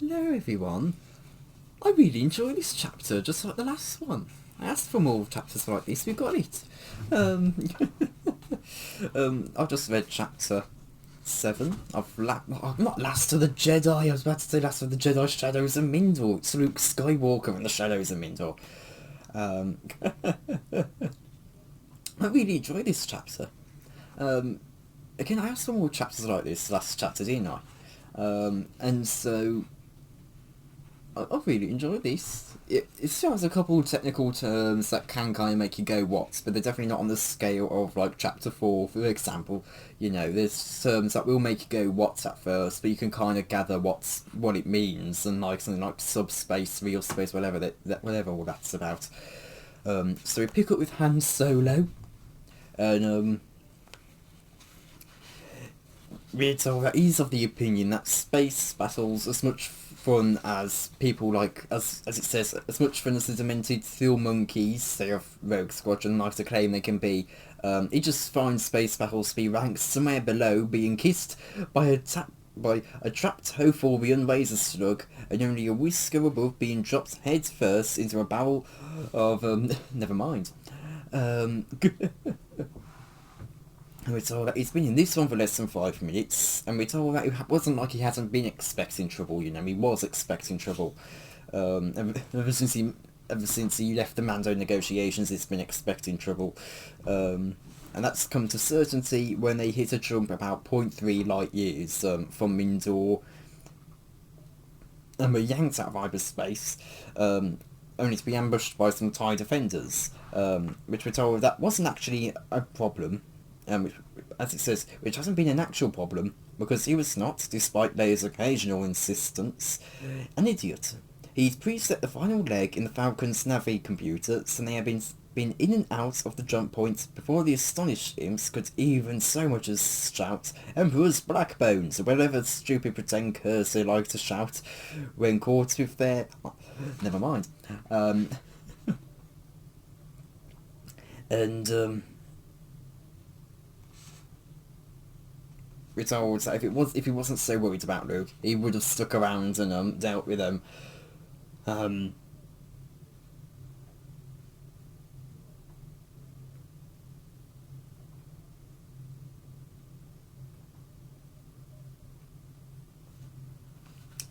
Hello everyone. I really enjoyed this chapter, just like the last one. I asked for more chapters like this, we got it. Um, I've just read chapter 7 of not Last of the Jedi, I was about to say Last of the Jedi Shadows of Mindor. It's Luke Skywalker and the Shadows of Mindor. Um, I really enjoyed this chapter. Again, I asked for more chapters like this last chapter, didn't I? And so I really enjoyed this. It still has a couple of technical terms that can kind of make you go what, but they're definitely not on the scale of like chapter 4, for example. You know, there's terms that will make you go what at first, but you can kind of gather what it means, and like something like subspace, real space, whatever whatever all that's about. So we pick up with Han Solo, and we're told that he's of the opinion that space battles as much fun as people like, as it says, as much fun as the demented Thule monkeys, they of Rogue Squadron like to claim they can be. He just finds space battles to be ranked somewhere below being kissed by a trapped Hophorbian laser slug, and only a whisker above being dropped head first into a barrel of never mind. And we're told that he's been in this one for less than 5 minutes, and we're told that it wasn't like he hasn't been expecting trouble. You know, he was expecting trouble. Ever since he left the Mando negotiations, he's been expecting trouble, and that's come to certainty when they hit a jump about point 0.3 light years from Mindor, and were yanked out of hyperspace, only to be ambushed by some TIE defenders, which we're told that wasn't actually a problem. Which, as it says, which hasn't been an actual problem, because he was not, despite Leia's occasional insistence, an idiot. He'd preset the final leg in the Falcon's Navi computer, so they had been in and out of the jump point before the astonished imps could even so much as shout "Emperor's Blackbones," or whatever stupid pretend curse they like to shout when caught with their... Never mind. And we're told that if he wasn't so worried about Luke, he would have stuck around and dealt with them.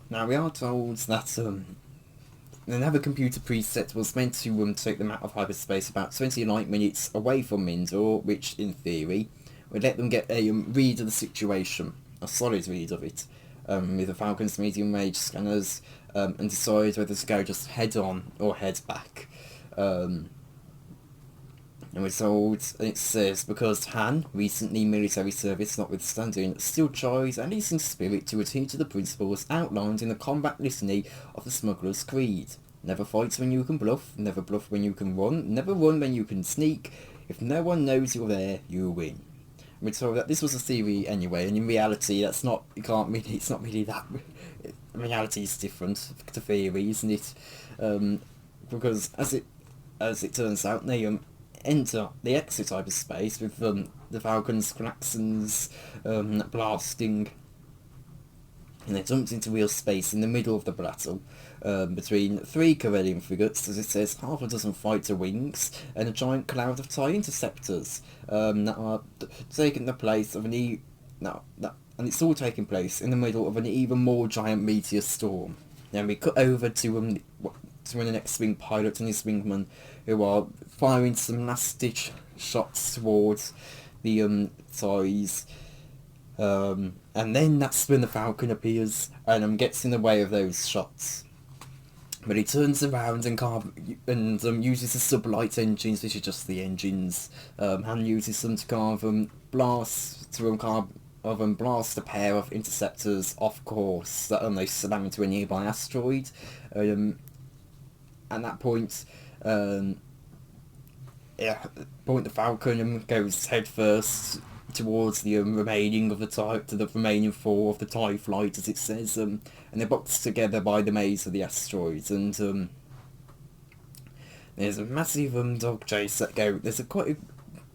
Now we are told that another computer preset was meant to take them out of hyperspace about 20 light minutes away from Mindor, which in theory would let them get a read of the situation, a solid read of it, with the Falcon's medium range scanners, and decide whether to go just head on or head back. And we're told, and it says, because Han, recently military service notwithstanding, still tries at least in spirit to adhere to the principles outlined in the combat litany of the smuggler's creed. Never fight when you can bluff, never bluff when you can run, never run when you can sneak. If no one knows you're there, you win. We're told that this was a theory anyway, and in reality, it's not really that. Reality is different to theory, isn't it? Because as it turns out, they exit hyperspace with the Falcon's klaxons blasting, and they jumped into real space in the middle of the battle between 3 Corellian frigates, as it says, half a dozen fighter wings, and a giant cloud of TIE interceptors that are taking the place of and it's all taking place in the middle of an even more giant meteor storm. Then we cut over to one of the next wing pilot and his wingman, who are firing some last-ditch shots towards the TIEs. And then that's when the Falcon appears and gets in the way of those shots. But he turns around and uses the sublight engines, which are just the engines. Han uses them to blast a pair of interceptors off course that they slam into a nearby asteroid. At that point, the Falcon goes headfirst towards the remaining 4 of the TIE flight, as it says, and they're boxed together by the maze of the asteroids, and there's a massive dog chase that there's quite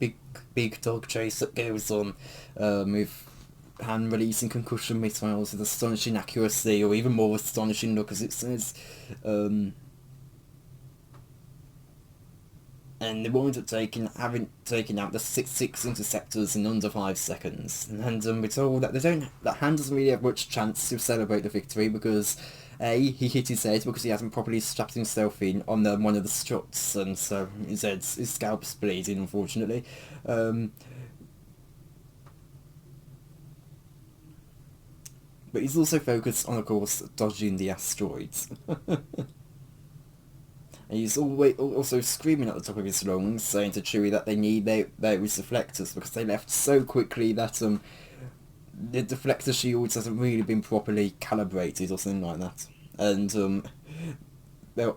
a big dog chase that goes on with Han releasing concussion missiles with astonishing accuracy, or even more astonishing look, as it says. And they wound up having taken out the six interceptors in under 5 seconds. And we're told that that Han doesn't really have much chance to celebrate the victory because he hit his head because he hasn't properly strapped himself in on one of the struts, and so his scalp's bleeding, unfortunately. But he's also focused on, of course, dodging the asteroids. And he's also screaming at the top of his lungs, saying to Chewie that they need those deflectors because they left so quickly that the deflector shields hasn't really been properly calibrated or something like that, and they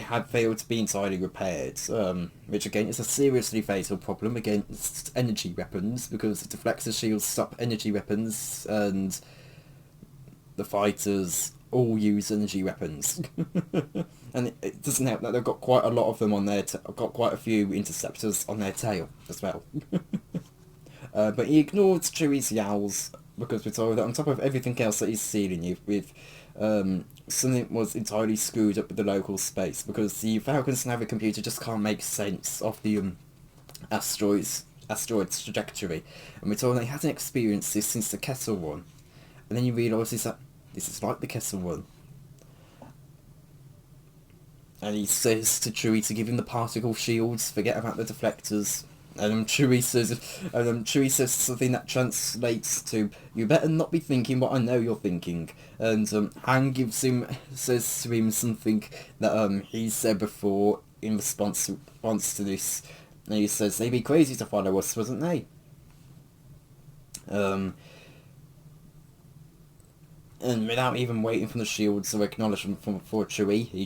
had failed to be entirely repaired, which again is a seriously fatal problem against energy weapons because the deflector shields stop energy weapons, and the fighters all use energy weapons. And it doesn't help that they've got quite a lot of them on their got quite a few interceptors on their tail as well. But he ignored Chewie's yowls because we're told that on top of everything else that he's sealing you with, something was entirely screwed up with the local space because the Falcon's navigacomputer just can't make sense of the asteroid's trajectory, and we're told that he hasn't experienced this since the Kessel Run. And then you realise that this is like the Kessel Run. And he says to Chewie to give him the particle shields, forget about the deflectors. And Chewie says something that translates to, "You better not be thinking what I know you're thinking." And Han says to him something that he said before in response to this. And he says, "They'd be crazy to follow us, wasn't they?" And without even waiting for the shields or acknowledgement for Chewie, he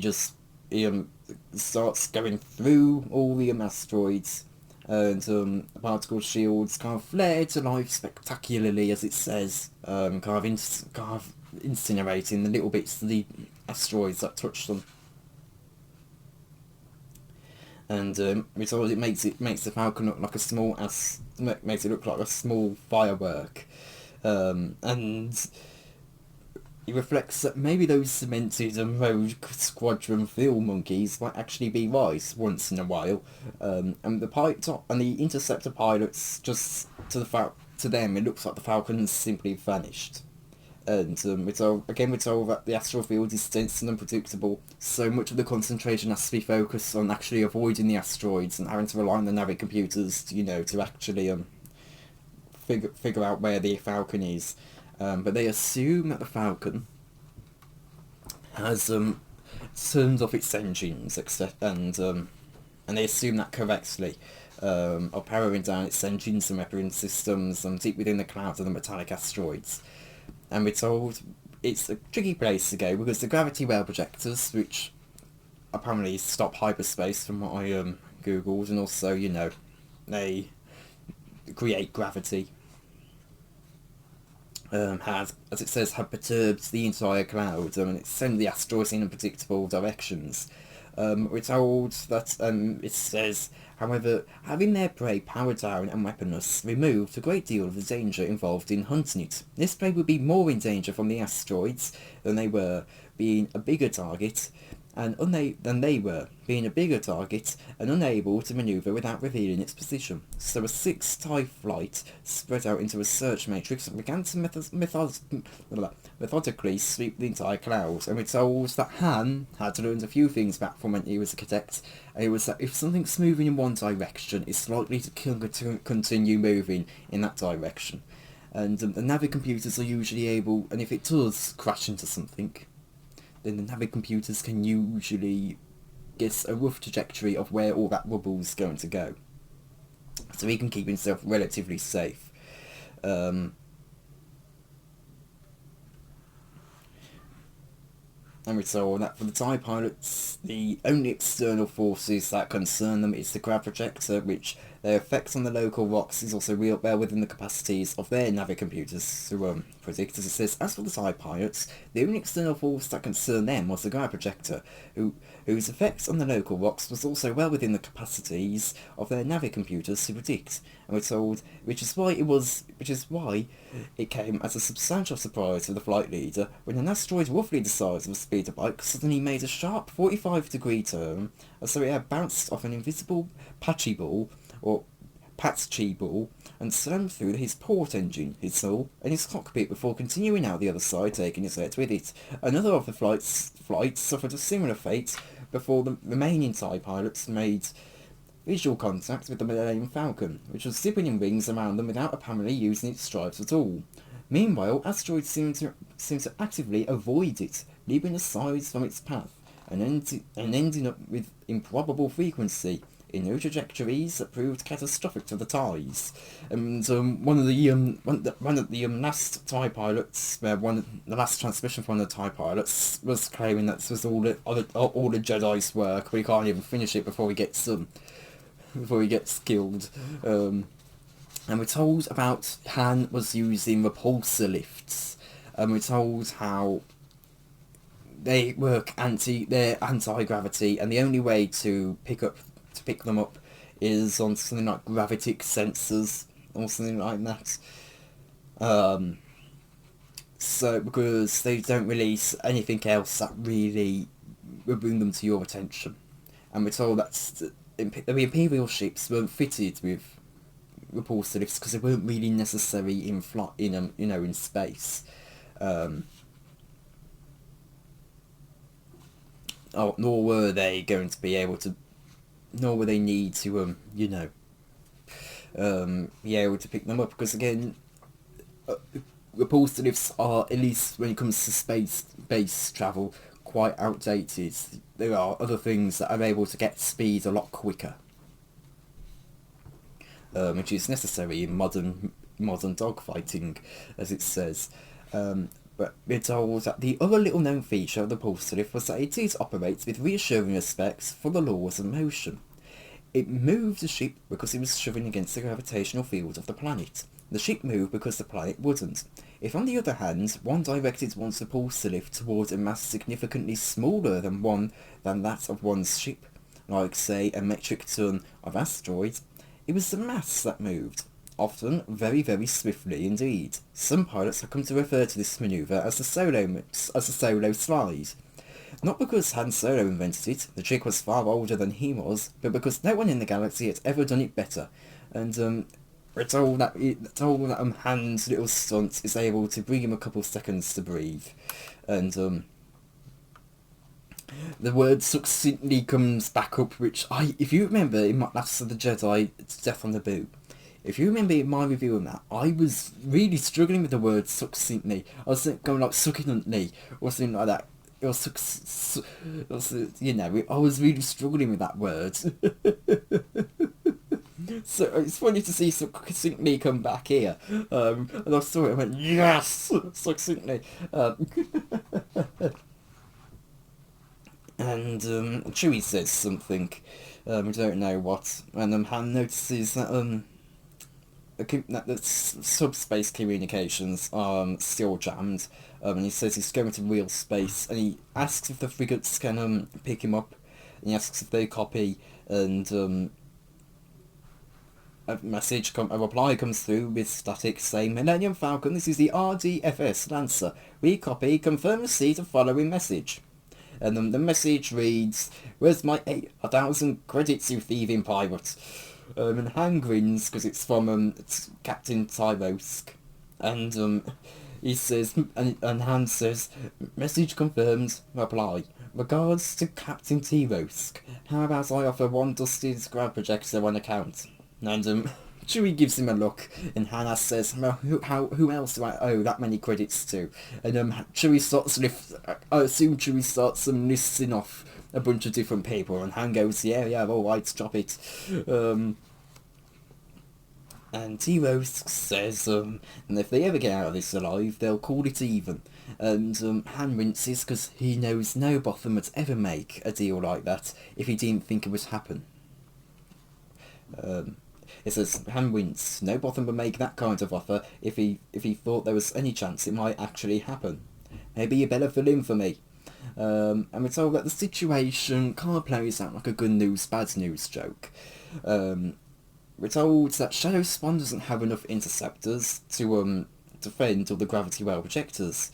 starts going through all the asteroids, and the particle shields kind of flare to life spectacularly, as it says, kind of incinerating the little bits of the asteroids that touch them. And we're told it makes the Falcon look like makes it look like a small firework, and he reflects that maybe those cemented and rogue squadron field monkeys might actually be right once in a while, and the interceptor pilots, just to them it looks like the Falcon's simply vanished. And we're told that the astral field is dense and unpredictable, so much of the concentration has to be focused on actually avoiding the asteroids and having to rely on the navicomputers to actually figure out where the Falcon is. But they assume that the Falcon has turned off its engines, and they assume that correctly, of powering down its engines and weapon systems deep within the clouds of the metallic asteroids. And we're told it's a tricky place to go because the gravity well projectors, which apparently stop hyperspace from what I googled, and also they create gravity. As it says, have perturbed the entire cloud, and it's sent the asteroids in unpredictable directions. We're told that it says, however, having their prey powered down and weaponless removed a great deal of the danger involved in hunting it. This prey would be more in danger from the asteroids than they were, being a bigger target, and unable to manoeuvre without revealing its position. So a 6 TIE flight spread out into a search matrix and began to methodically sweep the entire cloud. And we're told that Han had learned a few things back from when he was a cadet, and it was that if something's moving in one direction, it's likely to continue moving in that direction. And the navicomputers are usually able, and if it does crash into something, then the navicomputers can usually get a rough trajectory of where all that rubble's going to go, so he can keep himself relatively safe. And we're told that for the TIE pilots, the only external forces that concern them is the grav projector, which Their effects on the local rocks is also well within the capacities of their navicomputers to predict. As it says, as for the TIE pilots, the only external force that concerned them was the grav projector, whose effects on the local rocks was also well within the capacities of their navicomputers to predict. And we're told, which is why it came as a substantial surprise to the flight leader when an asteroid roughly the size of a speeder bike suddenly made a sharp 45-degree turn, as though it had bounced off an invisible patchy ball, and slammed through his port engine, his hull, and his cockpit before continuing out the other side, taking his head with it. Another of the flights suffered a similar fate before the remaining TIE pilots made visual contact with the Millennium Falcon, which was zipping in rings around them without apparently using its stripes at all. Meanwhile, asteroids seemed to actively avoid it, leaving aside from its path, and ending up with improbable frequency in new trajectories that proved catastrophic to the TIEs. And one of the last TIE pilots, the last transmission from the TIE pilots was claiming that this was all the Jedi's work, but he can't even finish it before he gets killed. And we're told about Han was using repulsor lifts, and we're told how they work they're anti-gravity, and the only way to pick them up is on something like gravitic sensors or something like that. So because they don't release anything else that really will bring them to your attention, and we're told that the Imperial ships weren't fitted with repulsor lifts because they weren't really necessary in space. Nor were they going to be able to. Nor will they need to, be able to pick them up, because again, repulsor lifts are, at least when it comes to space travel, quite outdated. There are other things that are able to get speed a lot quicker, which is necessary in modern dogfighting, as it says. But we're told that the other little known feature of the repulsor lift was that it operates with reassuring respects for the laws of motion. It moved the ship because it was shoving against the gravitational field of the planet. The ship moved because the planet wouldn't. If, on the other hand, one directed one's repulsor lift towards a mass significantly smaller than that of one's ship, like, say, a metric ton of asteroids, it was the mass that moved, often very, very swiftly indeed. Some pilots have come to refer to this manoeuvre as the solo slide. Not because Han Solo invented it, the trick was far older than he was, but because no one in the galaxy had ever done it better. And we're told that Han's little stunt is able to bring him a couple seconds to breathe. And the word succinctly comes back up, which if you remember in Last of the Jedi, it's Death on the Boot. If you remember in my review on that, I was really struggling with the word succinctly. I was going like succulently or something like that. It was, I was really struggling with that word. So it's funny to see succinctly come back here. And I saw it and went, yes, succinctly. And Chewie says something. We don't know what. And Han notices that the subspace communications are still jammed, and he says he's going to real space, and he asks if the frigates can pick him up, and he asks if they copy, and a reply comes through with static saying, "Millennium Falcon, this is the RDFS Lancer. We copy, confirm receipt of following message." And the message reads, "Where's my 8,000 credits, you thieving pirate?" And Han grins because it's from Captain Tyrosk, and he says, and Han says, "Message confirmed. Reply. Regards to Captain Tyrosk. How about I offer one dusted grav projector on account?" And Chewie gives him a look, and Han says, "Well, who else do I owe that many credits to?" And Chewie starts listing off a bunch of different people, and Han goes, yeah, alright, drop it. And T-Rose says, and if they ever get out of this alive, they'll call it even. And Han winces because he knows no Botham would ever make a deal like that if he didn't think it would happen. It says, Han winced. No Botham would make that kind of offer if he thought there was any chance it might actually happen. Maybe you better fill in for me. And we're told that the situation kind of plays out like a good news, bad news joke. We're told that Shadow Spawn doesn't have enough interceptors to defend all the gravity well projectors.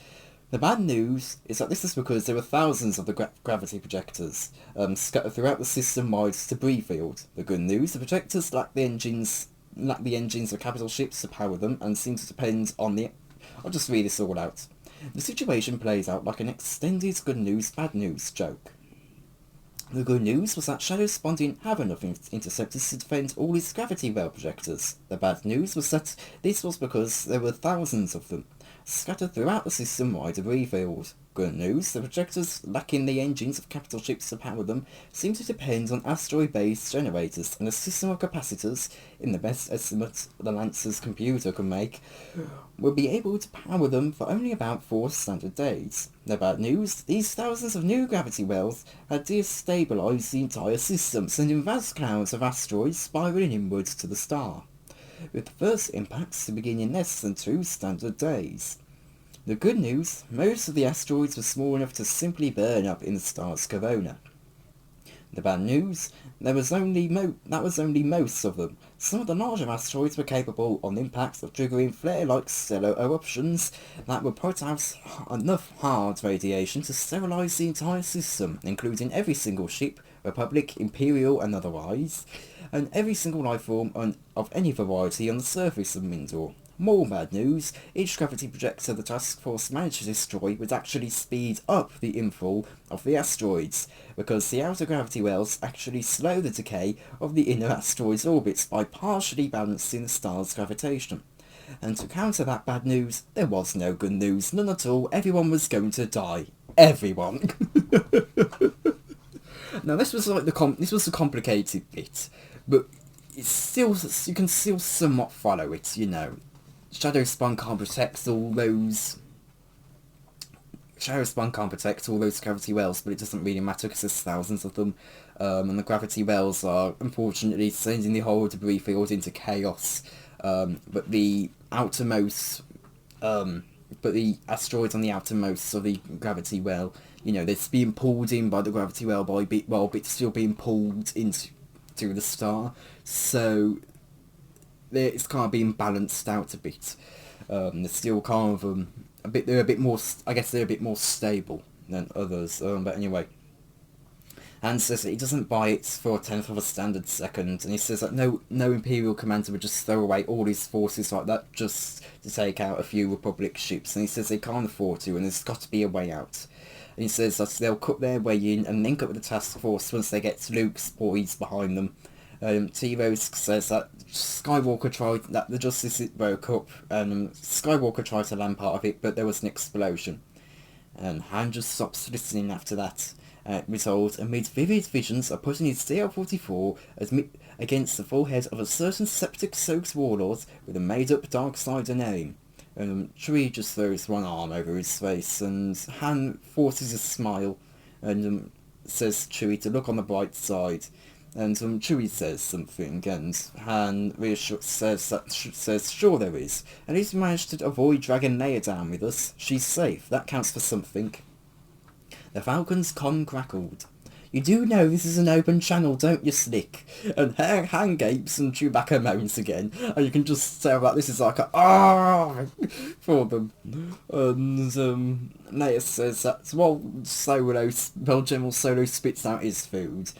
The bad news is that this is because there are thousands of the gravity projectors scattered throughout the system-wide debris field. The good news, the projectors lack the engines of capital ships to power them and seem to depend on the... I'll just read this all out. The situation plays out like an extended good news, bad news joke. The good news was that Shadow Spawn didn't have enough interceptors to defend all his gravity well projectors. The bad news was that this was because there were thousands of them, scattered throughout the system-wide debris field. Good news, the projectors lacking the engines of capital ships to power them seem to depend on asteroid-based generators and a system of capacitors, in the best estimate the Lancer's computer can make, will be able to power them for only about 4 standard days. The bad news, these thousands of new gravity wells had destabilised the entire system, sending vast clouds of asteroids spiralling inwards to the star, with the first impacts to begin in less than 2 standard days. The good news, most of the asteroids were small enough to simply burn up in the star's corona. The bad news, that was only most of them. Some of the larger asteroids were capable on impact of triggering flare-like stellar eruptions that would put out enough hard radiation to sterilise the entire system, including every single ship, Republic, Imperial and otherwise, and every single life form of any variety on the surface of Mindor. More bad news, each gravity projector the task force managed to destroy would actually speed up the infall of the asteroids, because the outer gravity wells actually slow the decay of the inner asteroids' orbits by partially balancing the star's gravitation. And to counter that bad news, there was no good news, none at all. Everyone was going to die. Everyone. Now this was like the complicated bit, but it's still, you can still somewhat follow it, you know. Shadow Spawn can't protect all those gravity wells, but it doesn't really matter because there's thousands of them, and the gravity wells are unfortunately sending the whole debris field into chaos. But the asteroids on the outermost of the gravity well, you know, they're being pulled in by the gravity well by bit, while bits still being pulled into the star. So it's kind of being balanced out a bit. They're still kind of they're a bit more, I guess they're a bit more stable than others. But anyway, Han says that he doesn't buy it for a tenth of a standard second, and he says that no Imperial commander would just throw away all his forces like that just to take out a few Republic ships, and he says they can't afford to, and there's got to be a way out. And he says that they'll cut their way in and link up with the task force once they get Luke's boys behind them. T-Rose says that the Justice broke up, and Skywalker tried to land part of it, but there was an explosion. And Han just stops listening after that. We're told, amid vivid visions of putting his CL-44 against the forehead of a certain septic-soaked warlord with a made-up Darksider name. Chewie just throws one arm over his face, and Han forces a smile, and says Chewie to look on the bright side. And Chewie says something, and Han says sure there is, and he's managed to avoid dragging Leia down with us. She's safe, that counts for something. The Falcon's comm crackled. You do know this is an open channel, don't you, Slick? And Han gapes and Chewbacca moans again, and you can just tell that this is like a for them. And Leia says that while General Solo spits out his food,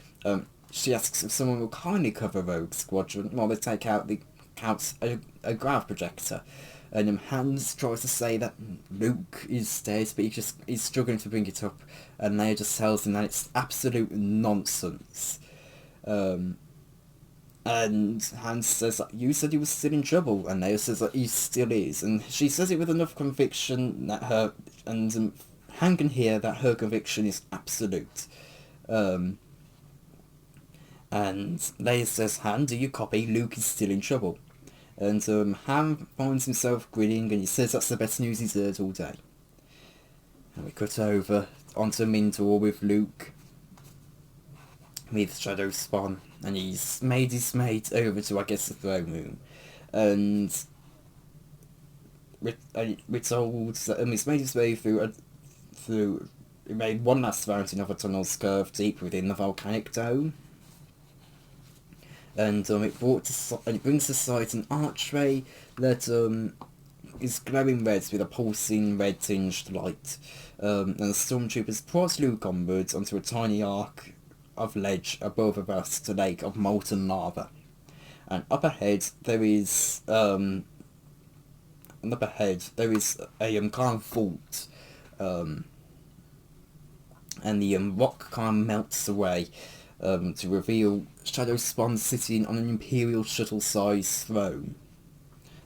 she asks if someone will kindly cover Rogue Squadron while they take out a grav projector. And Hans tries to say that Luke is dead, but he's struggling to bring it up, and Leia just tells him that it's absolute nonsense. And Hans says that you said he was still in trouble, and Leia says that he still is, and she says it with enough conviction that Han can hear that her conviction is absolute. And Leia says, Han, do you copy? Luke is still in trouble. And Han finds himself grinning, and he says that's the best news he's heard all day. And we cut over onto Mindor with Luke. with Shadow Spawn, and he's made his mate over to, I guess, the throne room, and we're told that he's made his way through. He made one last round in other tunnels curved deep within the volcanic dome, and it brings to sight an archway that is glowing red with a pulsing red tinged light, and the stormtroopers brought Luke onwards onto a tiny arc of ledge above a vast lake of molten lava, and up ahead there is a kind of vault, and the rock kind of melts away to reveal Shadow Spawn sitting on an Imperial shuttle-sized throne.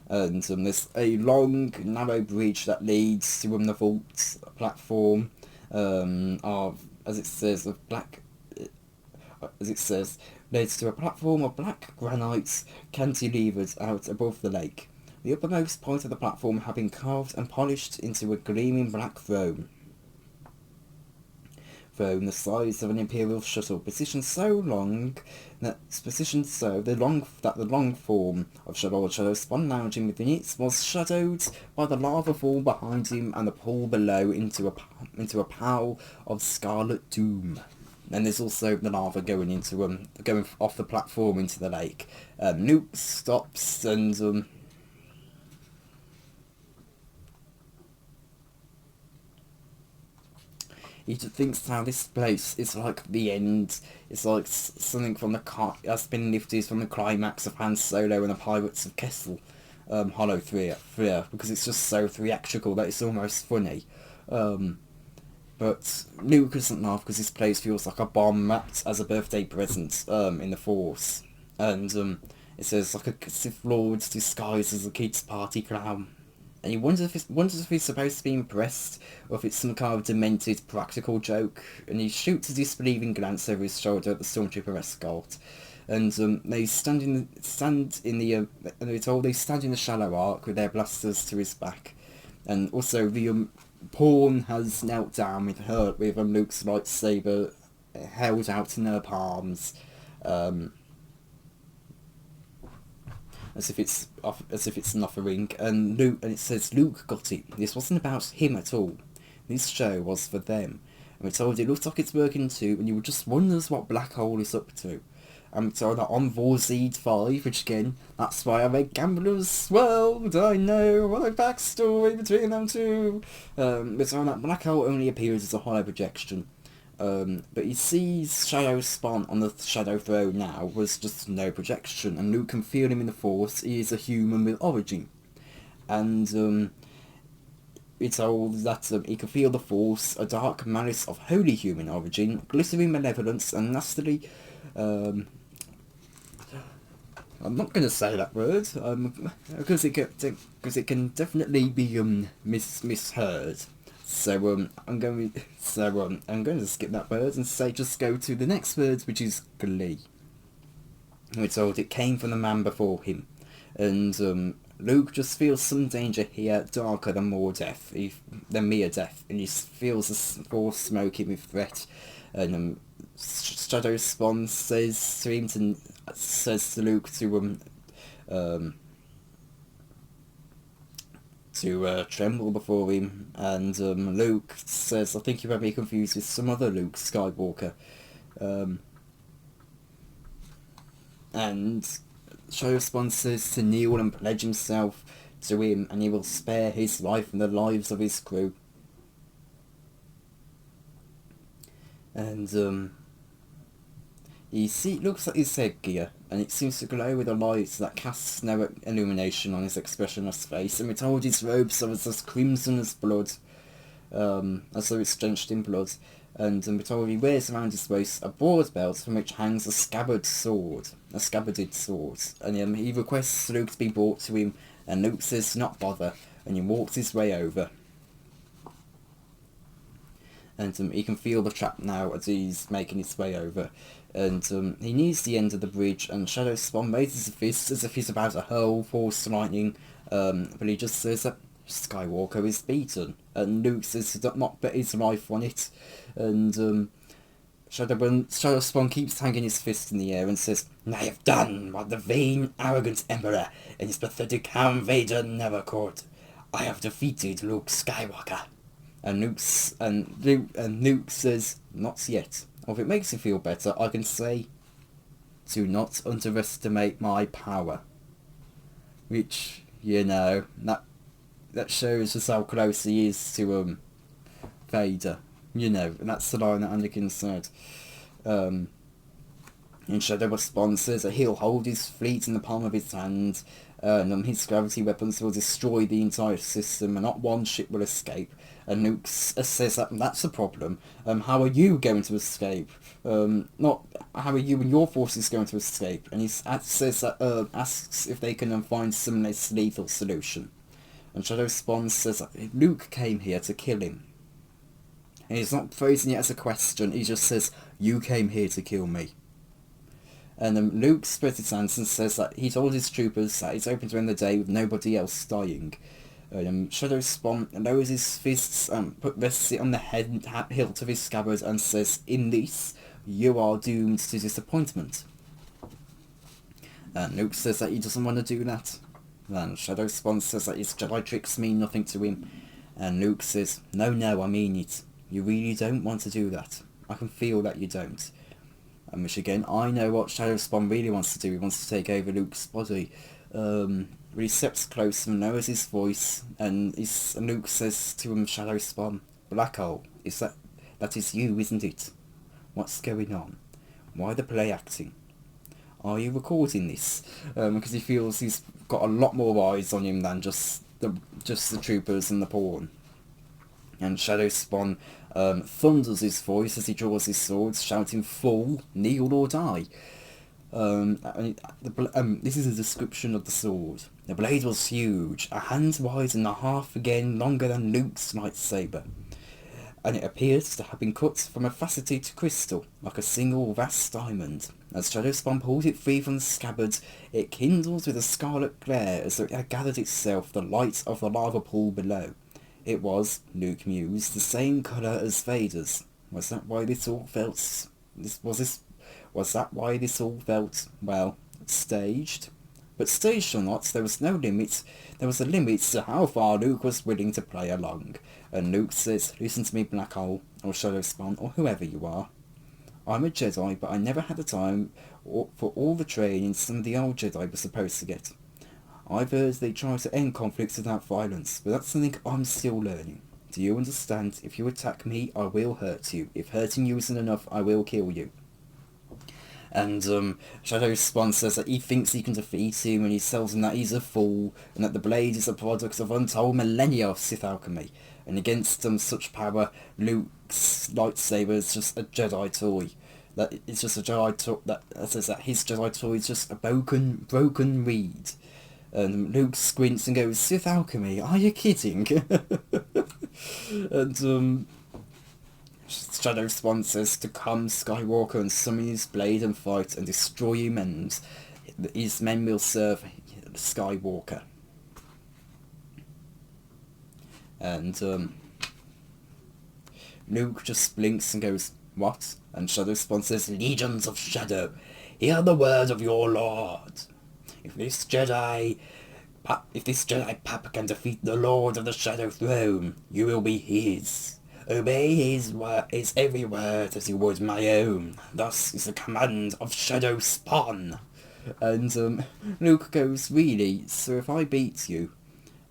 And there's a long, narrow bridge that leads to the vault platform leads to a platform of black granites cantilevered out above the lake. The uppermost point of the platform had been carved and polished into a gleaming black throne the size of an Imperial shuttle, positioned so that the long form of Shadow Spawn lounging within it was shadowed by the lava fall behind him and the pool below into a pile of scarlet doom. And there's also the lava going off the platform into the lake. Luke stops and he just thinks how this place is like the end. It's like something from has been lifted from the climax of Han Solo and the Pirates of Kessel Hollow 3, because it's just so theatrical that it's almost funny. But Luke doesn't laugh because this place feels like a bomb wrapped as a birthday present in the Force. And it says like a Sith Lord's disguised as a kid's party clown. And he wonders if he's supposed to be impressed, or if it's some kind of demented practical joke. And he shoots a disbelieving glance over his shoulder at the stormtrooper escort. And they stand in the shallow arc with their blasters to his back. And also the pawn has knelt down with Luke's lightsaber held out in her palms. As if it's an offering, and it says Luke got it. This wasn't about him at all. This show was for them. And we're told it looks like it's working too, and you just wonders what Black Hole is up to. And we're told that on Vorzed 5, which again, that's why I make Gambler's World. I know what a backstory between them two. We're told that Black Hole only appears as a hollow projection. But he sees Shadow Spawn on the Shadow Throne now was just no projection, and Luke can feel him in the Force. He is a human with origin, and it's told that he can feel the Force, a dark malice of holy human origin, glittering malevolence, and nastily. I'm not going to say that word, because it can definitely be misheard. So I'm going to skip that word and just go to the next word, which is glee. We're told it came from the man before him, and Luke just feels some danger here, darker than mere death, and he feels the Force smoking with threat. And Shadow Spawn says to Luke to tremble before him, and Luke says, I think you might be confused with some other Luke Skywalker. And Shadow Spawn says to kneel and pledge himself to him, and he will spare his life and the lives of his crew. And looks at his headgear, and it seems to glow with a light that casts no illumination on his expressionless face, and we're told his robes are as crimson as blood, as though it's drenched in blood, and we're told he wears around his waist a broad belt from which hangs a scabbarded sword, and he requests Luke to be brought to him, and Luke says not bother, and he walks his way over. And he can feel the trap now as he's making his way over. And he nears the end of the bridge, and Shadow Spawn raises a fist as if he's about to hurl Force lightning, but he just says that Skywalker is beaten, and Luke says to not bet his life on it. And Shadow Spawn keeps hanging his fist in the air and says, "I have done what the vain, arrogant Emperor and his pathetic Hound Vader never could. I have defeated Luke Skywalker." And Luke says, "Not yet. Or if it makes you feel better, I can say, do not underestimate my power." Which, that shows us how close he is to Vader. And that's the line that Anakin said. And Shadow responds says that he'll hold his fleet in the palm of his hand, and his gravity weapons will destroy the entire system, and not one ship will escape. And Luke says that that's a problem. How are you going to escape? Not how are you and your forces going to escape? And he says that asks if they can find some less lethal solution. And Shadow responds says that Luke came here to kill him. And he's not phrasing it as a question, he just says, "You came here to kill me." And Luke spreads his hands and says that he told his troopers that he's open to end the day with nobody else dying. Shadow Spawn lowers his fists and rests it on the hilt of his scabbard and says, "In this, you are doomed to disappointment." And Luke says that he doesn't want to do that. And Shadow Spawn says that his Jedi tricks mean nothing to him. And Luke says, No, I mean it. You really don't want to do that. I can feel that you don't." And which again, I know what Shadow Spawn really wants to do. He wants to take over Luke's body. But he steps close and lowers his voice, and Luke says to him, "Shadow Spawn, Black Hole, that is you, isn't it? What's going on? Why the play acting? Are you recording this?" Because he feels he's got a lot more eyes on him than just the troopers and the pawn. And Shadow Spawn thunders his voice as he draws his sword, shouting, "Fall, kneel or die." This is a description of the sword. The blade was huge, a hand wide and a half again longer than Luke's lightsaber, and it appeared to have been cut from a faceted crystal, like a single vast diamond. As Shadow Spawn pulled it free from the scabbard, it kindled with a scarlet glare as though it had gathered itself the light of the lava pool below. It was, Luke mused, the same colour as Vader's. Was that why this all felt... Was that why this all felt, well, staged? But staged or not, there was no limit. There was a limit to how far Luke was willing to play along. And Luke says, "Listen to me, Black Hole, or Shadow Spawn, or whoever you are. I'm a Jedi, but I never had the time for all the training some of the old Jedi were supposed to get. I've heard they try to end conflicts without violence, but that's something I'm still learning. Do you understand? If you attack me, I will hurt you. If hurting you isn't enough, I will kill you." And Shadow Spawn says that he thinks he can defeat him, and he tells him that he's a fool, and that the blade is a product of untold millennia of Sith alchemy. And against such power, Luke's lightsaber is just a Jedi toy. That it's just a Jedi toy. That says that his Jedi toy is just a broken reed. And Luke squints and goes, "Sith alchemy? Are you kidding?" And Shadow Spawn says to come Skywalker and summon his blade and fight and destroy humans. His men will serve Skywalker. And Luke just blinks and goes, "What?" And Shadow Spawn says, "Legions of Shadow, hear the word of your Lord. If this Jedi Pap can defeat the Lord of the Shadow Throne, you will be his. Obey his every word as you would my own. Thus is the command of Shadow Spawn." And Luke goes, "Really? So if I beat you?"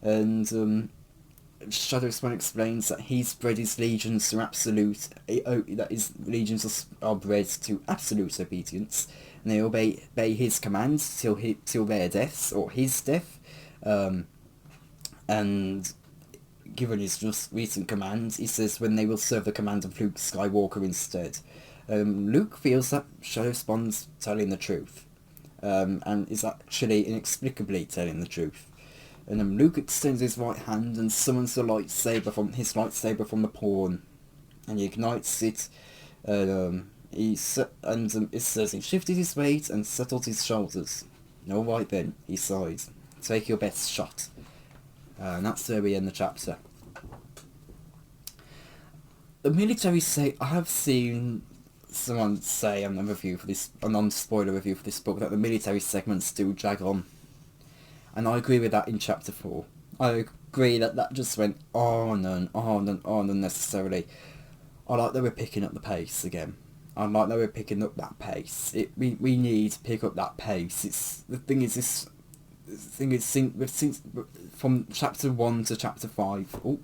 And Shadow Spawn explains that he's bred his legions to that his legions are bred to absolute obedience, and they obey his commands till their deaths, or his death. And given his just recent commands, he says when they will serve the command of Luke Skywalker instead. Luke feels that Shadow Spawn's telling the truth, and is actually inexplicably telling the truth. And Luke extends his right hand and summons his lightsaber from the pawn, and he ignites it. It says he shifted his weight and settled his shoulders. "All right then," he sighs. "Take your best shot." And that's where we end the chapter. The military say, I have seen someone say on a review for this, a non-spoiler review for this book, that the military segments still drag on, and I agree with that in chapter 4. I agree that just went on and on and on unnecessarily. I like that we're picking up the pace again. I like that we're picking up that pace. We need to pick up that pace. It's the thing is this. The thing is, since from chapter 1 to chapter 5,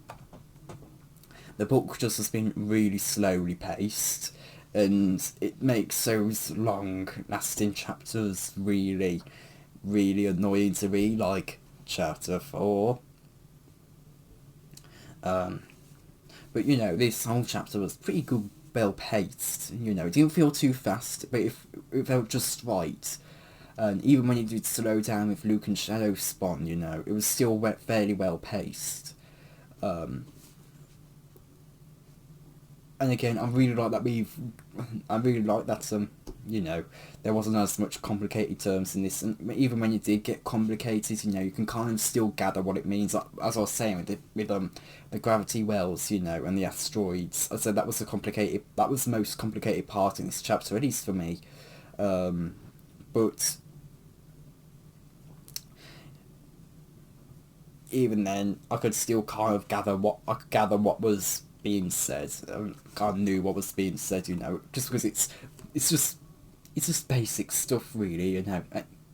the book just has been really slowly paced, and it makes those long-lasting chapters really, really annoying to read, like chapter 4. But you know, this whole chapter was pretty good, well paced. You know, it didn't feel too fast, but it felt just right. And even when it did slow down with Luke and Shadow Spawn, you know, it was still fairly well paced. And again, I really like that you know, there wasn't as much complicated terms in this, and even when you did get complicated, you know, you can kind of still gather what it means. Like, as I was saying with the gravity wells, you know, and the asteroids. I said that was the most complicated part in this chapter, at least for me. But even then, I could still kind of gather what was being said. I kind of knew what was being said, you know, just because it's just basic stuff, really, you know.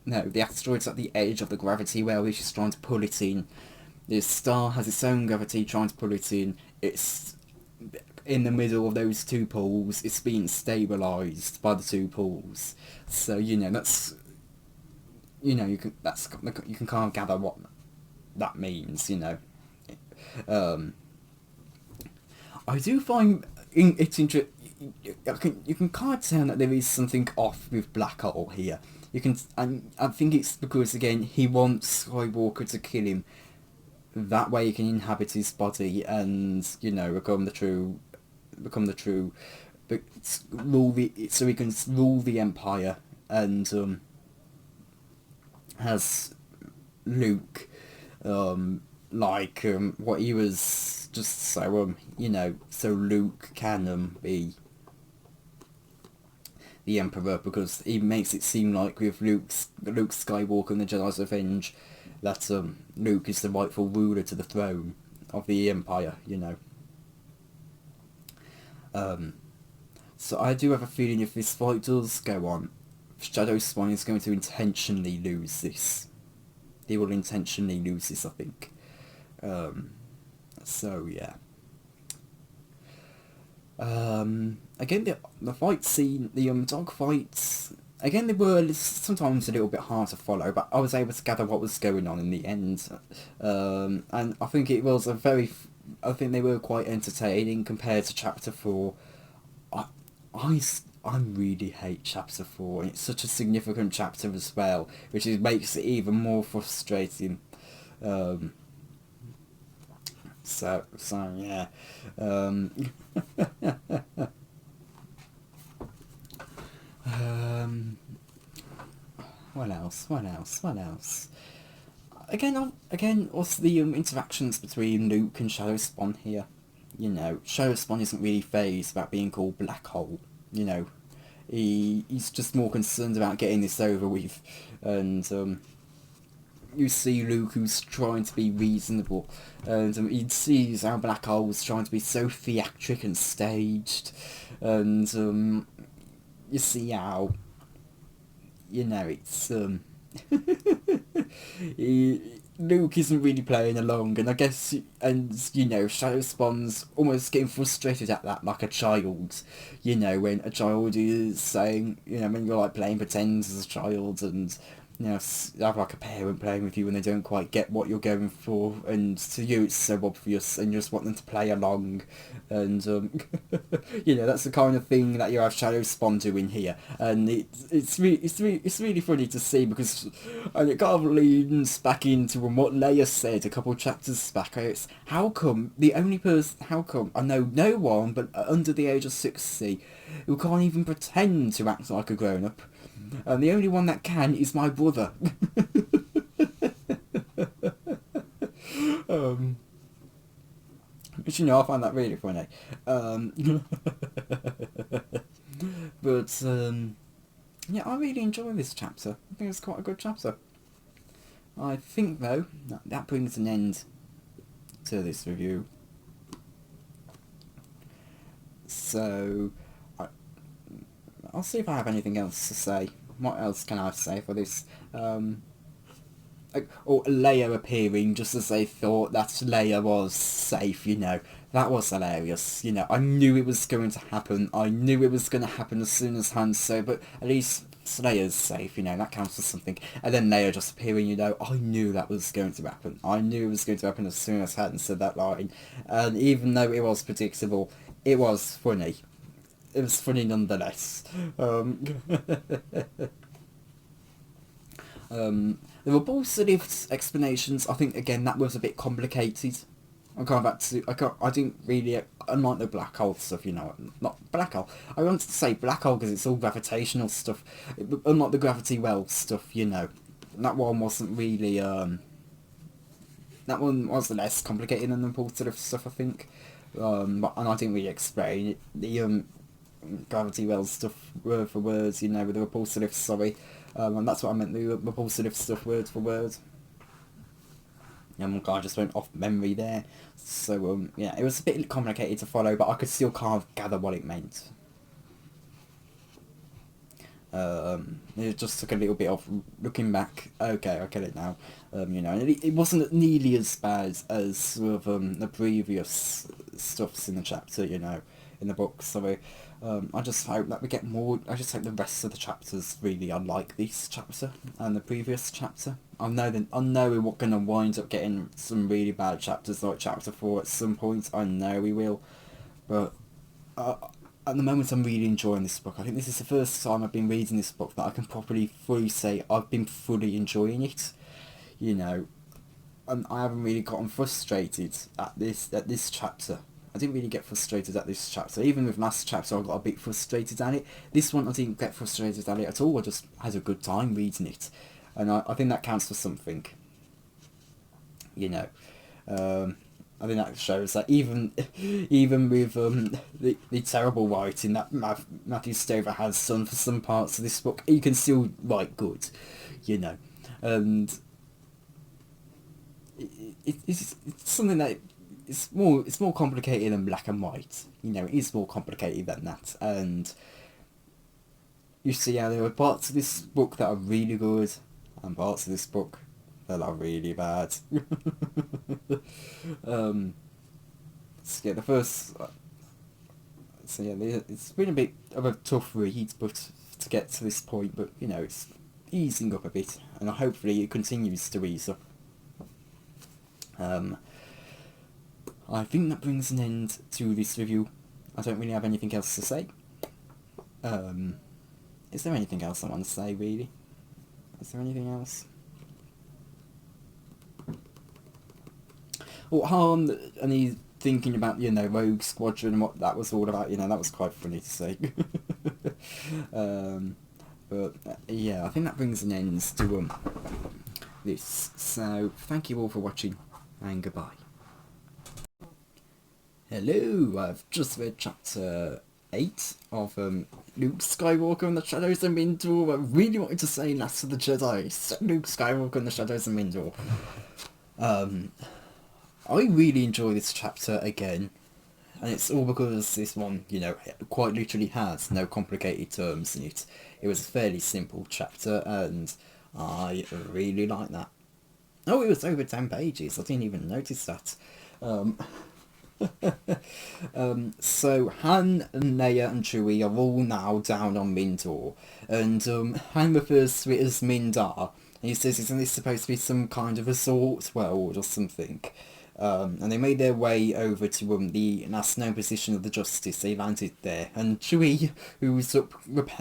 No, the asteroid's at the edge of the gravity well, which is trying to pull it in. The star has its own gravity trying to pull it in. It's in the middle of those two poles. It's being stabilised by the two poles. So, you know, that's, you know, you can kind of gather what that means, you know. I do find it's interesting. You can kind of tell that there is something off with Black Hole here. You can, and I think it's because, again, he wants Skywalker to kill him. That way he can inhabit his body and, you know, become the true, but so he can rule the Empire, and has Luke, what he was, just so you know, so Luke can be the Emperor, because he makes it seem like with Luke Skywalker and the Jedi's Revenge that Luke is the rightful ruler to the throne of the Empire, you know. So I do have a feeling if this fight does go on, Shadow Spawn is going to intentionally lose this. He will intentionally lose this, I think. So yeah. Again, the fight scene, the dog fights, again, they were sometimes a little bit hard to follow, but I was able to gather what was going on in the end. And I think it was I think they were quite entertaining compared to chapter 4. I really hate chapter 4, and it's such a significant chapter as well, which makes it even more frustrating. So yeah. What else? Again, also the interactions between Luke and Shadow Spawn here. You know, Shadow Spawn isn't really fazed about being called Black Hole. You know, he's just more concerned about getting this over with, and you see Luke, who's trying to be reasonable, and he sees how Black Hole's trying to be so theatric and staged, and you see how, you know, it's Luke isn't really playing along, and I guess, and you know, Shadow Spawn's almost getting frustrated at that, like a child, you know, when a child is saying, you know, when you're like playing pretend as a child, and you know, have like a parent playing with you and they don't quite get what you're going for, and to you it's so obvious and you just want them to play along, and you know, that's the kind of thing that you have Shadow Spawn doing here, and it's really funny to see, because, and it kind of leans back into what Leia said a couple of chapters back. It's how come I know no one but under the age of 60 who can't even pretend to act like a grown-up, and the only one that can is my brother. Which, you know, I find that really funny. But yeah, I really enjoy this chapter. I think it's quite a good chapter. I think though that brings an end to this review. So I'll see if I have anything else to say. What else can I say for this? Or Leia appearing just as they thought that Leia was safe, you know. That was hilarious, you know. I knew it was going to happen. I knew it was going to happen as soon as Han said, but at least Leia's safe, you know. That counts for something. And then Leia just appearing, you know. I knew that was going to happen. I knew it was going to happen as soon as Han said that line. And even though it was predictable, it was funny. It was funny nonetheless. There were positive explanations. I think again that was a bit complicated. I didn't really, unlike the black hole stuff, you know, not black hole. I wanted to say black hole because it's all gravitational stuff. Unlike the gravity well stuff, you know, that one wasn't really. That one was less complicated than the positive stuff, I think. And I didn't really explain it. The gravity well stuff word for word, you know, with the repulsive, sorry. And that's what I meant, the repulsive stuff word for word. I just went off memory there. So, yeah, it was a bit complicated to follow, but I could still kind of gather what it meant. It just took a little bit of looking back. Okay, I get it now. You know, it wasn't nearly as bad as sort of the previous stuffs in the chapter, you know, in the book. So I just hope that we get more. I just hope the rest of the chapters really are like this chapter and the previous chapter. I know we're going to wind up getting some really bad chapters like chapter 4 at some point. I know we will, but at the moment I'm really enjoying this book. I think this is the first time I've been reading this book that I can properly fully say I've been fully enjoying it. You know, and I haven't really gotten frustrated at this chapter. I didn't really get frustrated at this chapter. Even with last chapter I got a bit frustrated at it. This one I didn't get frustrated at it at all. I just had a good time reading it. And I think that counts for something. You know. I think that shows that even with the terrible writing that Matthew Stover has done for some parts of this book, he can still write good. You know. And it's something that... It's more complicated than black and white. You know, it is more complicated than that. And you see how there are parts of this book that are really good and parts of this book that are really bad. So yeah, the first... So yeah, it's been a bit of a tough read, but to get to this point, but you know, it's easing up a bit, and hopefully it continues to ease up. I think that brings an end to this review. I don't really have anything else to say. Is there anything else I want to say, really? Is there anything else? Oh, Han, and he's thinking about, you know, Rogue Squadron and what that was all about, you know, that was quite funny to say. But, yeah, I think that brings an end to this. So, thank you all for watching, and goodbye. Hello, I've just read chapter 8 of Luke Skywalker and the Shadows of Mindor. I really wanted to say Last of the Jedi, Luke Skywalker and the Shadows of Mindor. I really enjoy this chapter again, and it's all because this one, you know, quite literally has no complicated terms in it. It was a fairly simple chapter, and I really like that. Oh, it was over 10 pages, I didn't even notice that. So Han and Leia and Chewie are all now down on Mindor, and Han refers to it as Mindar, and he says, isn't this supposed to be some kind of resort world or something? And they made their way over to the last known position of the Justice. They landed there, and Chewie, who's up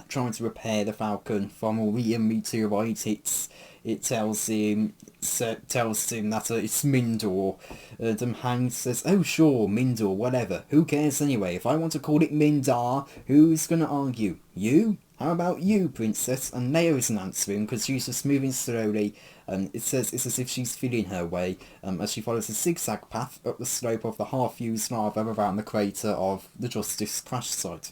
trying to repair the Falcon from all the meteorite hits, it tells him that it's Mindor. And Han says, oh sure, Mindor, whatever. Who cares anyway? If I want to call it Mindar, who's gonna argue? You? How about you, Princess? And Leia isn't answering because she's just moving slowly. It says it's as if she's feeling her way as she follows a zigzag path up the slope of the half-used lava around the crater of the Justice crash site.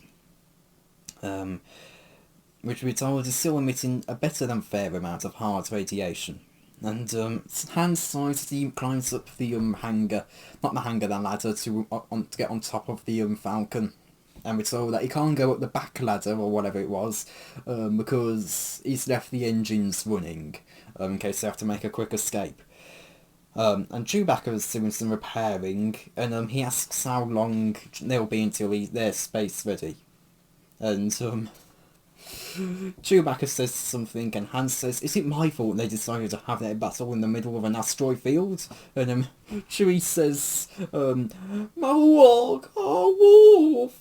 which we're told is still emitting a better than fair amount of hard radiation. And Han silently climbs up the the ladder to get on top of the Falcon. And we're told that he can't go up the back ladder or whatever it was, because he's left the engines running, in case they have to make a quick escape. And Chewbacca's doing some repairing, and he asks how long they'll be until they're space ready. And Chewbacca says something, and Han says, "Is it my fault they decided to have their battle in the middle of an asteroid field?" And Chewie says, "Marwalk, Wolf,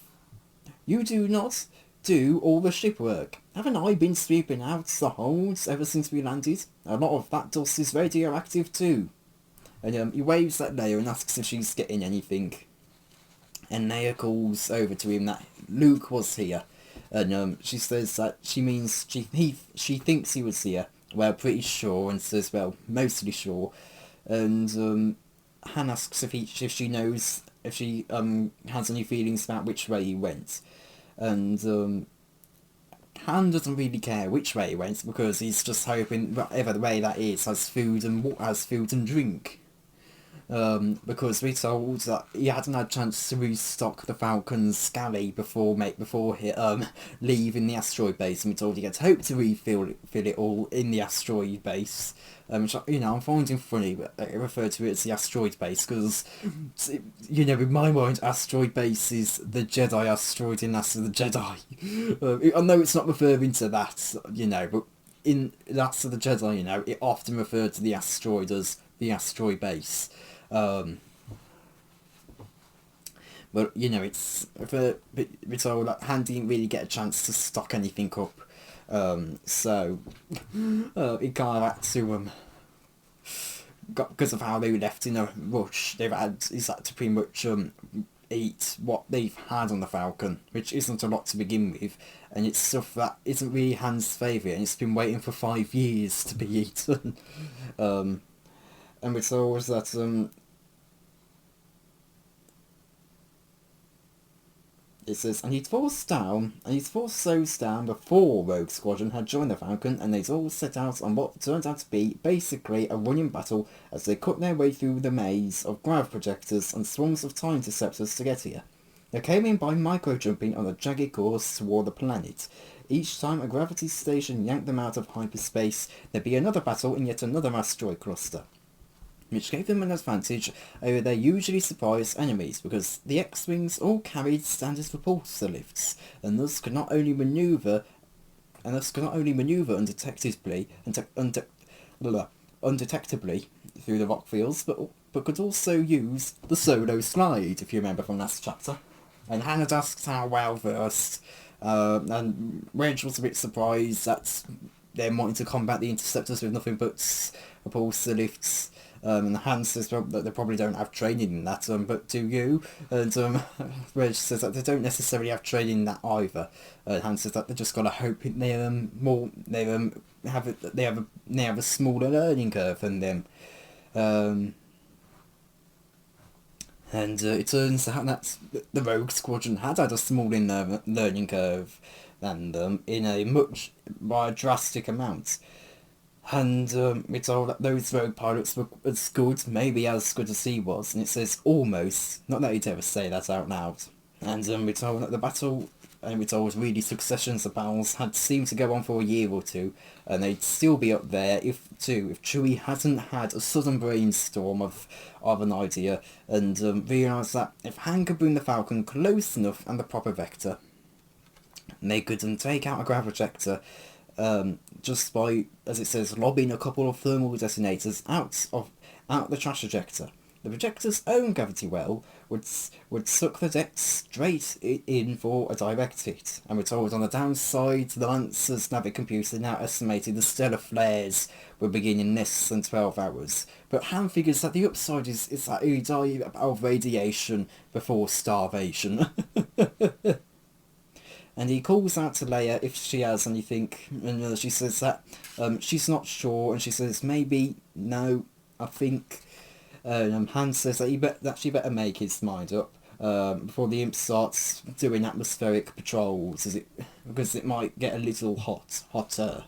you do not do all the ship work. Haven't I been sweeping out the holds ever since we landed? A lot of that dust is radioactive too." And he waves at Leia and asks if she's getting anything. And Leia calls over to him that Luke was here. And she says that she means she thinks he was here. Well, pretty sure, and says, well, mostly sure. And Han asks if she knows, if she has any feelings about which way he went. And Han doesn't really care which way he went, because he's just hoping whatever the way that is has food and drink. Because we're told that he hadn't had a chance to restock the Falcon's galley before leaving the asteroid base, and we're told he gets hope to refill it all in the asteroid base. Which, I'm finding funny, but I refer to it as the asteroid base, because, in my mind, asteroid base is the Jedi asteroid in Last of the Jedi. I know it's not referring to that, but in Last of the Jedi, it often referred to the asteroid as the asteroid base. But it's all like Han didn't really get a chance to stock anything up, so he kind of had to because of how they left in a rush. He's had to pretty much eat what they've had on the Falcon, which isn't a lot to begin with, and it's stuff that isn't really Han's favourite, and it's been waiting for 5 years to be eaten. And it's always that it says, and he'd forced those down before Rogue Squadron had joined the Falcon, and they'd all set out on what turned out to be basically a running battle as they cut their way through the maze of grav projectors and swarms of TIE interceptors to get here. They came in by micro-jumping on a jagged course toward the planet. Each time a gravity station yanked them out of hyperspace, there'd be another battle in yet another asteroid cluster, which gave them an advantage over their usually surprised enemies, because the X-Wings all carried standard repulsor lifts, and thus could not only manoeuvre undetectably through the rock fields, but could also use the solo slide, if you remember from last chapter. And Han had asked how well versed, and Reg was a bit surprised that they're wanting to combat the interceptors with nothing but repulsor lifts. And Han says, well, that they probably don't have training in that, but do you? And Reg says that they don't necessarily have training in that either. Han says that they just gotta hope they have a smaller learning curve than them. And it turns out that the Rogue Squadron had a smaller learning curve than them by a drastic amount. And we're told that those rogue pilots were as good, maybe as good as he was, and it says almost, not that he'd ever say that out loud. And we're told that the battle, and we're told really successions of battles had seemed to go on for a year or two, and they'd still be up there if Chewie hadn't had a sudden brainstorm of an idea, and realised that if Han could bring the Falcon close enough and the proper vector, they could take out a grav projector, just by, as it says, lobbing a couple of thermal detonators out the trash ejector. The projector's own gravity well would suck the deck straight in for a direct hit, and we're told on the downside, the Lancer's Navic computer now estimated the stellar flares will begin in less than 12 hours. But Han figures that the upside is that he die of radiation before starvation. And he calls out to Leia if she has anything, and she says that she's not sure, and she says maybe, no, I think. Han says that she better make his mind up, before the imp starts doing atmospheric patrols, because it might get a little hotter.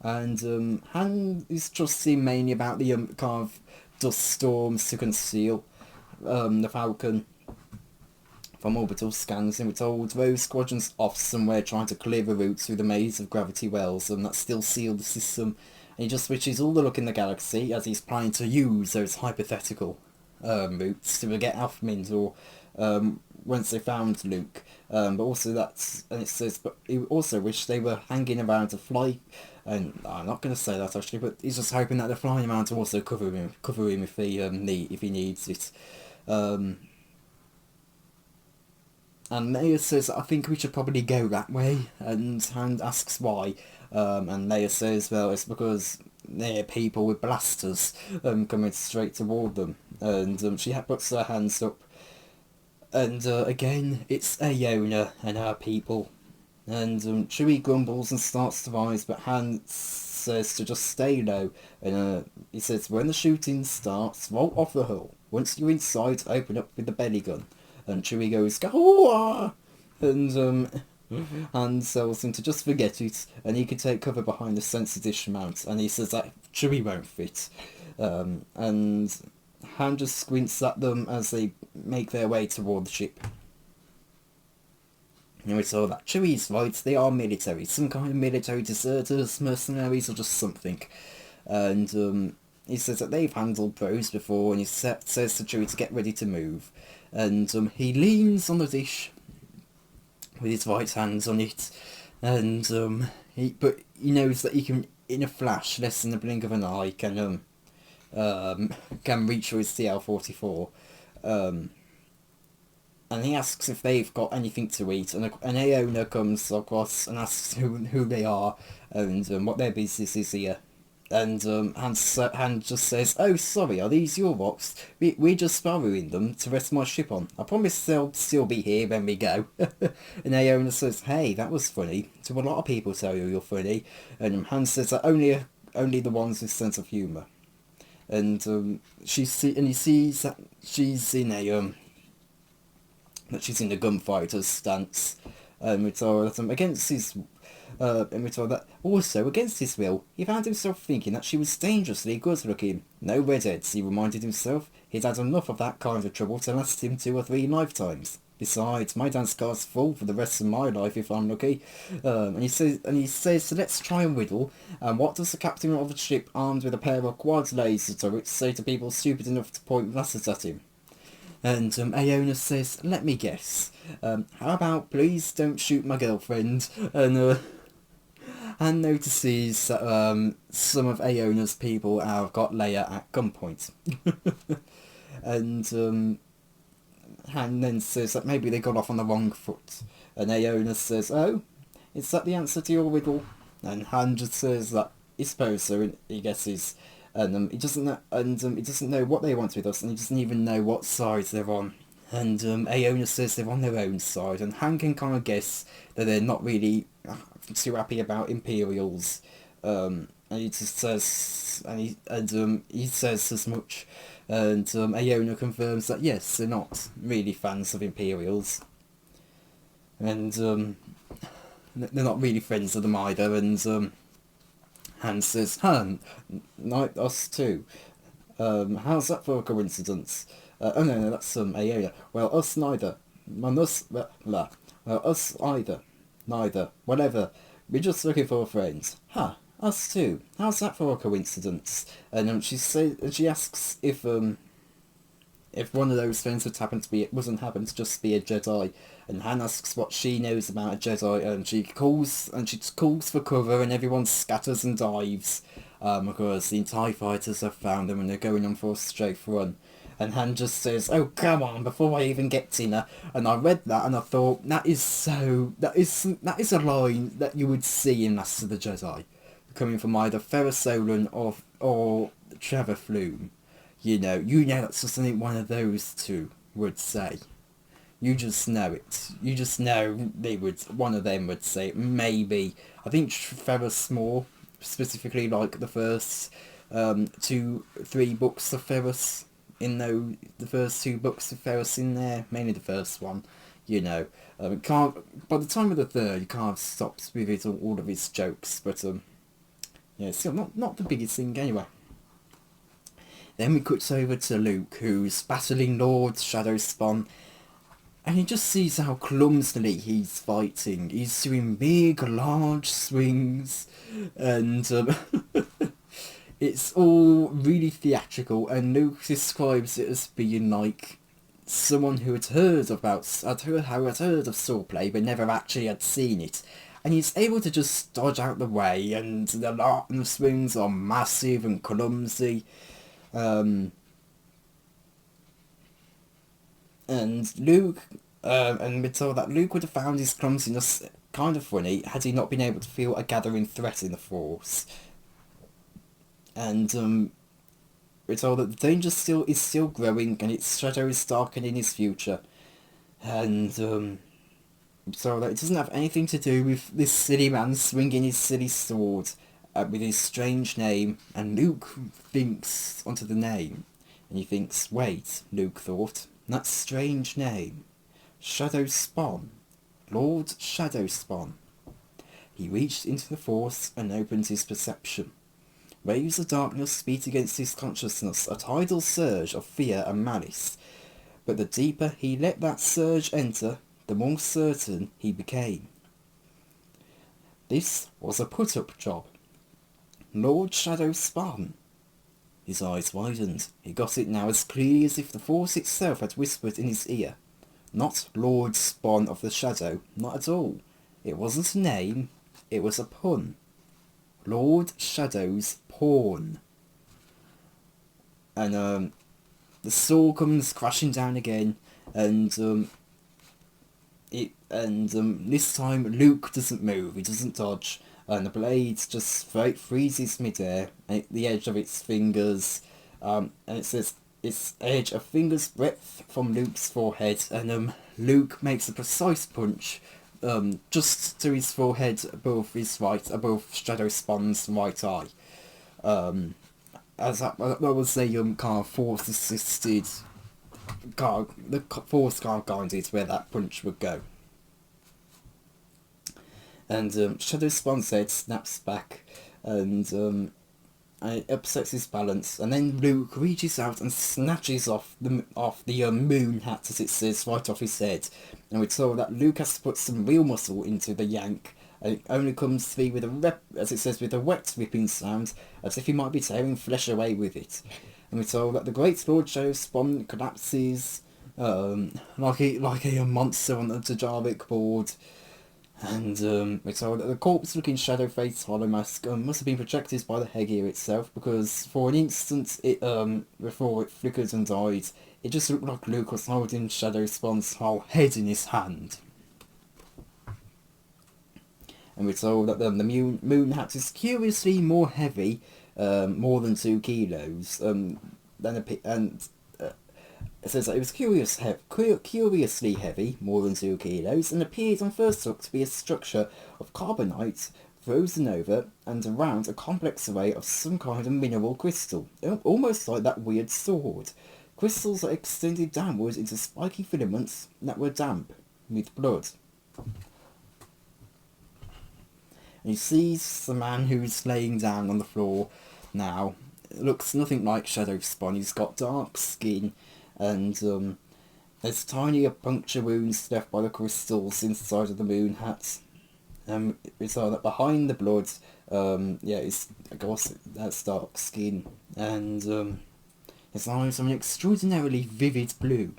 And Han is trusting mainly about the kind of dust storms to conceal the Falcon from orbital scans, and we're told Rose Squadron's off somewhere trying to clear a route through the maze of gravity wells that still seal the system, and he just wishes all the luck in the galaxy as he's planning to use those hypothetical routes to get off Mindor once they found Luke. But also and it says, but he also wished they were hanging around to fly, and I'm not going to say that actually, but he's just hoping that they're flying around to also cover him if he needs it. And Leia says, I think we should probably go that way, and Han asks why, and Leia says, well, it's because they're people with blasters coming straight toward them, and she puts her hands up, and again, it's Aona and her people, and Chewie grumbles and starts to rise, but Han says to just stay low, and he says, when the shooting starts, vault off the hull. Once you're inside, open up with the belly gun. And Chewie goes, go! And Han tells him to just forget it, and he can take cover behind the sensor dish mount, and he says that Chewie won't fit. And Han just squints at them as they make their way toward the ship. And we saw that Chewie's right, they are military, some kind of military deserters, mercenaries, or just something. And he says that they've handled pros before, and he says to Chewie to get ready to move. And he leans on the dish with his right hands on it, and but he knows that he can, in a flash, less than the blink of an eye, can reach for his CL-44, and he asks if they've got anything to eat, and Aona comes across and asks who they are and what their business is here. And Han just says, oh, sorry, are these your rocks? We're just borrowing them to rest my ship on. I promise they'll still be here when we go. And Aona says, hey, that was funny. To a lot of people tell you're funny. And Han says that only the ones with sense of humour. And he sees that she's in a gunfighter's stance. And we're told that against his... and we're told that also, against his will, he found himself thinking that she was dangerously good looking. No redheads, he reminded himself. He'd had enough of that kind of trouble to last him 2 or 3 lifetimes. Besides, my dance card's full for the rest of my life if I'm lucky. And he says, so let's try and whittle. And what does the captain of the ship, armed with a pair of quad laser turrets, say to people stupid enough to point blasters at him? And Aona says, let me guess. How about please don't shoot my girlfriend? And notices that some of Aona's people have got Leia at gunpoint. And Han then says that maybe they got off on the wrong foot. And Aona says, oh, is that the answer to your riddle? And Han just says that he suppose so, and he guesses. And he doesn't know what they want with us, and he doesn't even know what side they're on. And Aona says they're on their own side, and Han can kind of guess that they're not really too happy about Imperials. And he just says, he says as much. And Aona confirms that yes, they're not really fans of Imperials, and they're not really friends of them either. And Han says, Han, not us too. How's that for a coincidence? Oh no, that's Aona. Well, us neither. Well, us either. Neither. Whatever. We're just looking for friends. Huh. Us too. How's that for a coincidence? And she asks if one of those friends wasn't happened to just be a Jedi, and Han asks what she knows about a Jedi, and she calls for cover, and everyone scatters and dives, because the TIE fighters have found them and they're going on for a strafe run. And Han just says, oh come on, before I even get dinner. And I read that and I thought, that is a line that you would see in Master of the Jedi, coming from either Ferrus Solon or Trevor Flume. You know that's just something one of those two would say. You just know it. You just know one of them would say it. Maybe. I think Ferrus more, specifically like the first 2-3 books of Ferrus, the first 2 books of Ferris in there, mainly the first one. You know, can't, by the time of the third, you kind of stops with it, all of his jokes, but yeah, it's still not the biggest thing anyway. Then we cut over to Luke, who's battling Lord Shadowspawn, and he just sees how clumsily he's fighting. He's doing big, large swings, and it's all really theatrical, and Luke describes it as being like someone who had heard of swordplay but never actually had seen it, and he's able to just dodge out the way, and the swings are massive and clumsy. And Luke, and we're told that Luke would have found his clumsiness kind of funny had he not been able to feel a gathering threat in the Force. And we're told that the danger is still growing, and its shadow is darkening his future. And we're told that it doesn't have anything to do with this silly man swinging his silly sword with his strange name. And Luke thinks onto the name, and he thinks, wait, Luke thought, that strange name, Shadowspawn, Lord Shadowspawn. He reached into the Force and opened his perception. Waves of darkness beat against his consciousness, a tidal surge of fear and malice. But the deeper he let that surge enter, the more certain he became. This was a put-up job. Lord Shadowspawn. His eyes widened. He got it now as clearly as if the Force itself had whispered in his ear. Not Lord Spawn of the Shadow, not at all. It wasn't a name, it was a pun. Lord Shadow's pawn. And the sword comes crashing down again, and this time Luke doesn't move, he doesn't dodge, and the blade just freezes midair at the edge of its fingers, and it says its edge a finger's breadth from Luke's forehead, and Luke makes a precise punch just to his forehead above Shadowspawn's right eye. As that was a kind of Force assisted, the Force kind of guided where that punch would go. And Shadowspawn's head snaps back, and it upsets his balance, and then Luke reaches out and snatches off the moon hat, as it says, right off his head. And we're told that Luke has to put some real muscle into the yank, and it only comes free with with a wet ripping sound, as if he might be tearing flesh away with it. And we're told that the great Lord Shadowspawn collapses like a monster on the Tajaric board. And we're told that the corpse-looking shadow-faced hollow mask must have been projected by the headgear itself, because for an instant, before it flickered and died, it just looked like Luke was holding Shadowspawn's whole head in his hand. And we're told that the moon hat is curiously more heavy, more than 2 kilos, it says that it was curiously heavy, more than 2 kilos, and appeared on first look to be a structure of carbonite frozen over and around a complex array of some kind of mineral crystal, almost like that weird sword. Crystals that extended downward into spiky filaments that were damp with blood. And he sees the man who's laying down on the floor now. It looks nothing like Shadowspawn. He's got dark skin, and there's tiny puncture wounds left by the crystals inside of the moon hat. We saw that behind the blood, it's, of course, that's dark skin, and his eyes are an extraordinarily vivid blue,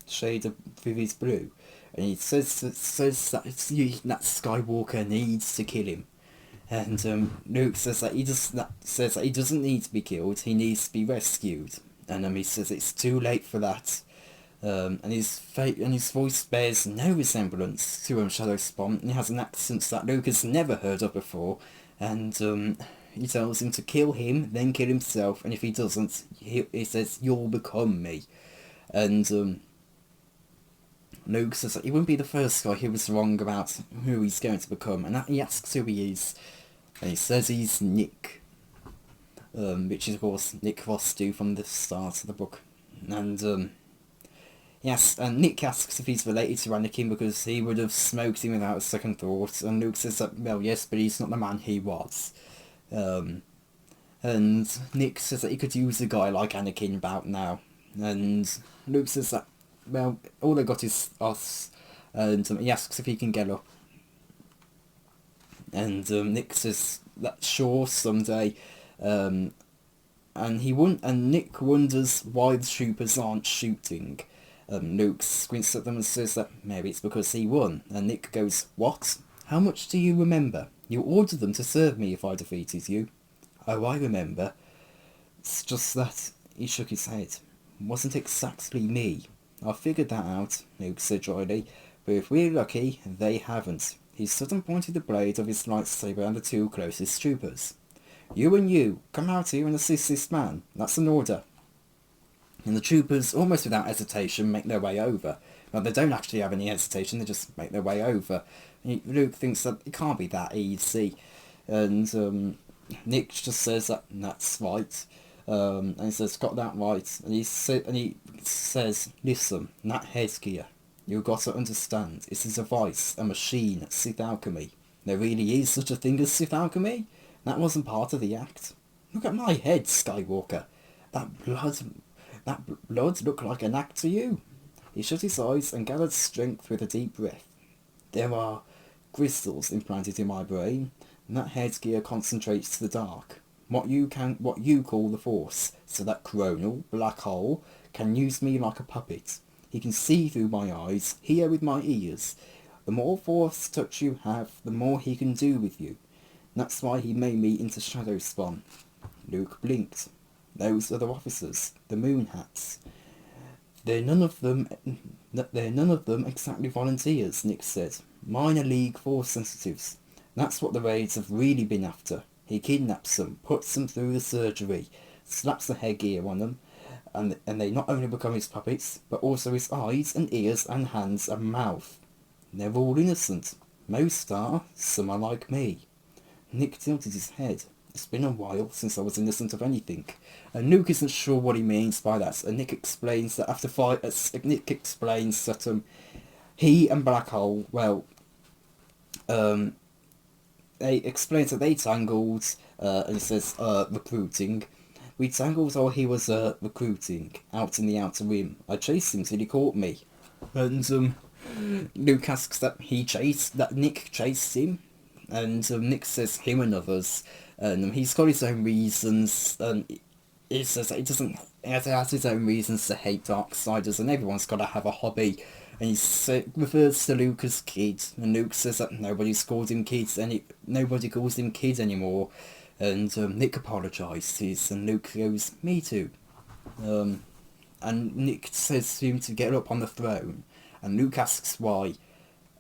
shade of vivid blue, and he says that Skywalker needs to kill him. And Luke says that he doesn't need to be killed, he needs to be rescued. And he says it's too late for that. And his voice bears no resemblance to Shadowspawn, and he has an accent that Luke has never heard of before. And he tells him to kill him, then kill himself, and if he doesn't, he says, "You'll become me." And Luke says that he wouldn't be the first guy who was wrong about who he's going to become, and that he asks who he is, and he says he's Nick, which is of course Nick Rostu from the start of the book. And yes, and Nick asks if he's related to Anakin because he would have smoked him without a second thought, and Luke says that, well, yes, but he's not the man he was. And Nick says that he could use a guy like Anakin about now, and Luke says that, well, all they got is us, and he asks if he can get up. And Nick says that sure, someday, and Nick wonders why the troopers aren't shooting. Luke squints at them and says that maybe it's because he won. And Nick goes, what? How much do you remember? You ordered them to serve me if I defeated you. Oh, I remember. It's just that he shook his head. It wasn't exactly me. I figured that out, Luke said dryly. But if we're lucky, they haven't. He suddenly pointed the blade of his lightsaber at the two closest troopers. You and you, come out here and assist this man. That's an order. And the troopers, almost without hesitation, make their way over. Well, they don't actually have any hesitation, they just make their way over. And Luke thinks that it can't be that easy. And Nick just says that that's right. And he says, got that right. And he says, listen, that headgear, you've got to understand, it's a device, a machine, Sith alchemy. There really is such a thing as Sith alchemy? That wasn't part of the act. Look at my head, Skywalker. That blood looked like an act to you. He shut his eyes and gathered strength with a deep breath. There are crystals implanted in my brain, and that headgear concentrates the dark. What you call the Force, so that Cronal, black hole, can use me like a puppet. He can see through my eyes, hear with my ears. The more Force touch you have, the more he can do with you. That's why he made me into Shadow Spawn. Luke blinked. Those other officers, the Moon Hats. They're none of them exactly volunteers, Nick said. Minor League Force sensitives. That's what the raids have really been after. He kidnaps them, puts them through the surgery, slaps the headgear on them, and they not only become his puppets, but also his eyes and ears and hands and mouth. They're all innocent. Most are. Some are like me. Nick tilted his head. It's been a while since I was innocent of anything. And Luke isn't sure what he means by that. And Nick explains that he and Black Hole, well, they explains that they tangled, and he says, recruiting. We tangled while he was recruiting, out in the Outer Rim. I chased him till he caught me. And Luke asks that Nick chased him. And Nick says him and others, and he's got his own reasons, and he says that he has his own reasons to hate Darksiders, and everyone's got to have a hobby. And he refers to Luke as kid, and Luke says that nobody calls him kid anymore. And Nick apologises, and Luke goes, me too. And Nick says to him to get up on the throne, and Luke asks why,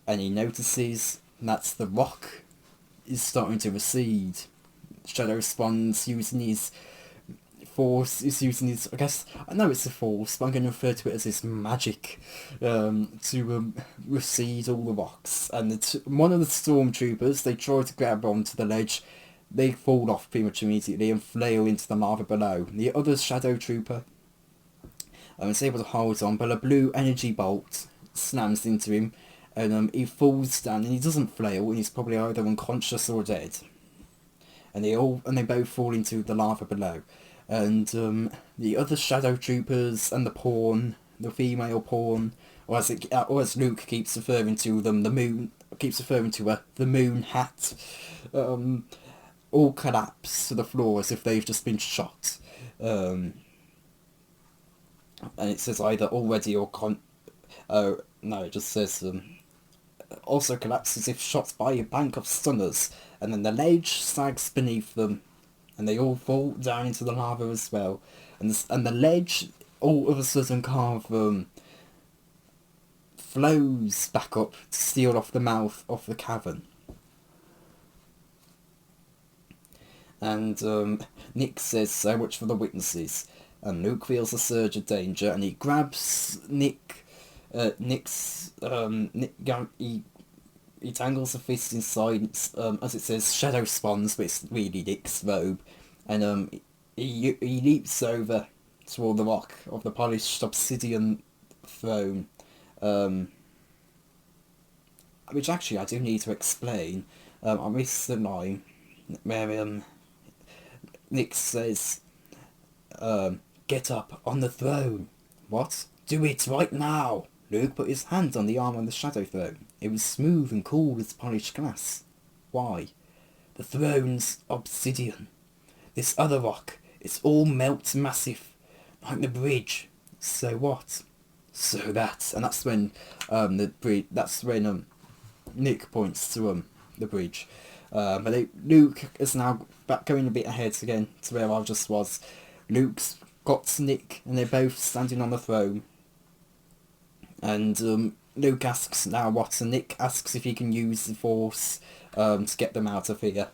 and he notices that the rock is starting to recede. Shadow Spawn's using his force, I guess, I know it's a force, but I'm going to refer to it as his magic, to recede all the rocks. And one of the stormtroopers, they try to grab onto the ledge, they fall off pretty much immediately and flail into the lava below. The other shadow trooper is able to hold on, but a blue energy bolt slams into him, and he falls down, and he doesn't flail, and he's probably either unconscious or dead. And they both fall into the lava below. And the other shadow troopers and the female pawn, or as Luke keeps referring to them, the Moon Hat, all collapse to the floor as if they've just been shot. And it says either already or no, it just says also collapses if shot by a bank of stunners, and then the ledge sags beneath them, and they all fall down into the lava as well. And the ledge all of a sudden kind of flows back up to seal off the mouth of the cavern. And Nick says, so much for the witnesses. And Luke feels a surge of danger, and he grabs Nick. He tangles a fist inside, as it says, Shadow Spawns, but it's really Nick's robe. And he leaps over toward the rock of the polished obsidian throne, which actually I do need to explain. I missed the line where Nick says, "Get up on the throne." What? Do it right now! Luke put his hand on the arm of the shadow throne. It was smooth and cool as polished glass. Why? The throne's obsidian. This other rock, it's all melt massive, like the bridge. So what? So that, and that's when Nick points to the bridge. But Luke is now back going a bit ahead again to where I just was. Luke's got Nick, and they're both standing on the throne. And Luke asks now what, and Nick asks if he can use the Force to get them out of here.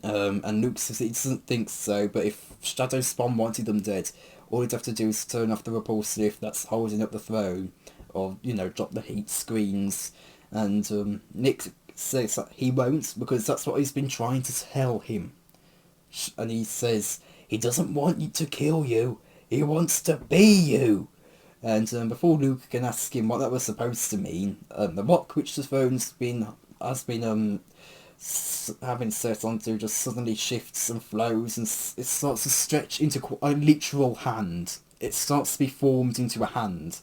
And Luke says he doesn't think so, but if Shadow Spawn wanted them dead, all he'd have to do is turn off the repulsor lift that's holding up the throne, or, drop the heat screens. And Nick says that he won't, because that's what he's been trying to tell him. And he says, he doesn't want you to kill you, he wants to be you. And before Luke can ask him what that was supposed to mean, the rock which the throne's has been having set onto just suddenly shifts and flows, and it starts to stretch into a literal hand. It starts to be formed into a hand.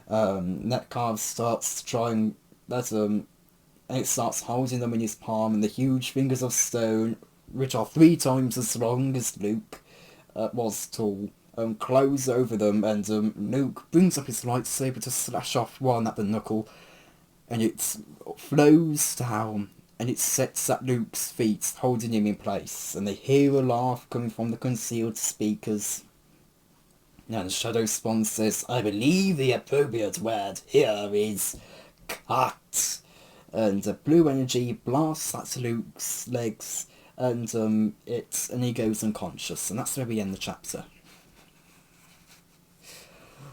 Netcarve starts to try and and it starts holding them in his palm, and the huge fingers of stone, which are 3 times as long as Luke was tall, close over them, and Luke brings up his lightsaber to slash off one at the knuckle, and it flows down, and it sets at Luke's feet, holding him in place, and they hear a laugh coming from the concealed speakers. And Shadow Spawn says, "I believe the appropriate word here is cut." And blue energy blasts at Luke's legs, and he goes unconscious, and that's where we end the chapter.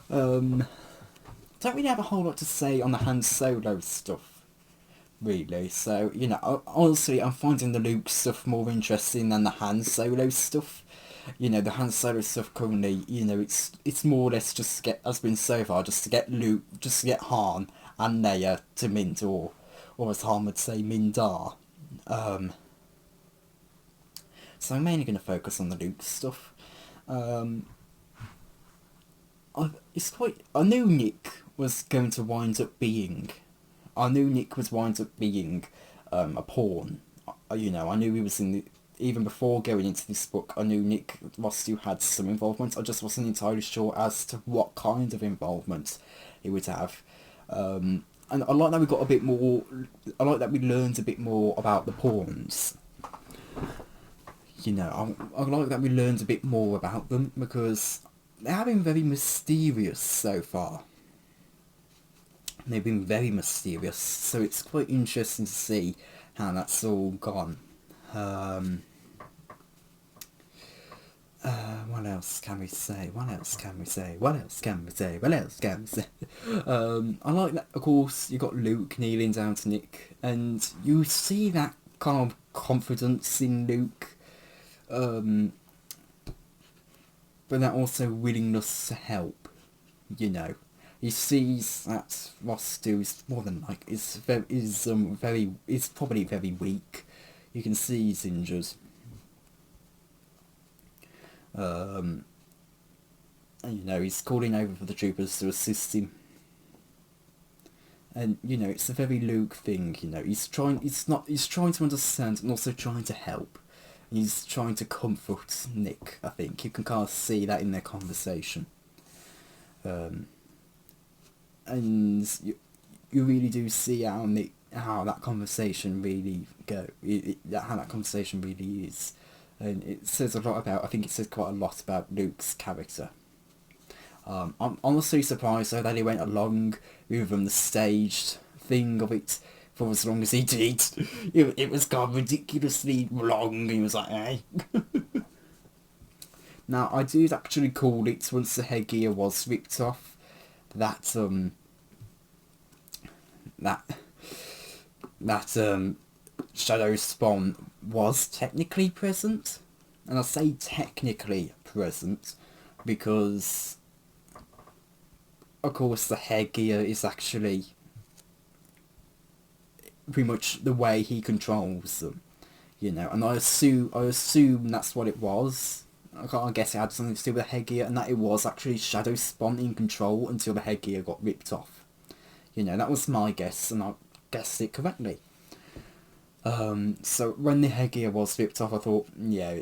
Don't really have a whole lot to say on the Han Solo stuff, really. So, honestly, I'm finding the Luke stuff more interesting than the Han Solo stuff. The Han Solo stuff currently, it's more or less just to get, has been so far, just to get Luke, just to get Han and Leia to Mindor, or as Han would say, Mindar. So I'm mainly going to focus on the Luke stuff. I knew Nick was going to wind up being... a pawn. I knew he was in the... Even before going into this book, I knew Nick Rostu had some involvement. I just wasn't entirely sure as to what kind of involvement he would have. And I like that we got a bit more... I like that we learned a bit more about the pawns. I like that we learned a bit more about them, because they have been very mysterious so far. They've been very mysterious, so it's quite interesting to see how that's all gone. What else can we say? I like that, of course, you got Luke kneeling down to Nick, and you see that kind of confidence in Luke, but that also willingness to help, He sees that Rostu is more than is probably very weak. You can see he's injured. And he's calling over for the troopers to assist him. And it's a very Luke thing. He's trying to understand and also trying to help. He's trying to comfort Nick. I think you can kind of see that in their conversation. And you really do see how that conversation really how that conversation really is, and it says a lot about. I think it says quite a lot about Luke's character. I'm honestly surprised though that he went along with the staged thing of it for as long as he did. It was kind of ridiculously long. He was like, hey. Now I did actually call it once the headgear was ripped off that Shadow Spawn was technically present, and I say technically present, because of course the headgear is actually pretty much the way he controls them, you know, and I assume that's what it was. I guess it had something to do with the headgear, and that it was actually Shadow Spawn in control until the headgear got ripped off. You know, that was my guess, and I guessed it correctly. So when the headgear was ripped off, I thought, yeah,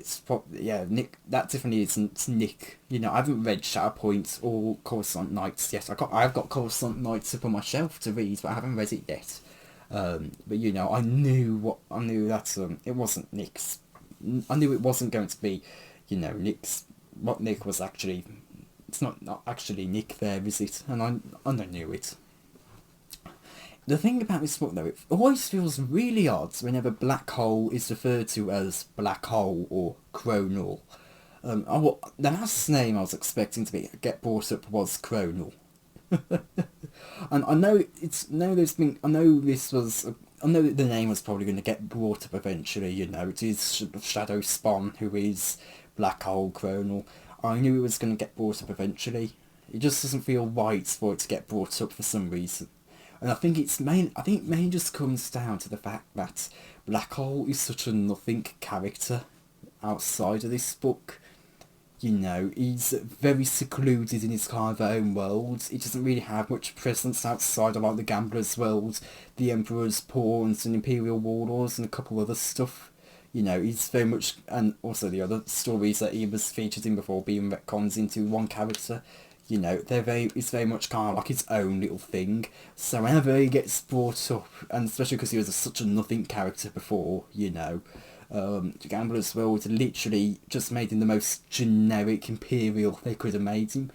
Nick. That definitely isn't Nick. You know, I haven't read Shatterpoint or Coruscant Knights yet. I've got Coruscant Knights up on my shelf to read, but I haven't read it yet. But you know, I knew that it wasn't Nick's. I knew it wasn't going to be, you know, Nick's. What Nick was actually. It's not actually Nick there, is it? And I knew it. The thing about this book, though, it always feels really odd whenever Black Hole is referred to as Black Hole or Cronal. The last name I was expecting to get brought up was Cronal. And I know the name was probably going to get brought up eventually, you know. It is Shadow Spawn who is Black Hole Cronal. I knew it was going to get brought up eventually. It just doesn't feel right for it to get brought up for some reason. And I think it mainly just comes down to the fact that Black Hole is such a nothing character outside of this book. You know, he's very secluded in his kind of own world. He doesn't really have much presence outside of like the Gambler's world, the Emperor's Pawns and Imperial Warlords and a couple other stuff. You know, he's very much, and also the other stories that he was featured in before being retcons into one character. You know, it's very much kind of like his own little thing. So whenever he gets brought up, and especially because he was such a nothing character before, you know, the Gambler's World literally just made him the most generic Imperial they could have made him.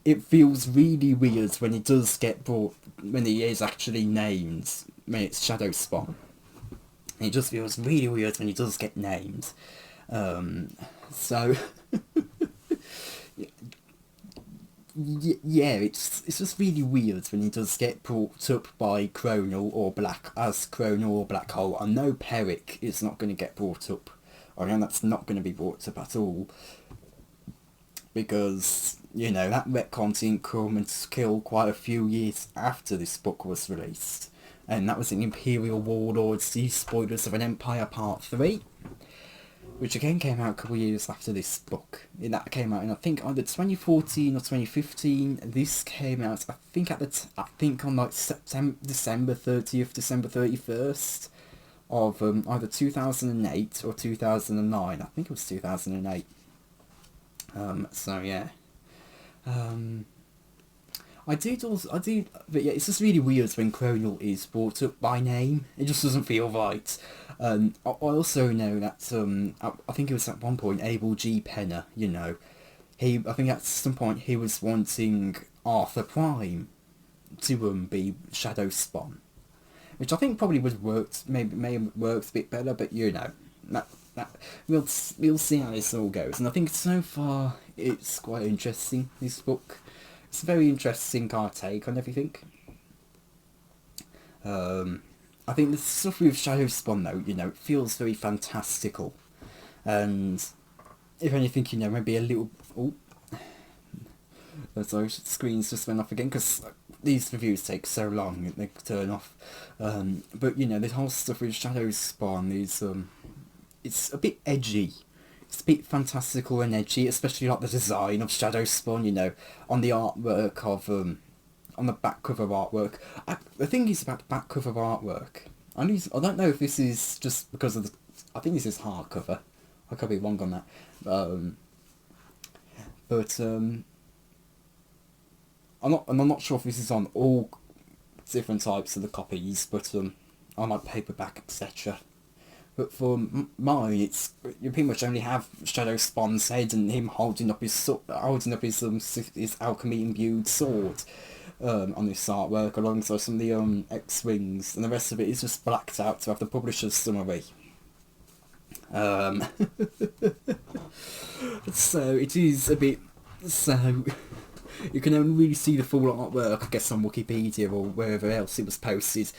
It feels really weird when he does get brought, when he is actually named, when it's Shadow Spawn. It just feels really weird when he does get named. So... Yeah, it's just really weird when he does get brought up by Cronal or Black Hole. I know Peric is not going to get brought up. I know that's not going to be brought up at all. Because, you know, that retcon didn't come until quite a few years after this book was released. And that was in Imperial Warlords, The Spoilers of an Empire Part 3. Which again came out a couple of years after this book. That came out in, I think, either 2014 or 2015. This came out, I think on like December 30th, December 31st of either 2008 or 2009. I think it was 2008. So yeah. But yeah, it's just really weird when Cronal is brought up by name. It just doesn't feel right. I also know that, I think it was at one point Abel G. Penner, you know, I think at some point he was wanting Arthur Prime to be Shadow Spawn, which I think probably would have worked, may have worked a bit better, but you know, we'll see how this all goes. And I think so far it's quite interesting, this book. It's a very interesting kind of take on everything. I think the stuff with Shadow Spawn, though, you know, feels very fantastical. And if anything, you know, maybe a little... Oh, sorry, screens just went off again, because these reviews take so long, they turn off. But, you know, this whole stuff with Shadow Spawn is... it's a bit edgy. It's a bit fantastical and edgy, especially like the design of Shadow Spawn, you know, on the artwork of... on the back cover artwork. The thing is about the back cover artwork, I don't know if this is just because of I think this is hardcover. I could be wrong on that. I'm not sure if this is on all different types of the copies, but on like paperback, etc. But for mine, you pretty much only have Shadow Spawn's head and him holding up his alchemy imbued sword. On this artwork, alongside some of the X-Wings, and the rest of it is just blacked out to have the publisher's summary. So it is a bit... So you can only really see the full artwork, I guess, on Wikipedia or wherever else it was posted.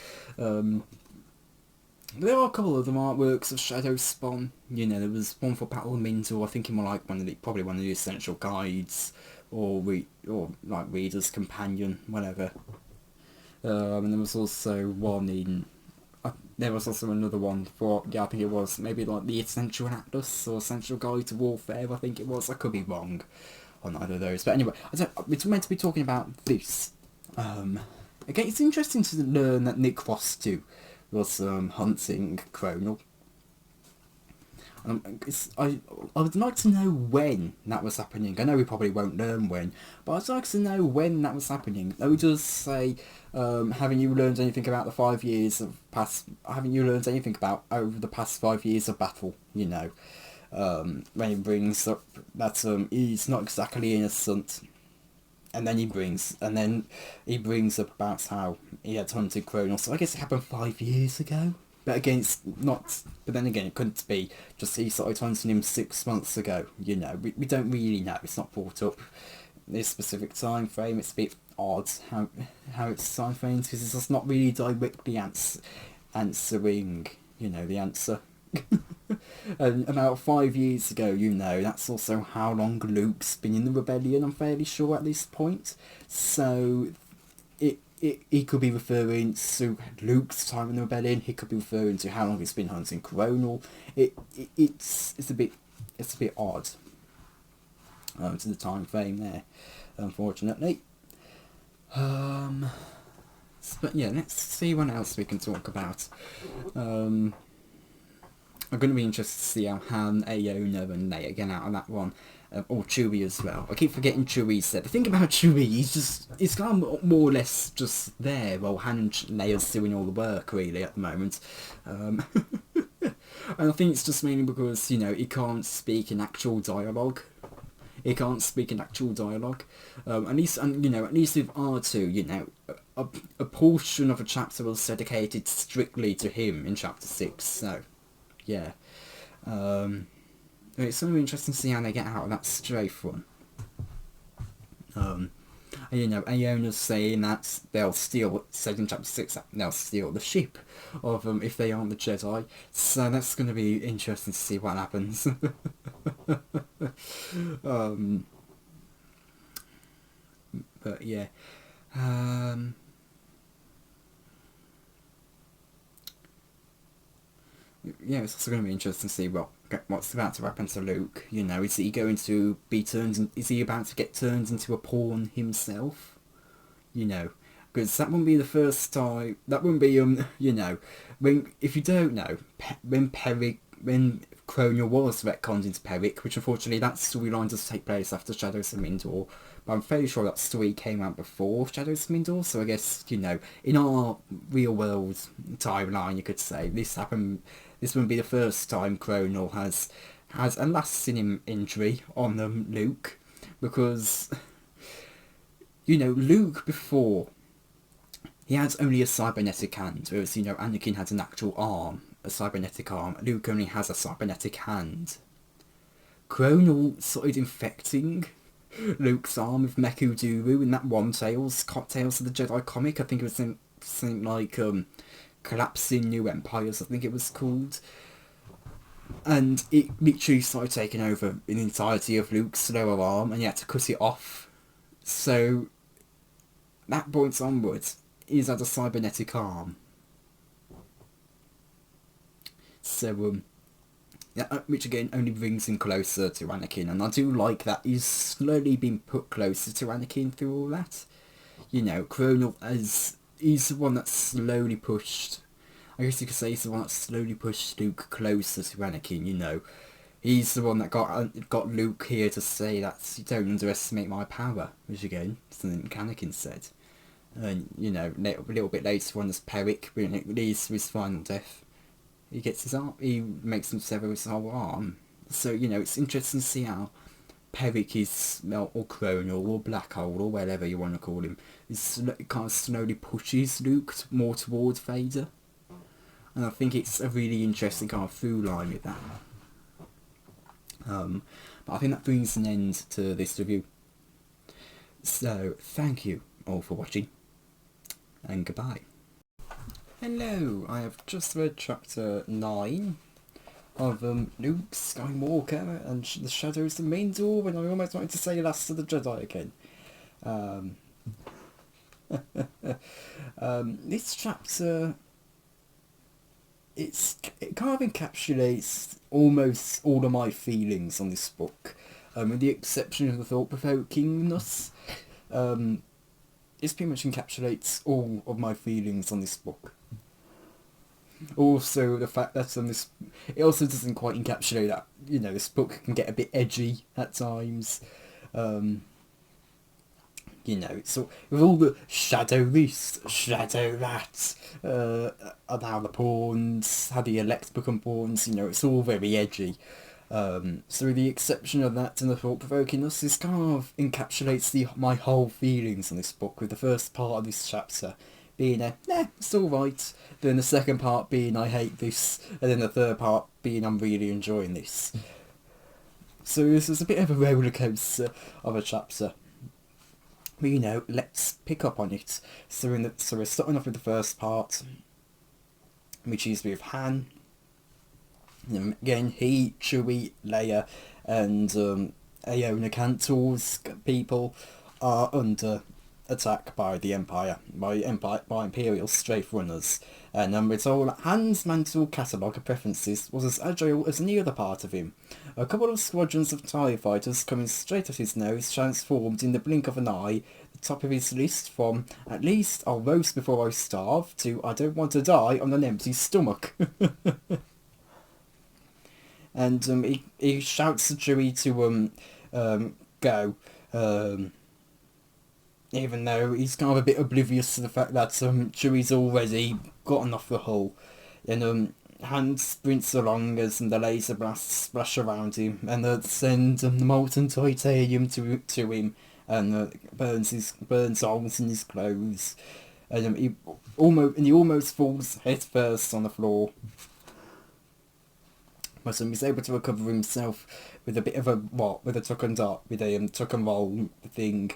There are a couple of other artworks of Shadow Spawn. You know, there was one for Battle of Mindor. I think more like probably one of the essential guides, or like Reader's Companion, whatever. And there was also one in. There was also another one for, I think it was maybe like the Essential Atlas or Essential Guide to Warfare. I think it was. I could be wrong on either of those. But anyway, it's meant to be talking about this. Again, it's interesting to learn that Nick Frost was hunting Cronal. I would like to know when that was happening. I know we probably won't learn when, but I'd like to know when that was happening. Though he does say, haven't you learned anything about the 5 years of past? Haven't you learned anything about over the past 5 years of battle? You know, when he brings up that he's not exactly innocent, and then he brings up about how he had hunted Cronal. So I guess it happened 5 years ago. But again, it's not. But then again, it couldn't be just he started hunting him 6 months ago. You know, we don't really know. It's not brought up this specific time frame. It's a bit odd how it's time frames, because it's just not really directly answering. You know, the answer. And about 5 years ago, you know, that's also how long Luke's been in the rebellion. I'm fairly sure at this point. So he could be referring to Luke's time in the rebellion. He could be referring to how long he's been hunting Cronal. It's a bit odd to the time frame there, unfortunately. But yeah, let's see what else we can talk about. I'm going to be interested to see how Han, Aona and Leia get out of that one. Or Chewie as well. I keep forgetting Chewie's said. The thing about Chewie, he's kind of more or less just there, while Han and Leia's doing all the work, really, at the moment. And I think it's just mainly because, you know, he can't speak in actual dialogue. At least with R2, you know, a portion of a chapter was dedicated strictly to him in chapter 6, so, yeah. It's going to be interesting to see how they get out of that strafe one. You know, Aona's saying that they'll steal, said in chapter 6, that they'll steal the ship of them if they aren't the Jedi. So that's going to be interesting to see what happens. But yeah. Yeah, it's also going to be interesting to see what's about to happen to Luke. You know, is he going to be is he about to get turned into a pawn himself? You know, because that wouldn't be the first time. That wouldn't be you know, if you don't know, when Cronal was retconned into Peric, which unfortunately that storyline does take place after Shadows of Mindor, but I'm fairly sure that story came out before Shadows of Mindor, so I guess, you know, in our real world timeline, you could say this wouldn't be the first time Cronal has a lasting injury on Luke, because, you know, Luke before, he had only a cybernetic hand, whereas, you know, Anakin had an actual arm, a cybernetic arm. Luke only has a cybernetic hand. Cronal started infecting Luke's arm with Mechuduru in that one Tales of the Jedi comic. I think it was something like Collapsing New Empires, I think it was called. And it literally started taking over the entirety of Luke's lower arm, and he had to cut it off. So, that point onwards, he's had a cybernetic arm. So, which again only brings him closer to Anakin, and I do like that he's slowly been put closer to Anakin through all that. You know, Cronal he's the one that slowly pushed, I guess you could say he's the one that slowly pushed Luke closer to Anakin, you know. He's the one that got Luke here to say that you don't underestimate my power, which again, something Anakin said. And, you know, a little bit later on as Peric, when it leads to his final death, he gets his arm, he makes him sever his whole arm. So, you know, it's interesting to see how Peric is, or Cronal, or Black Hole, or whatever you want to call him, it kind of slowly pushes Luke more towards Vader. And I think it's a really interesting kind of through line with that. But I think that brings an end to this review. So, thank you all for watching, and goodbye. Hello, I have just read chapter 9 of Luke Skywalker and the Shadows of Mindor, and I almost wanted to say Last of the Jedi again. This chapter, it kind of encapsulates almost all of my feelings on this book, with the exception of the thought-provokingness. This pretty much encapsulates all of my feelings on this book. Also, the fact that it also doesn't quite encapsulate that, this book can get a bit edgy at times. It's all, with all the shadow this, shadow that, and how the pawns, how the elect become pawns, it's all very edgy. So with the exception of that and the thought-provokingness, this kind of encapsulates my whole feelings on this book, with the first part of this chapter being it's alright, then the second part being I hate this, and then the third part being I'm really enjoying this. So this is a bit of a roller coaster of a chapter. But let's pick up on it. So we're starting off with the first part, which is with Han. Again, he, Chewie, Leia, and Aona Cantor's people are under attack by the Empire, by Imperial Strafe Runners, and we're told Han's mental catalogue of preferences was as agile as any other part of him. A couple of squadrons of TIE fighters coming straight at his nose transformed in the blink of an eye, the top of his list from, at least I'll roast before I starve, to I don't want to die on an empty stomach. And he shouts to Chewie to go, even though he's kind of a bit oblivious to the fact that Chewie's already gotten off the hull. And Han sprints along as the laser blasts splash around him and send the molten titanium to him, and burns holes in his clothes. And he almost falls head first on the floor. But he's able to recover himself with a bit of with a tuck and dart, with a tuck and roll thing.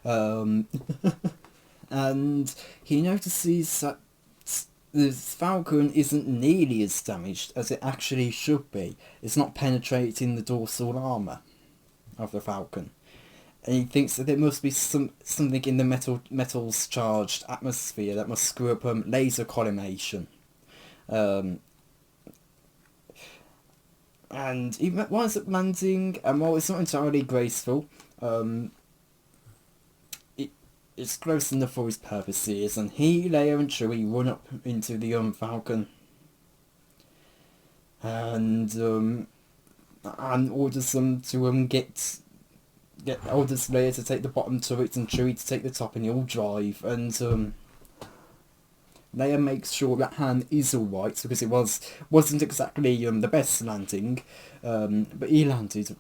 And he notices that the Falcon isn't nearly as damaged as it actually should be. It's not penetrating the dorsal armour of the Falcon. And he thinks that there must be something in the metal's charged atmosphere that must screw up laser collimation. And he winds up landing, and while it's not entirely graceful, it's close enough for his purposes, and he, Leia and Chewie run up into the Falcon, and orders them to orders Leia to take the bottom turret and Chewie to take the top, and he'll drive, and Leia makes sure that Han is alright, because it wasn't exactly the best landing, but he landed.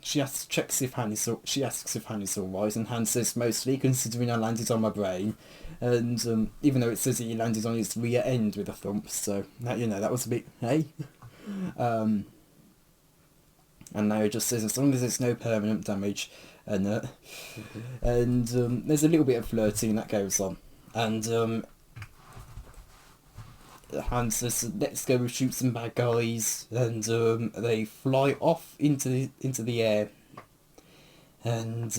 She asks if Han is alright, and Han says mostly, considering I landed on my brain, and even though it says he landed on his rear end with a thump, so that was a bit hey. And Leia just says as long as there's no permanent damage, and there's a little bit of flirting that goes on. And Han says, let's go shoot some bad guys, and they fly off into the air, and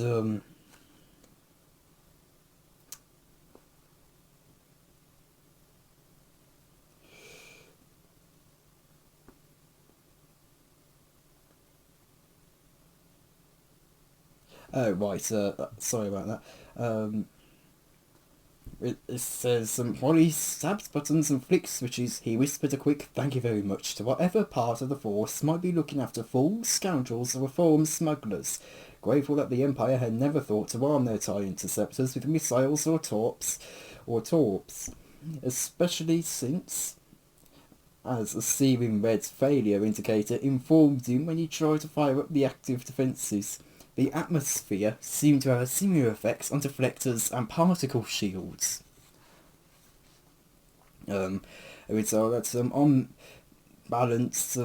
oh right, sorry about that. It says, while he stabs buttons and flicks switches, he whispered a quick thank you very much to whatever part of the force might be looking after fools, scoundrels, or reformed smugglers, grateful that the Empire had never thought to arm their TIE interceptors with missiles or torps, especially since, as a searing red failure indicator informed him when he tried to fire up the active defences. The atmosphere seemed to have similar effects on deflectors and particle shields. We're told that on balance,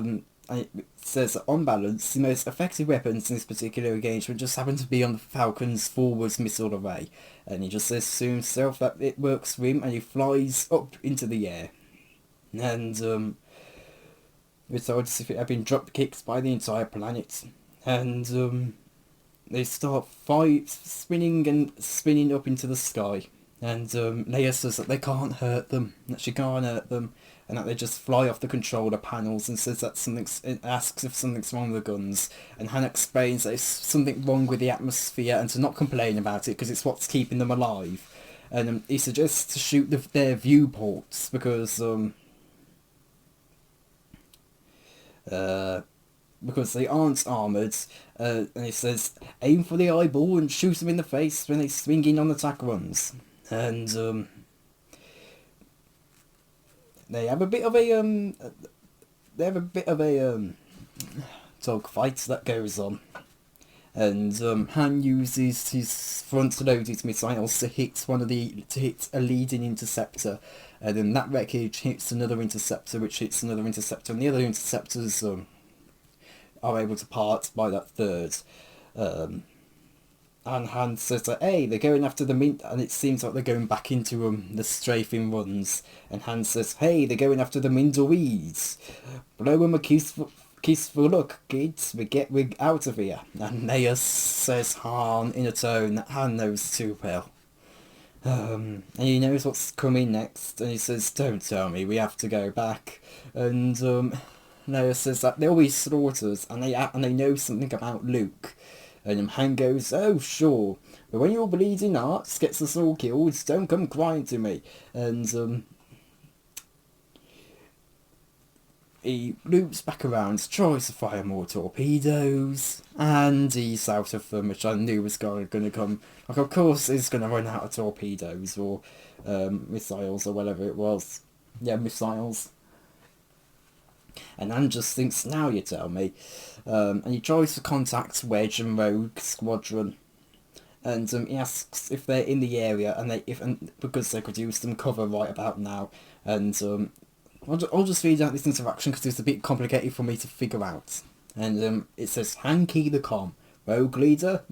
and it says that on balance, the most effective weapons in this particular engagement just happen to be on the Falcon's forwards missile array. And he just says to himself that it works for him, and he flies up into the air. And we're told as if it had been drop kicked by the entire planet. And they start spinning and spinning up into the sky. And Leia says that they can't hurt them, that she can't hurt them, and that they just fly off the controller panels, and says that asks if something's wrong with the guns. And Han explains that it's something wrong with the atmosphere and to not complain about it because it's what's keeping them alive. And he suggests to shoot their viewports because they aren't armoured, and he says, aim for the eyeball and shoot them in the face when they swing in on attack runs. And they have a bit of a dogfight that goes on, and Han uses his front-loaded missiles to hit a leading interceptor, and then that wreckage hits another interceptor, which hits another interceptor, and the other interceptors are able to part by that third. And Han says that, hey, they're going after the Mint, and it seems like they're going back into the strafing runs. And Han says, hey, they're going after the Mindor. Blow them a kiss for luck, kids. We're out of here. And Leia says Han in a tone that Han knows too well. And he knows what's coming next, and he says, don't tell me, we have to go back. And Leia says that there'll be slaughters, and they know something about Luke. And Han goes, oh sure, but when your bleeding heart gets us all killed, don't come crying to me. And he loops back around, tries to fire more torpedoes, and he's out of them, which I knew was going to come. Like, of course he's going to run out of torpedoes, or missiles, or whatever it was. Yeah, missiles. And Han just thinks, now you tell me. And he tries to contact Wedge and Rogue Squadron. And he asks if they're in the area, and because they could use some cover right about now. And I'll just read out this interaction because it's a bit complicated for me to figure out. And it says, Han key the comm. Rogue leader,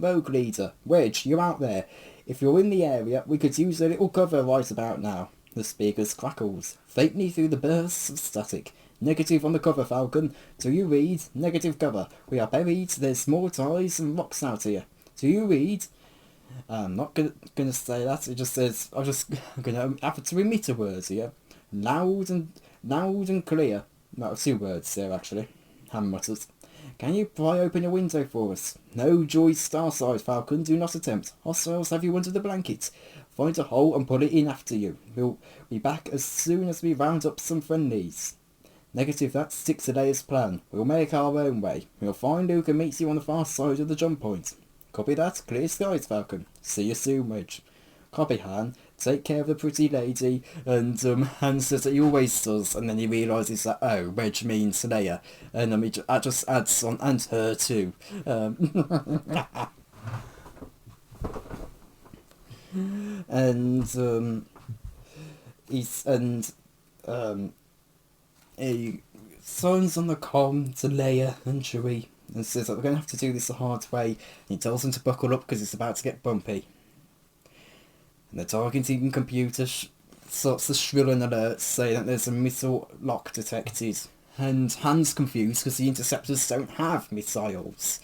Wedge, you out there. If you're in the area, we could use a little cover right about now. The speakers crackles, faintly through the bursts of static. Negative on the cover, Falcon. Do you read? Negative cover. We are buried. There's small ties and rocks out here. Do you read? I'm not gonna say that. It just says I'm gonna have to emit a word here. Loud and clear. No, 2 words there actually. Han mutters. Can you pry open a window for us? No joy starside, Falcon. Do not attempt. Hostiles have you under the blanket. Find a hole and pull it in after you. We'll be back as soon as we round up some friendlies. Negative, that sticks to Leia's plan. We'll make our own way. We'll find Luke and meet you on the far side of the jump point. Copy that. Clear skies, Falcon. See you soon, Wedge. Copy, Han. Take care of the pretty lady. And Han says that he always does, and then he realises that, oh, Wedge means Leia. And he just adds on, and her too. He signs on the comm to Leia and Chewie and says that we're going to have to do this the hard way. And he tells them to buckle up because it's about to get bumpy. And the targeting computer starts to shrill an alert saying that there's a missile lock detected. And Han's confused because the interceptors don't have missiles.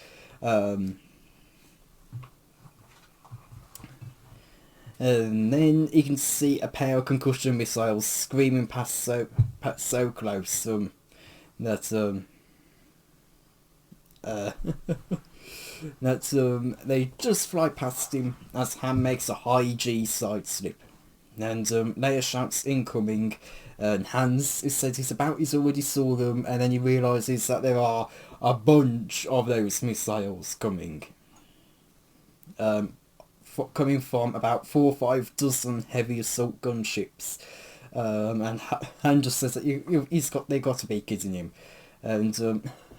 And then you can see a pair of concussion missiles screaming past so close that they just fly past him as Han makes a high G side slip. And Leia shouts incoming, and Hans said he's already saw them, and then he realises that there are a bunch of those missiles coming. Coming from about 4 or 5 dozen heavy assault gunships, and Han just says that they got to be kidding him, and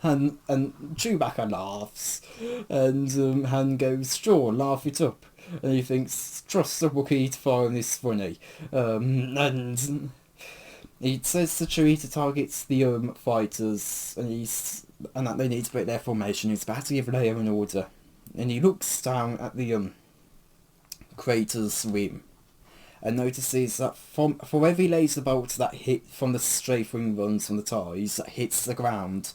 Chewbacca laughs, and Han goes, sure, laugh it up, and he thinks, trust the Wookiee to find this funny, and He says to Chewie to target the fighters, and that they need to break their formation. He's about to give Leia an order, and he looks down at the crater's rim, and notices that for every laser bolt that hit from the strafing runs from the TIEs that hits the ground,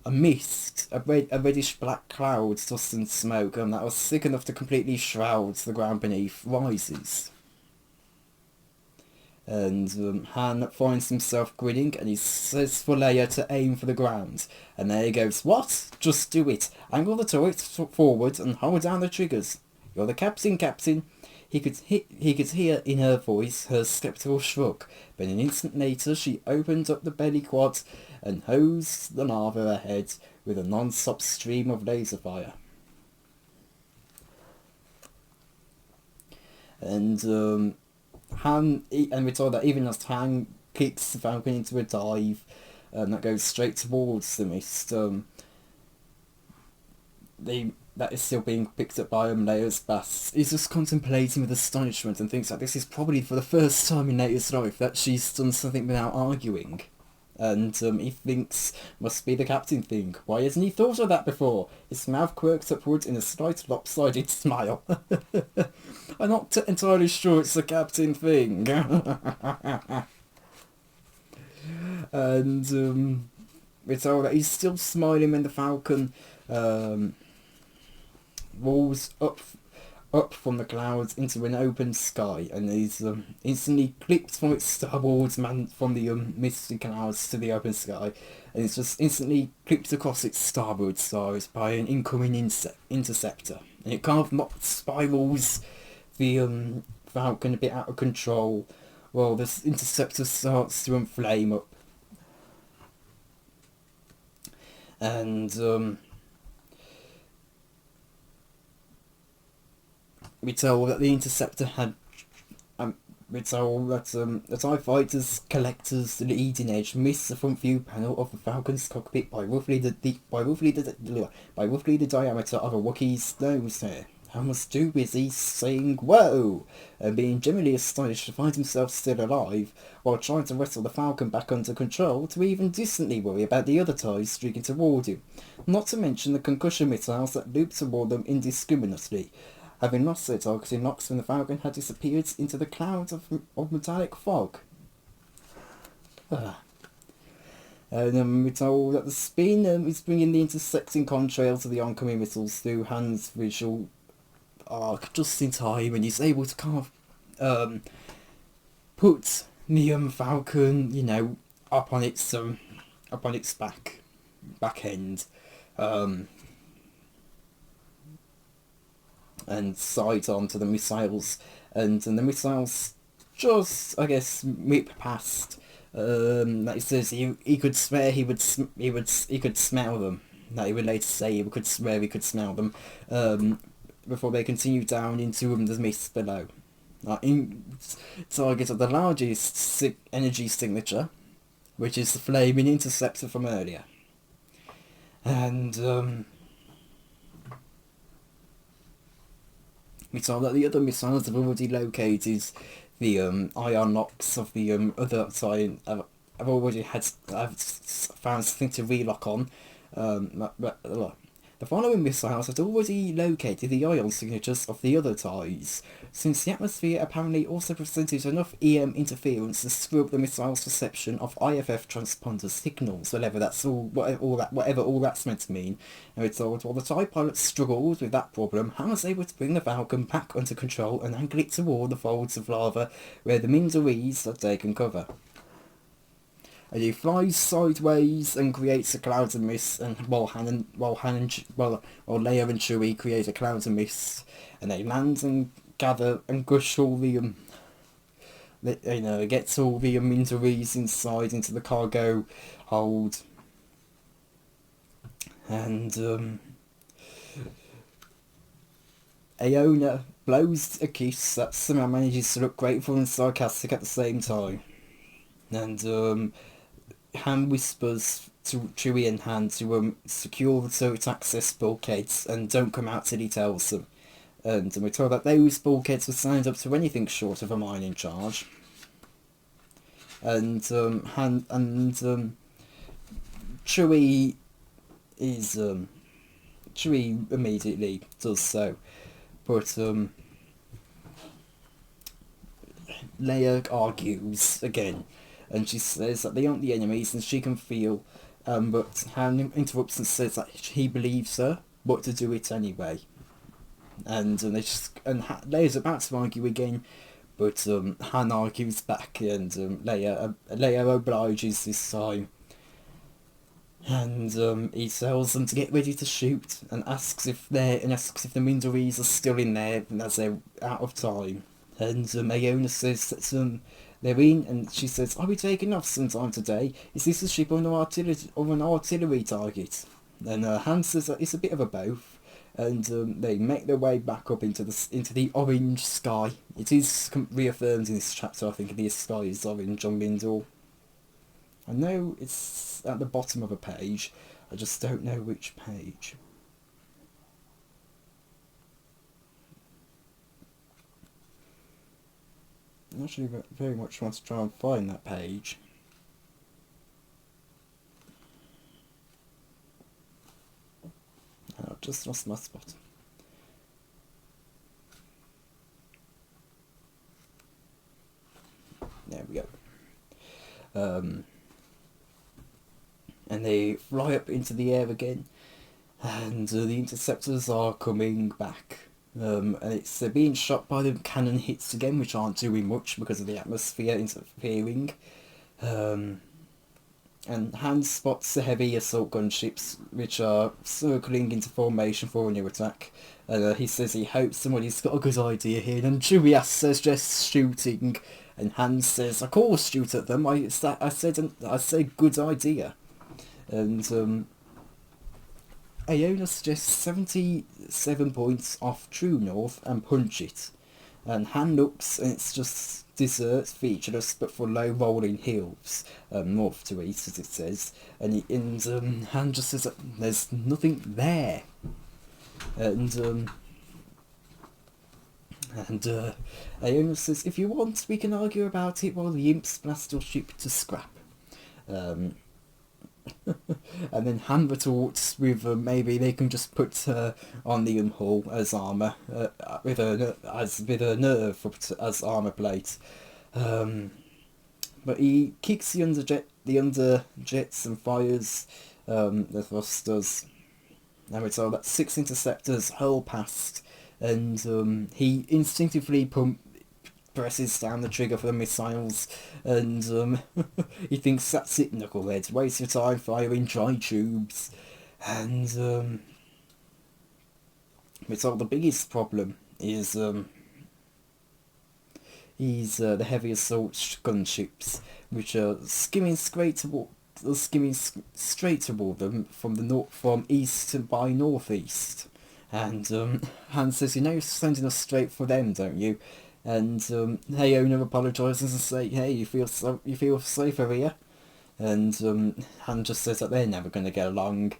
a mist, a reddish black cloud, dust and smoke, that was thick enough to completely shroud the ground beneath, rises. And Han finds himself grinning, and he says for Leia to aim for the ground. And Leia goes, "What? Just do it. Angle the turret forward and hold down the triggers. You're the captain, Captain." He could hear in her voice her skeptical shrug, but an instant later she opened up the belly quad and hosed the lava ahead with a non-stop stream of laser fire. And we're told that even as Han kicks the Falcon into a dive that goes straight towards the mist, that is still being picked up by Leia's bass. He's just contemplating with astonishment and thinks that this is probably for the first time in Leia's life that she's done something without arguing. And he thinks, must be the captain thing. Why hasn't he thought of that before? His mouth quirks upwards in a slight lopsided smile. I'm not entirely sure it's the captain thing. And we're told that he's still smiling when the Falcon rolls up from the clouds into an open sky, and is instantly clipped from its starboard from the misty clouds to the open sky, and it's just instantly clipped across its starboard stars by an incoming interceptor, and it kind of spirals the Falcon a bit out of control while this interceptor starts to flame up. And we're told that the interceptor had. We're told that the TIE fighters collectors the leading edge missed the front view panel of the Falcon's cockpit by roughly the diameter of a Wookiee's nose hair. Han was too busy saying "whoa" and being genuinely astonished to find himself still alive while trying to wrestle the Falcon back under control to even distantly worry about the other TIEs streaking toward him, not to mention the concussion missiles that looped toward them indiscriminately, having lost their targeting locks when the Falcon had disappeared into the clouds of metallic fog. And we're told that the spin is bringing the intersecting contrails of the oncoming missiles through Han's visual arc just in time, and he's able to kind of put the Falcon, up on its back end, and sight onto the missiles, and the missiles just, I guess, whip past. Like it says, he could swear he could smell them. That he would later say he could swear he could smell them. Before they continue down into the mist below. Target of the largest energy signature, which is the flaming interceptor from earlier. And we saw that the other missiles have already located the ion locks of the other side. I've found something to relock on. The following missiles had already located the ion signatures of the other TIEs, since the atmosphere apparently also presented enough EM interference to screw up the missile's perception of IFF transponder signals, whatever that's meant to mean. And we're told while the TIE pilots struggled with that problem, Han was able to bring the Falcon back under control and angle it toward the folds of lava where the Mindorese had taken cover. And he flies sideways and creates a cloud of mist, and while Leia and Chewie create a cloud of mist, and they land and gather and gush all the gets all the Mindorese inside into the cargo hold, and Aona blows a kiss that somehow manages to look grateful and sarcastic at the same time, and Han whispers to Chewie and Han to secure the turret access bulkheads and don't come out till he tells them. And we're told that those bulkheads were signed up to anything short of a mining charge. and Chewie is Chewie immediately does so, but Leia argues again, and she says that they aren't the enemies and she can feel, but Han interrupts and says that he believes her, but to do it anyway. And Leia's about to argue again, but Han argues back, and Leia obliges this time. And he tells them to get ready to shoot, and asks if the Mindorese are still in there, and as they're out of time. And Aona says that they're in, and she says, "Are we taking off sometime today? Is this a ship or an artillery target?" And Han says that it's a bit of a both. And they make their way back up into the orange sky. It is reaffirmed in this chapter, I think, the sky is orange on Mindor. I know it's at the bottom of a page, I just don't know which page. I actually very much want to try and find that page. I've just lost my spot. There we go. And they fly up into the air again, and the interceptors are coming back. And they're being shot by the cannon hits again, which aren't doing much because of the atmosphere interfering. And Han spots the heavy assault gunships, which are circling into formation for a new attack. And he says he hopes somebody's got a good idea here. And Chewie suggests shooting, and Han says, "Of course, shoot at them. I said good idea." And Aona suggests 77 points off true north and punch it. And Han looks, and it's just desert, featureless, but for low rolling hills, north to east, as it says. And Han just says that there's nothing there. And Aona says, "If you want, we can argue about it while the imps blast your ship to scrap." And then Han retorts with maybe they can just put her on the hull as armour, with a nerve as armour plate. But he kicks the underjets and fires the thrusters. And we're told that 6 interceptors hurl past, and he instinctively presses down the trigger for the missiles, and he thinks, "That's it, knuckleheads, waste your time firing dry tubes." And we're told the biggest problem is the heavy assault gunships, which are skimming straight toward them from east by northeast. And Han says, "You know you're sending us straight for them, don't you?" And Aona apologises and say, "Hey, you feel safer here?" And Han just says that they're never going to get along.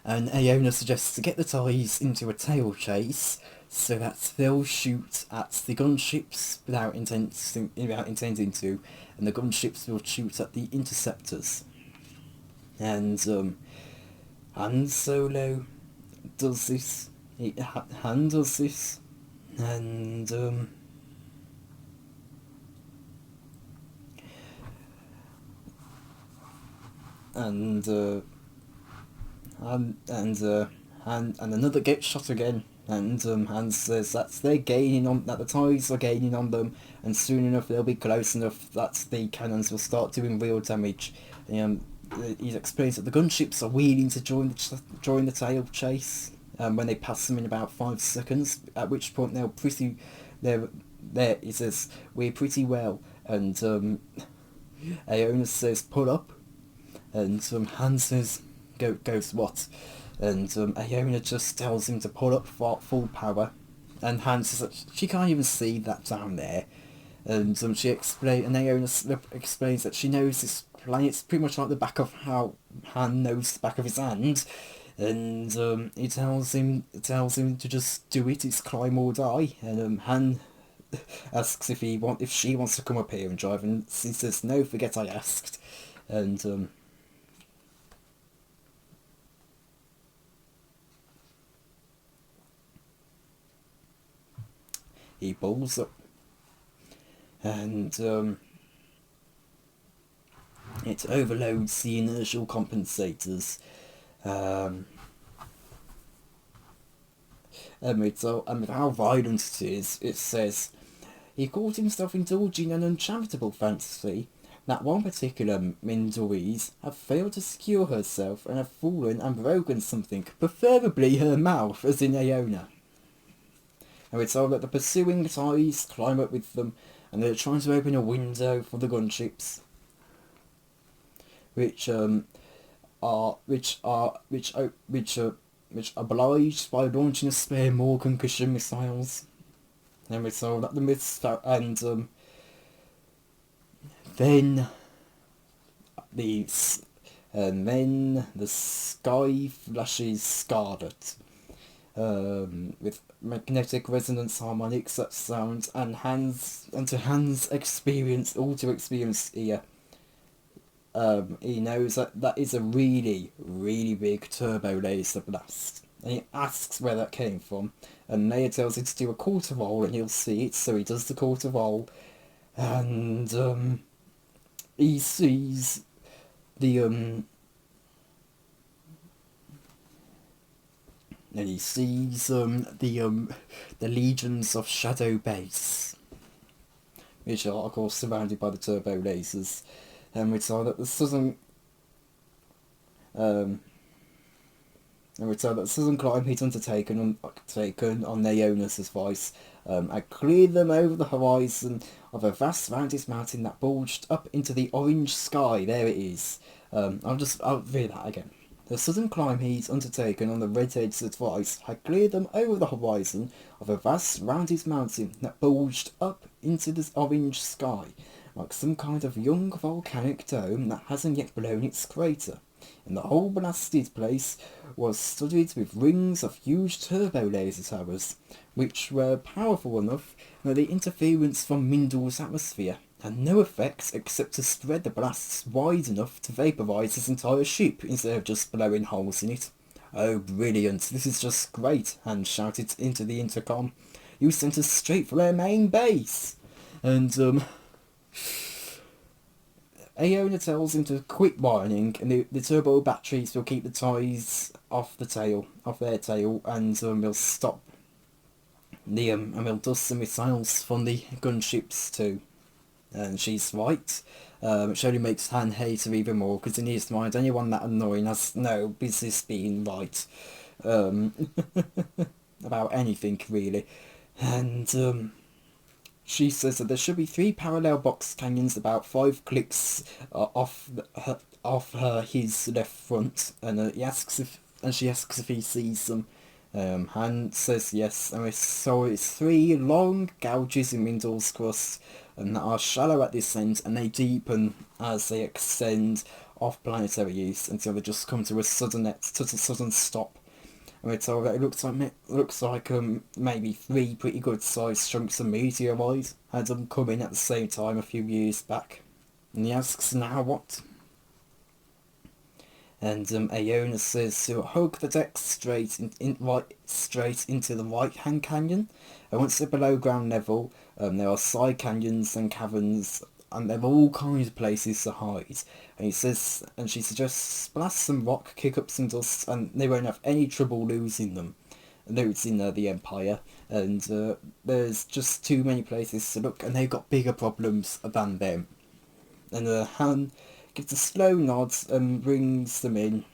And Aona suggests to get the TIEs into a tail chase, so that they'll shoot at the gunships without intending to, and the gunships will shoot at the interceptors. And Han Solo does this. Han does this. And another gets shot again, and Han says that the TIEs are gaining on them, and soon enough they'll be close enough that the cannons will start doing real damage. He explains that the gunships are wheeling to join the tail chase when they pass them in about 5 seconds, at which point he says, "We're pretty well," and Aona says, "Pull up," and Han says, goes what? And Aona just tells him to pull up for full power, and Han says that she can't even see that down there. And Aona explains that she knows this planet's pretty much like the back of how Han knows the back of his hand. And he tells him to just do it. It's climb or die. And Han asks if she wants to come up here and drive, and he says, no, forget I asked. And he pulls up, and it overloads the inertial compensators. And with how violent it is, it says, he caught himself indulging an uncharitable fantasy that one particular Mindorese had failed to secure herself and had fallen and broken something, preferably her mouth, as in Iona. And we're told that the pursuing ties climb up with them, and they're trying to open a window for the gunships, which are obliged by launching a spare more concussion missiles. And we're told that then the sky flashes scarlet, with magnetic resonance harmonics that sound, and to Hans' experience here, he knows that is a really, really big turbo laser blast. And he asks where that came from, and Leia tells him to do a quarter roll and he'll see it, so he does the quarter roll, and he sees the legions of Shadow Base, which are of course surrounded by the turbo lasers, and we're told that the southern climb heat undertaken on Naona's advice had cleared them over the horizon of a vast rounded mountain that bulged up into the orange sky. There it is. I'll read that again. The sudden climb heat undertaken on the redhead's advice had cleared them over the horizon of a vast rounded mountain that bulged up into the orange sky, like some kind of young volcanic dome that hasn't yet blown its crater. And the whole blasted place was studded with rings of huge turbo laser towers, which were powerful enough that the interference from Mindor's atmosphere had no effect except to spread the blasts wide enough to vaporise his entire ship instead of just blowing holes in it. Oh, brilliant, this is just great, Hans shouted into the intercom. You sent us straight for our main base. And, Iona tells him to quit whining, and the turbo batteries will keep the ties off their tail, and we'll stop and we'll dust the missiles from the gunships too. And she's right, which only makes Han hate her even more, because in his mind anyone that annoying has no business being right about anything really. And she says that there should be 3 parallel box canyons about 5 clicks off his left front, and she asks if he sees them. Han says yes, and so it's 3 long gouges in Mindor's crust, and that are shallow at this end, and they deepen as they extend off planetary use until they just come to a sudden stop. And we're told that it looks like maybe 3 pretty good sized chunks of meteorite had them come in at the same time a few years back. And he asks, now what? And Iona says to hug the deck straight into the right hand canyon. And once they're below ground level, there are side canyons and caverns, and there are all kinds of places to hide. And she suggests blast some rock, kick up some dust, and they won't have any trouble losing the Empire. And there's just too many places to look, and they've got bigger problems than them. And Han gives a slow nod and brings them in,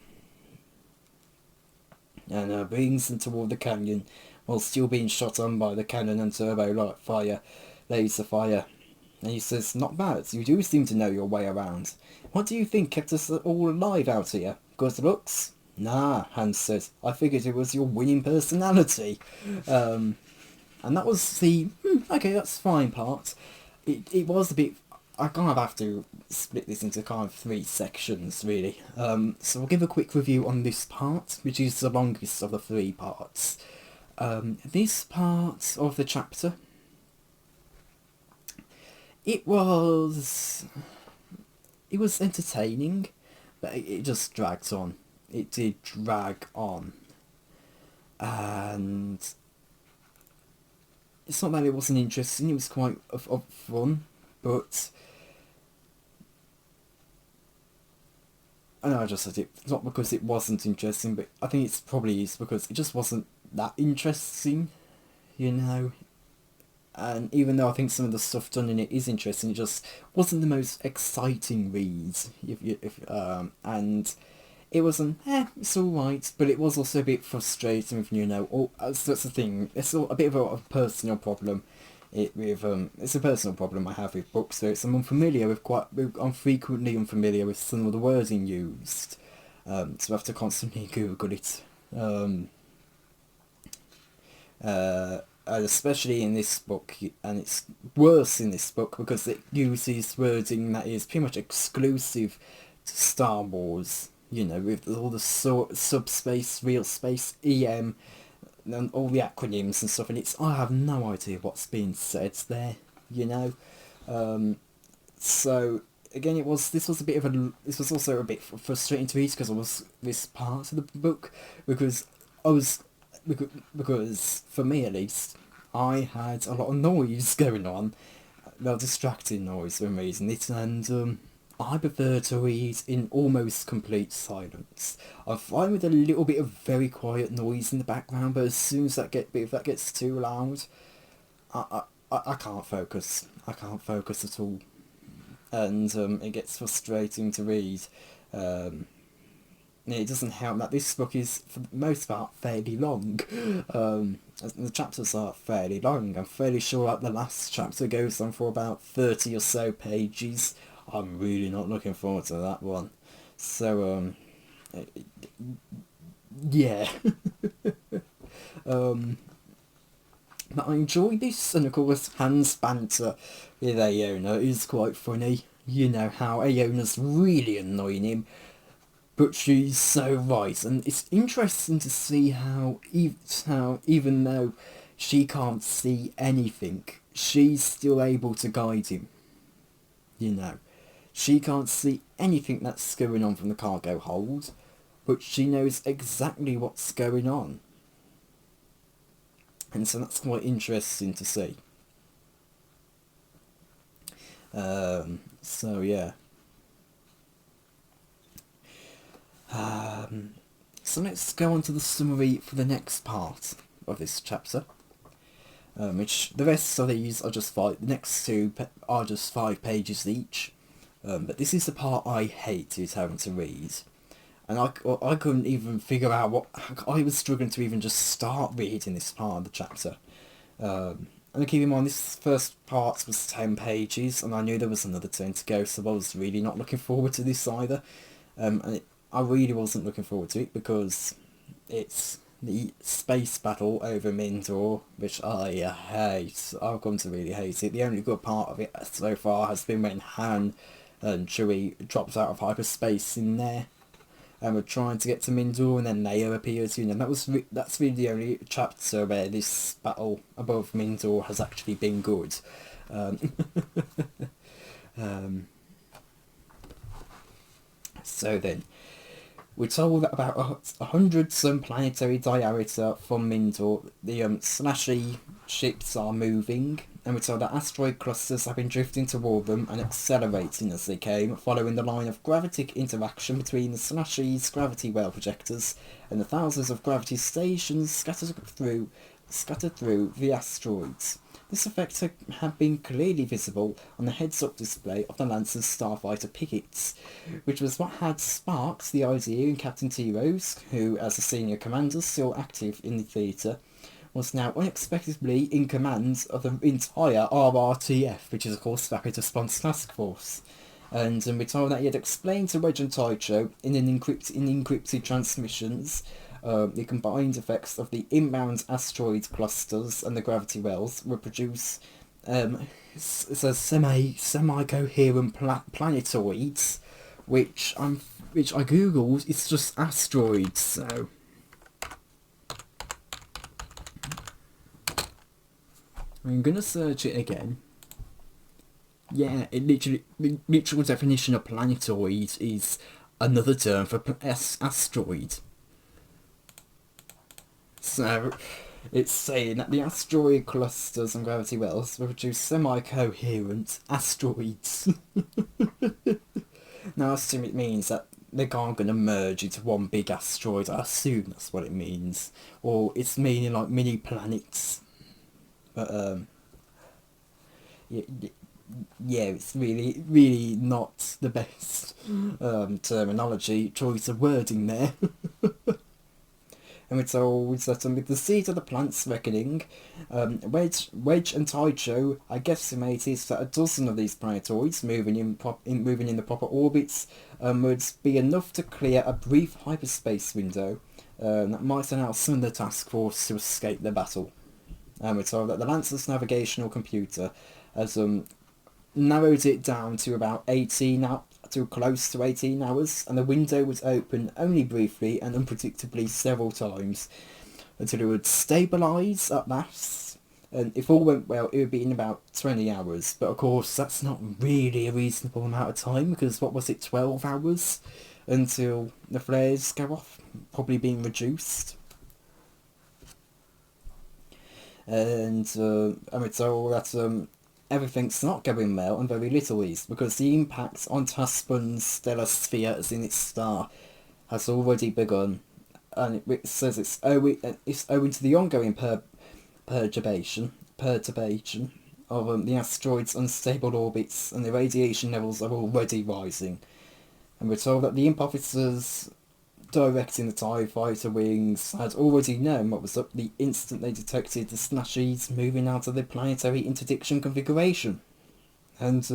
and brings them toward the canyon, while still being shot on by the cannon and turbo laser fire. And he says, not bad, you do seem to know your way around. What do you think kept us all alive out here? Good looks? Nah, Hans says, I figured it was your winning personality. And that was the, okay, that's fine part. It was a bit, I kind of have to split this into kind of 3 sections, really. So we'll give a quick review on this part, which is the longest of the 3 parts. This part of the chapter It was entertaining, but it just dragged on. It did drag on, and it's not that it wasn't interesting. It was quite of fun, but I know I just said it. It's not because it wasn't interesting, but I think it's probably is because it just wasn't that interesting, you know. And even though I think some of the stuff done in it is interesting, it just wasn't the most exciting read. And it wasn't. It's all right, but it was also a bit frustrating with, you know. That's the thing. It's a bit of a personal problem. It's a personal problem I have with books. So I'm I'm frequently unfamiliar with some of the wording used. So I have to constantly Google it. And especially in this book, and it's worse in this book because it uses wording that is pretty much exclusive to Star Wars, you know, with all the subspace, real space, EM, and all the acronyms and stuff, and I have no idea what's being said there, you know. So again, this was also a bit frustrating to read because I was this part of the book because I was because for me at least, I had a lot of noise going on, well, distracting noise when reading it, and I prefer to read in almost complete silence. I'm fine with a little bit of very quiet noise in the background, but as soon as if that gets too loud, I can't focus. I can't focus at all, and it gets frustrating to read. It doesn't help that this book is, for the most part, fairly long. The chapters are fairly long. I'm fairly sure that the last chapter goes on for about 30 or so pages. I'm really not looking forward to that one. So, yeah. But I enjoy this, and of course Hans' banter with Aona is quite funny. You know how Aona's really annoying him, but she's so right, and it's interesting to see how even though she can't see anything, she's still able to guide him. You know, she can't see anything that's going on from the cargo hold, but she knows exactly what's going on. And so that's quite interesting to see. So yeah. So let's go on to the summary for the next part of this chapter. Which the rest of these are just five. The next two are just 5 pages each. But this is the part I hated having to read, and I couldn't even figure out what I was struggling to even just start reading this part of the chapter. And keep in mind, this first part was 10 pages, and I knew there was another 10 to go, so I was really not looking forward to this either. I really wasn't looking forward to it because it's the space battle over Mindor, which I hate. I've come to really hate it. The only good part of it so far has been when Han and Chewie drops out of hyperspace in there, and we're trying to get to Mindor, and then Neo appears, you know, and that's really the only chapter where this battle above Mindor has actually been good. So then, we're told that about 100 some planetary diameter from Mindor, the slashy ships are moving, and we're told that asteroid clusters have been drifting toward them and accelerating as they came, following the line of gravitic interaction between the slashy's gravity well projectors and the thousands of gravity stations scattered through the asteroids. This effect had been clearly visible on the heads-up display of the Lancer's starfighter pickets, which was what had sparked the idea in Captain T-Rose, who, as a senior commander still active in the theatre, was now unexpectedly in command of the entire RRTF, which is of course Rapid Response Task Force. And we're told that he had explained to Wedge and Taicho in encrypted transmissions the combined effects of the inbound asteroid clusters and the gravity wells would produce semi-coherent planetoids, which I googled. It's just asteroids, so I'm gonna search it again. Yeah, the literal definition of planetoid is another term for asteroid. So, it's saying that the asteroid clusters and gravity wells will produce semi-coherent asteroids. Now, I assume it means that they aren't going to merge into one big asteroid. I assume that's what it means. Or it's meaning like mini planets. But, yeah, yeah, it's really not the best terminology, choice of wording there. And we're told that with the seed of the plant's reckoning, Wedge and Tycho are guesstimated that a dozen of these planetoids moving in the proper orbits would be enough to clear a brief hyperspace window that might allow some of the task force to escape the battle. And we're told that the Lancer's navigational computer has narrowed it down to about 18 to close to 18 hours, and the window was open only briefly and unpredictably several times until it would stabilise at last. And if all went well, it would be in about 20 hours. But of course, that's not really a reasonable amount of time, because what was it, 12 hours until the flares go off? Probably being reduced. And we're told that everything's not going well, and very little is, because the impact on Taspun's stellar sphere as in its star has already begun, and it says it's owing to the ongoing perturbation of the asteroid's unstable orbits, and the radiation levels are already rising. And we're told that the imp officers directing the TIE fighter wings had already known what was up the instant they detected the Slashies moving out of the planetary interdiction configuration. And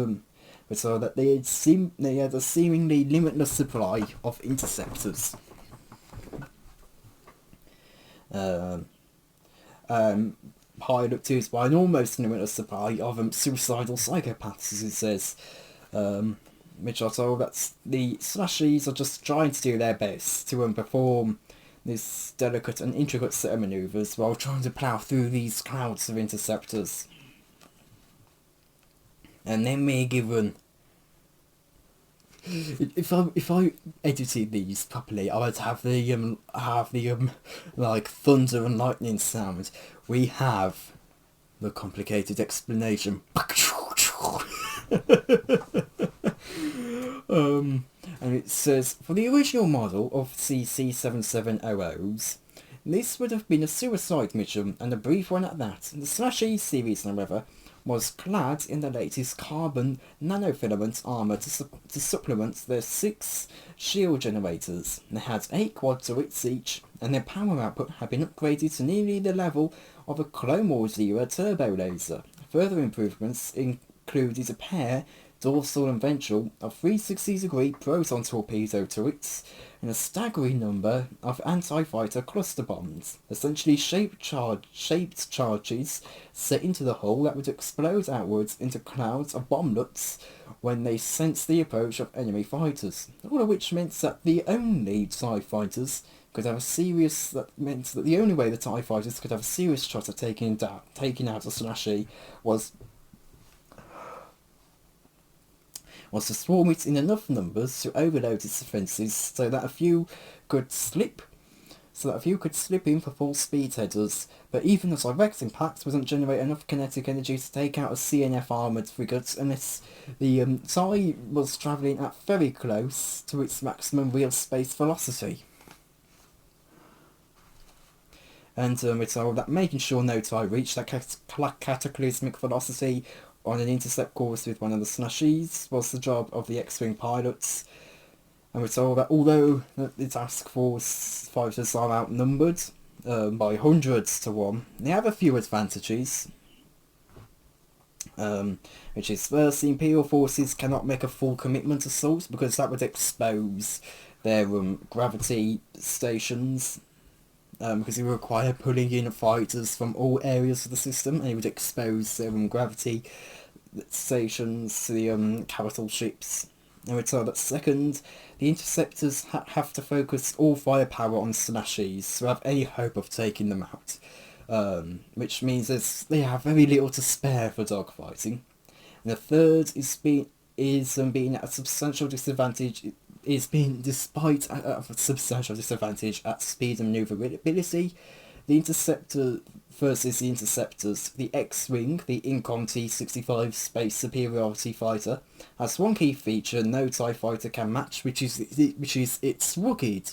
we're told that they had a seemingly limitless supply of interceptors. Piloted used by an almost limitless supply of suicidal psychopaths, as it says. Which are told that the Slashies are just trying to do their best to perform this delicate and intricate set of manoeuvres while trying to plough through these clouds of interceptors. And then we're given... If I edited these properly, I would have the like thunder and lightning sound. We have the complicated explanation. And it says, for the original model of CC-7700s, this would have been a suicide mission, and a brief one at that. The Slash-E series, however, was clad in the latest carbon nanofilament armour to supplement their 6 shield generators. They had 8 quad turrets each, and their power output had been upgraded to nearly the level of a Clone Wars era turbo laser. Further improvements included a pair, dorsal and ventral, of 360-degree proton torpedo turrets and a staggering number of anti-fighter cluster bombs, essentially shaped charges set into the hull that would explode outwards into clouds of bombnuts when they sensed the approach of enemy fighters. All of which meant that the only TIE fighters could have a serious... That meant that the only way the TIE fighters could have a serious shot at taking out a Slash-E was to swarm it in enough numbers to overload its defences so that a few could slip in for full speed headers, but even the direct impact wouldn't generate enough kinetic energy to take out a CNF armoured frigate unless the TIE was travelling at very close to its maximum real space velocity. And we're told that making sure no TIE reached that cataclysmic velocity on an intercept course with one of the Slashies was the job of the X-Wing pilots. And we're told that although the task force fighters are outnumbered by hundreds to 1, they have a few advantages. Which is, first, the Imperial forces cannot make a full commitment assault because that would expose their gravity stations. Because it would require pulling in fighters from all areas of the system, and it would expose their gravity stations to the capital ships. And we're told that second, the interceptors have to focus all firepower on Slashies to have any hope of taking them out, which means they have very little to spare for dogfighting. And the third is being at a substantial disadvantage. Is being despite a substantial disadvantage at speed and manoeuvrability. The Interceptor versus the Interceptors. The X-Wing, the Incom T-65 Space Superiority Fighter, has one key feature no TIE fighter can match, which is it's rugged.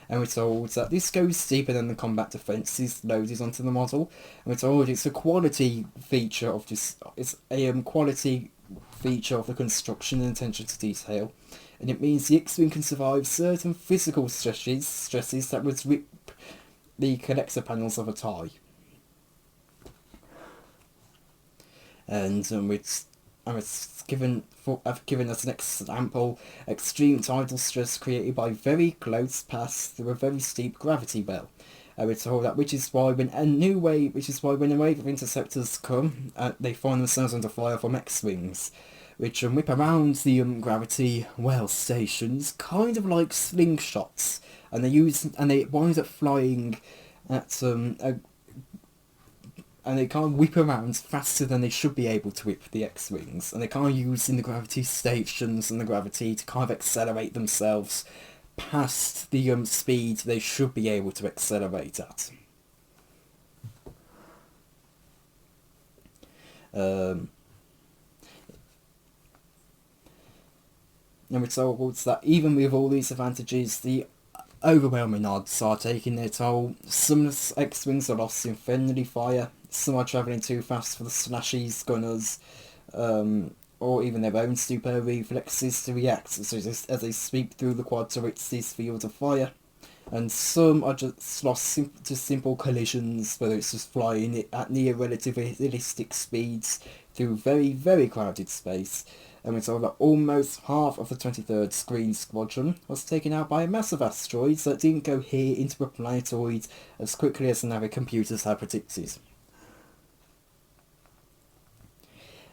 And we're told that this goes deeper than the combat defences loaded onto the model. And we're told it's a quality feature of this. It's a quality feature of the construction and attention to detail, and it means the X-Wing can survive certain physical stresses that would rip the connector panels of a TIE. And it's given us an example: extreme tidal stress created by very close pass through a very steep gravity belt. We're told that, which is why when a wave of interceptors come, they find themselves under fire from X-Wings, which whip around the gravity well stations, kind of like slingshots, and they wind up flying at and they can't whip around faster than they should be able to whip the X-Wings, and they can't use in the gravity stations and the gravity to kind of accelerate themselves past the speed they should be able to accelerate at. And we're told that even with all these advantages, the overwhelming odds are taking their toll. Some X-Wings are lost in friendly fire, some are travelling too fast for the slashies, gunners, or even their own super reflexes to react as they sweep through the quad turrets' fields of fire, and some are just lost to simple collisions, whether it's just flying at near relativistic speeds through very, very crowded space. And we're told that almost half of the 23rd Screen Squadron was taken out by a massive asteroid that didn't go here into a planetoid as quickly as the Navi computers had predicted.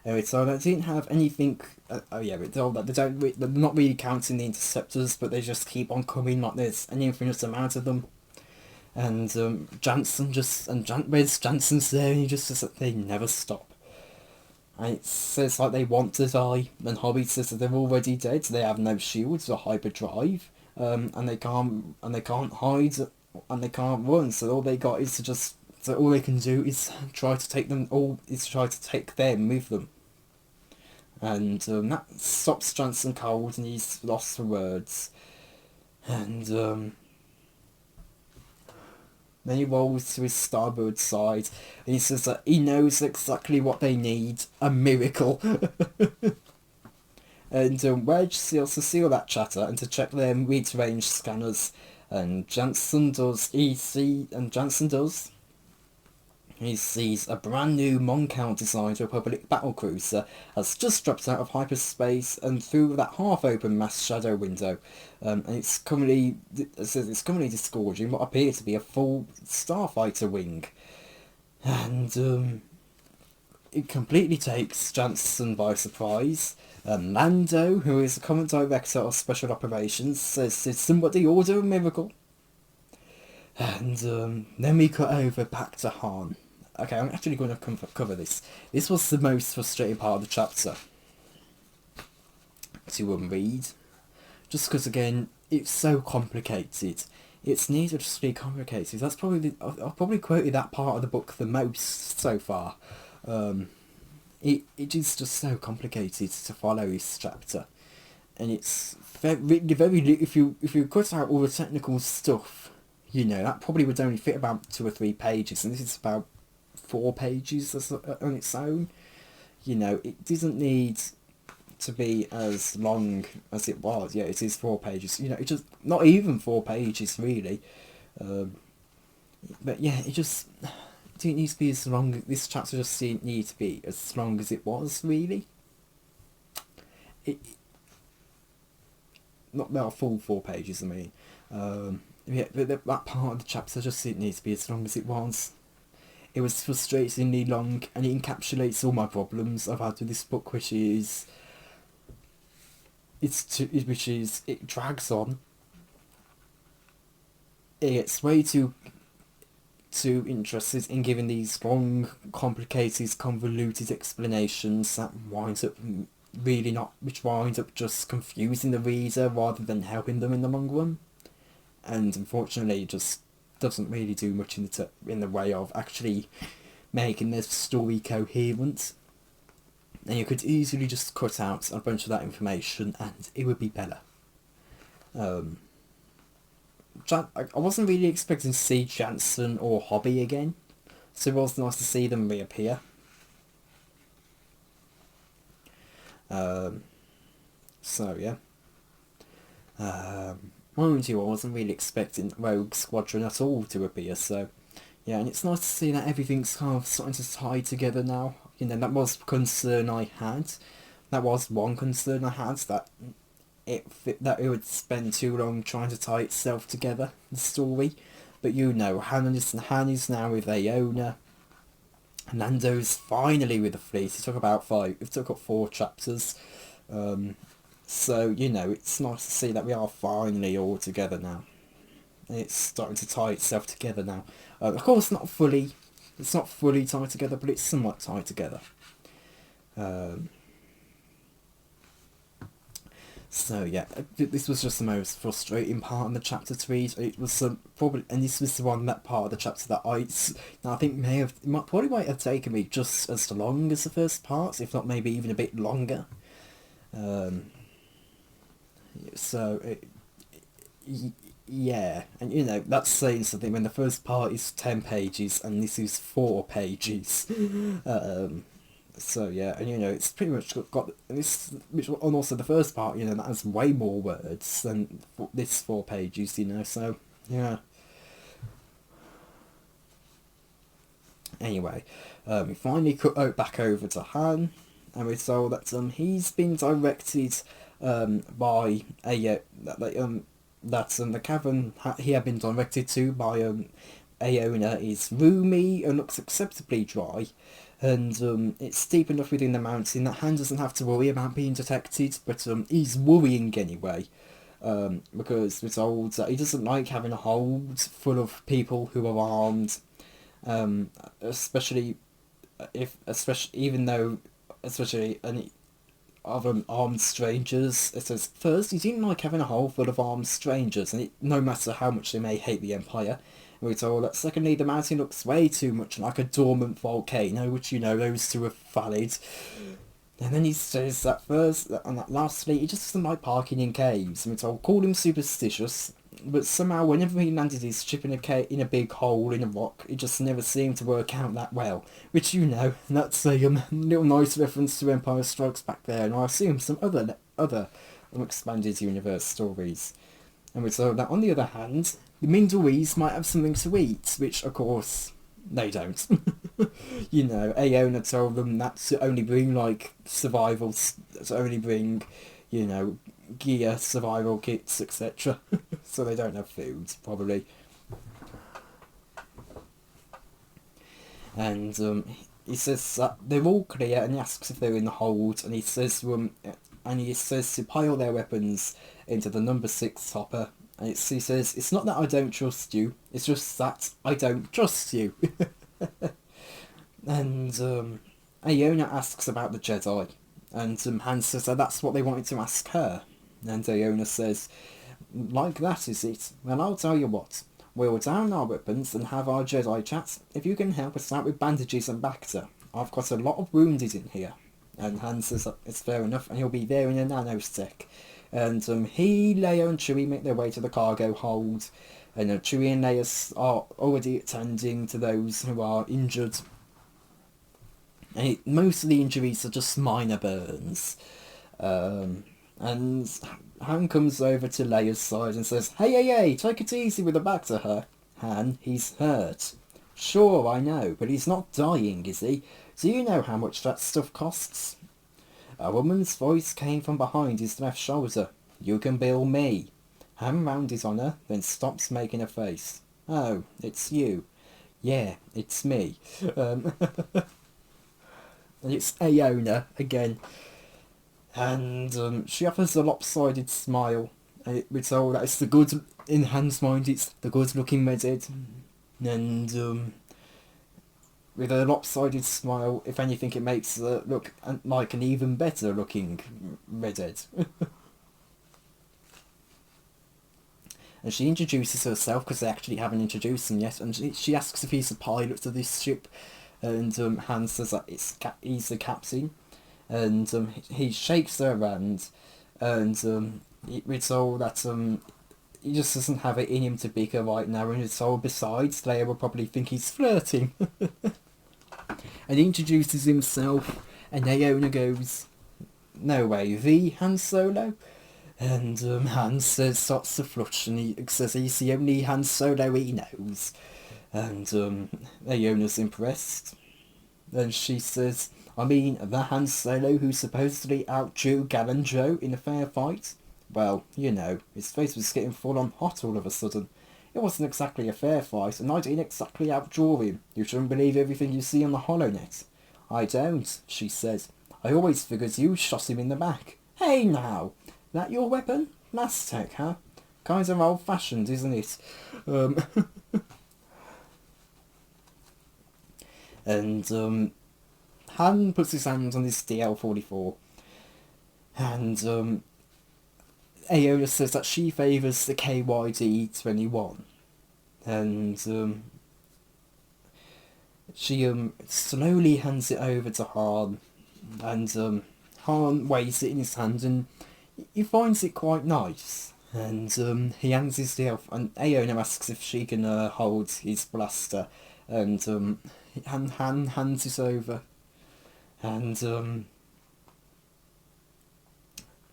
And we're told that they didn't have anything. We're told that they're not really counting the interceptors, but they just keep on coming like there's an infinite amount of them. And where's Jansen's there, and he just says that they never stop. And it says like they want to die, and Hobby says that they're already dead. They have no shields or hyperdrive, and they can't hide, and they can't run. So all they got is all they can do is try to take them with them. And that stops Jansen cold, and he's lost for words. And then he rolls to his starboard side, and he says that he knows exactly what they need: a miracle. And Wedge seals to seal that chatter and to check their mid-range scanners, and Jansen does. He sees a brand new Moncount designed Republic battlecruiser has just dropped out of hyperspace and through that half-open mass shadow window, and it's currently disgorging what appears to be a full starfighter wing, and it completely takes Jansen by surprise. Lando, who is the current director of special operations, says, "Did somebody order a miracle?" And then we cut over back to Han. Okay, I'm actually going to cover this. This was the most frustrating part of the chapter to read. Just because, again, it's so complicated. It's needlessly complicated. That's probably I've probably quoted that part of the book the most so far. It is just so complicated to follow this chapter, and it's very if you cut out all the technical stuff, that probably would only fit about 2 or 3 pages, and this is about 4 pages on its own. It doesn't need to be as long as it was. Yeah, it is 4 pages. It's just not even 4 pages really. But yeah, it didn't need to be as long. This chapter just didn't need to be as long as it was really. Not about a full 4 pages. I mean, yeah, but that part of the chapter just didn't need to be as long as it was. It was frustratingly long, and it encapsulates all my problems I've had with this book, which is it drags on. It gets way too too interested in giving these long, complicated, convoluted explanations that which winds up just confusing the reader rather than helping them in the long run. And unfortunately, it just doesn't really do much in the way of actually making the story coherent. And you could easily just cut out a bunch of that information and it would be better. I wasn't really expecting to see Jansen or Hobby again, so it was nice to see them reappear. So yeah. Mind you, I wasn't really expecting Rogue Squadron at all to appear, so yeah, and it's nice to see that everything's kind of starting to tie together now. You know, that was a concern I had. That was one concern I had, that it would spend too long trying to tie itself together, the story. But you know, Han is now with Aona. Lando's finally with the fleet. It took up 4 chapters. So, you know, it's nice to see that we are finally all together now. And it's starting to tie itself together now. Of course, it's not fully tied together, but it's somewhat tied together. So yeah, this was just the most frustrating part of the chapter to read. It was and this was that part of the chapter that I think probably might have taken me just as long as the first part, if not maybe even a bit longer. Yeah, and you know, that's saying something when the first part is 10 pages and this is 4 pages. So yeah, and you know, it's pretty much got this, and also the first part, you know, that has way more words than this 4 pages, you know, so yeah. Anyway, we finally cut back over to Han, and we're told that he's been directed by the cavern he had been directed to by Aona is roomy and looks acceptably dry, and it's deep enough within the mountain that Han doesn't have to worry about being detected, but he's worrying anyway, because we're told that he doesn't like having a hold full of people who are armed, especially armed strangers. It says, first, he didn't like having a hold full of armed strangers, and no matter how much they may hate the Empire. And we're told that secondly, the mountain looks way too much like a dormant volcano, which, you know, those two are valid. And then he says that lastly, he just doesn't like parking in caves. And we're told, call him superstitious, but somehow whenever he landed his ship in a big hole in a rock, it just never seemed to work out that well. Which, you know, that's a little nice reference to Empire Strikes Back there, and I assume some other expanded universe stories. And we're told that on the other hand, the Mindorese might have something to eat, which of course they don't. You know, Aona told them that to only bring you know, gear, survival kits, etc. So they don't have food, probably. And he says that they're all clear, and he asks if they're in the hold, and he says to pile their weapons into the number 6 hopper. And he says, it's not that I don't trust you, it's just that I don't trust you. And Aona asks about the Jedi, and Han says that that's what they wanted to ask her. And Aona says, like that is it? Well, I'll tell you what, we'll down our weapons and have our Jedi chat if you can help us out with bandages and Bacta. I've got a lot of wounded in here. And Han says it's fair enough, and he'll be there in a nanosec. And Leia and Chewie make their way to the cargo hold, and Chewie and Leia are already attending to those who are injured. And most of the injuries are just minor burns. And Han comes over to Leia's side and says, Hey, take it easy with the back to her. Han, he's hurt. Sure, I know, but he's not dying, is he? Do you know how much that stuff costs? A woman's voice came from behind his left shoulder. You can bill me. Han rounded on her, then stops making a face. Oh, it's you. Yeah, it's me. And it's Aona again. And she offers a lopsided smile. And we're told that it's the good, in Han's mind, it's the good looking Medid. and with a lopsided smile, if anything it makes her look like an even better looking redhead. And she introduces herself, because they actually haven't introduced him yet, and she asks if he's the pilot of this ship, and Han says that he's the captain, and he shakes her hand, and we're told that he just doesn't have it in him to bicker right now, and it's all besides Leia will probably think he's flirting. And he introduces himself, and Aona goes, "No way, the Han Solo?" And Han starts to flush, and he says he's the only Han Solo he knows. And Aona's impressed. And she says, "I mean, the Han Solo who supposedly outdrew Galen Joe in a fair fight? Well, you know, his face was getting full on hot all of a sudden. It wasn't exactly a fair fight, and I didn't exactly outdraw him. You shouldn't believe everything you see on the HoloNet." "I don't," she says. "I always figured you shot him in the back." "Hey now! That your weapon? Mass tech, huh? Kind of old-fashioned, isn't it?" And Han puts his hand on his DL-44, and Aona says that she favours the KYD-21, and she slowly hands it over to Han, and Han weighs it in his hand, and he finds it quite nice, and he hands his DL, and Aona asks if she can hold his blaster, and Han hands it over, and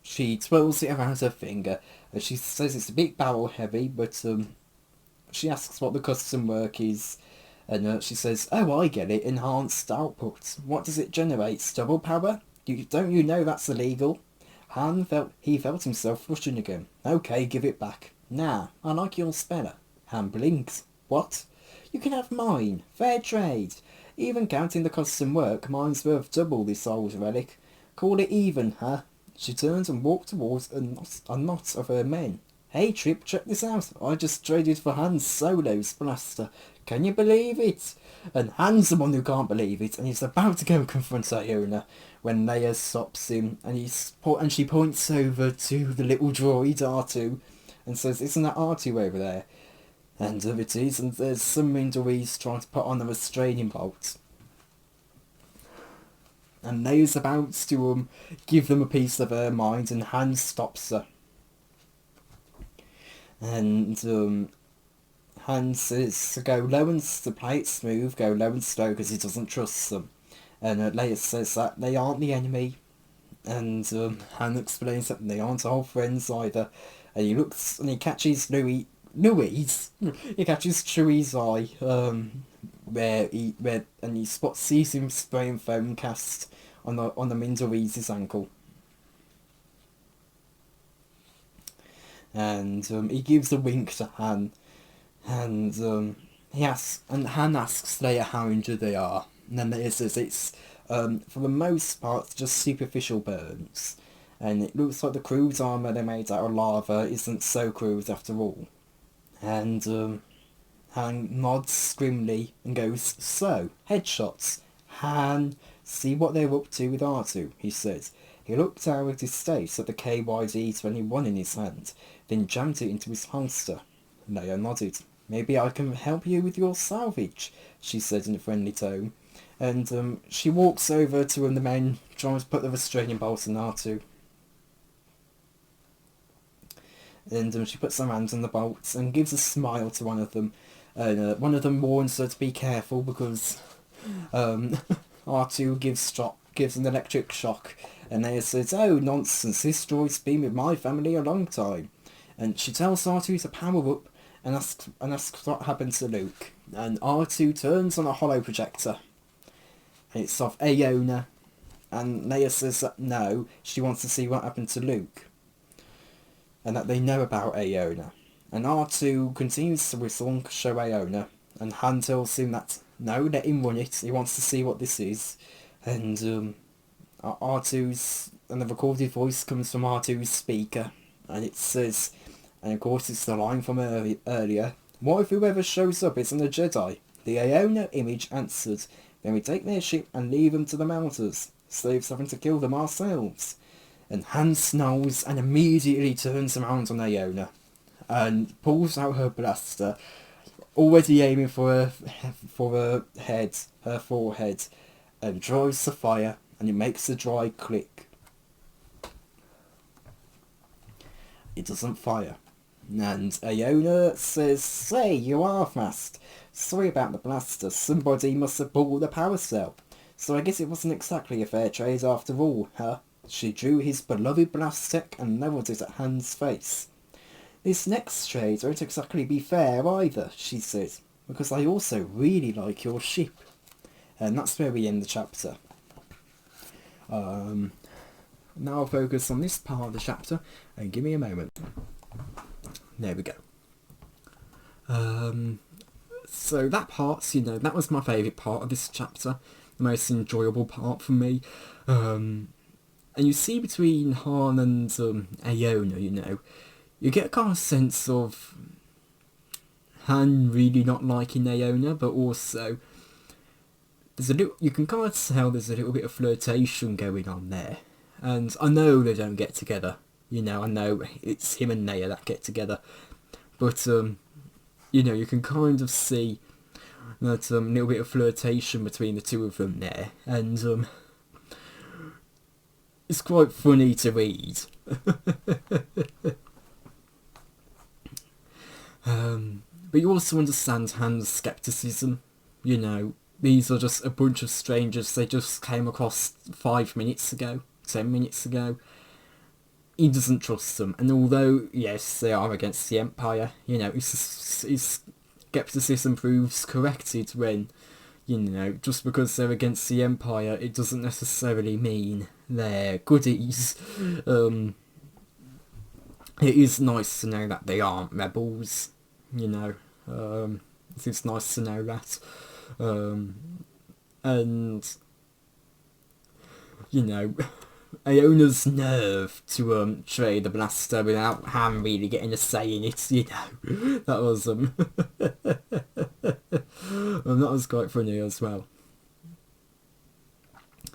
she twirls it around her finger, and she says it's a bit barrel heavy, but she asks what the custom work is, and she says, "Oh, I get it, enhanced output. What does it generate? Double power? Don't you know that's illegal?" Han felt himself flushing again. "Okay, give it back. Nah, I like your speller." Han blinks. "What? You can have mine. Fair trade. Even counting the custom work, mine's worth double this old relic. Call it even, huh?" She turns and walks towards a knot of her men. "Hey Trip, check this out. I just traded for Han Solo's blaster. Can you believe it?" And Han's the one who can't believe it, and he's about to go confront Iona when Leia stops him, and she points over to the little droid R2 and says, "Isn't that R2 over there?" And it is, and there's some Mindorese trying to put on a restraining bolt. And Leia's about to give them a piece of her mind, and Han stops her. And Han says to go low and to play it smooth, go low and slow, because he doesn't trust them. And Leia says that they aren't the enemy, and Han explains that they aren't old friends either. And he looks and he catches Louis. He catches Chewie's eye, where he sees him spraying foam cast on the Mindorese's ankle. And he gives a wink to Han, and Han asks Leia how injured they are, and then Leia says it's for the most part just superficial burns, and it looks like the crew's armour they made out of lava isn't so crude after all. And Han nods grimly and goes, "So, headshots. Han, see what they're up to with R2, he says. He looked out at his face at the KYD-21 in his hand, then jammed it into his holster." Leia nodded. "Maybe I can help you with your salvage," she said in a friendly tone. And she walks over to the men trying to put the restraining bolt on R2. And she puts her hands on the bolts and gives a smile to one of them. And one of them warns her to be careful because R2 gives an electric shock. And Leia says, "Oh, nonsense, this droid's been with my family a long time." And she tells R2 to power up and asks what happened to Luke. And R2 turns on a holo projector. And it's of Aona. And Leia says that no, she wants to see what happened to Luke, and that they know about Aona. And R2 continues to whistle and show Aona, and Han tells him that no, let him run it, he wants to see what this is. And R2's, and the recorded voice comes from R2's speaker, and it says, and of course it's the line from earlier, What if whoever shows up isn't a Jedi? The Iona image answered, then we take their ship and leave them to the Melters. Saves having to kill them ourselves. And Han snarls and immediately turns around on Iona and pulls out her blaster, already aiming for her head, her forehead, and drives the fire, and it makes a dry click. It doesn't fire. And Iona says, "Say, you are fast. Sorry about the blaster. Somebody must have pulled the power cell. So I guess it wasn't exactly a fair trade after all, huh?" She drew his beloved blast tech and levelled it at Han's face. "This next trade won't exactly be fair either," she said, "because I also really like your ship." And that's where we end the chapter. Now I'll focus on this part of the chapter, and give me a moment. There we go. So that part, you know, that was my favourite part of this chapter, the most enjoyable part for me. And you see between Han and Iona, you know, you get a kind of sense of Han really not liking Iona, but also there's a little, you can kind of tell there's a little bit of flirtation going on there. And I know they don't get together, you know, I know it's him and Naya that get together, but you know, you can kind of see that little bit of flirtation between the two of them there, and it's quite funny to read. But you also understand Han's scepticism, you know, these are just a bunch of strangers they just came across 5 minutes ago, 10 minutes ago. He doesn't trust them, and although, yes, they are against the Empire, you know, his skepticism proves corrected when, you know, just because they're against the Empire, it doesn't necessarily mean they're goodies. It is nice to know that they aren't rebels, you know, it's nice to know that, and, you know, Iona's nerve to trade the blaster without Han really getting a say in it, you know, that was that was quite funny as well.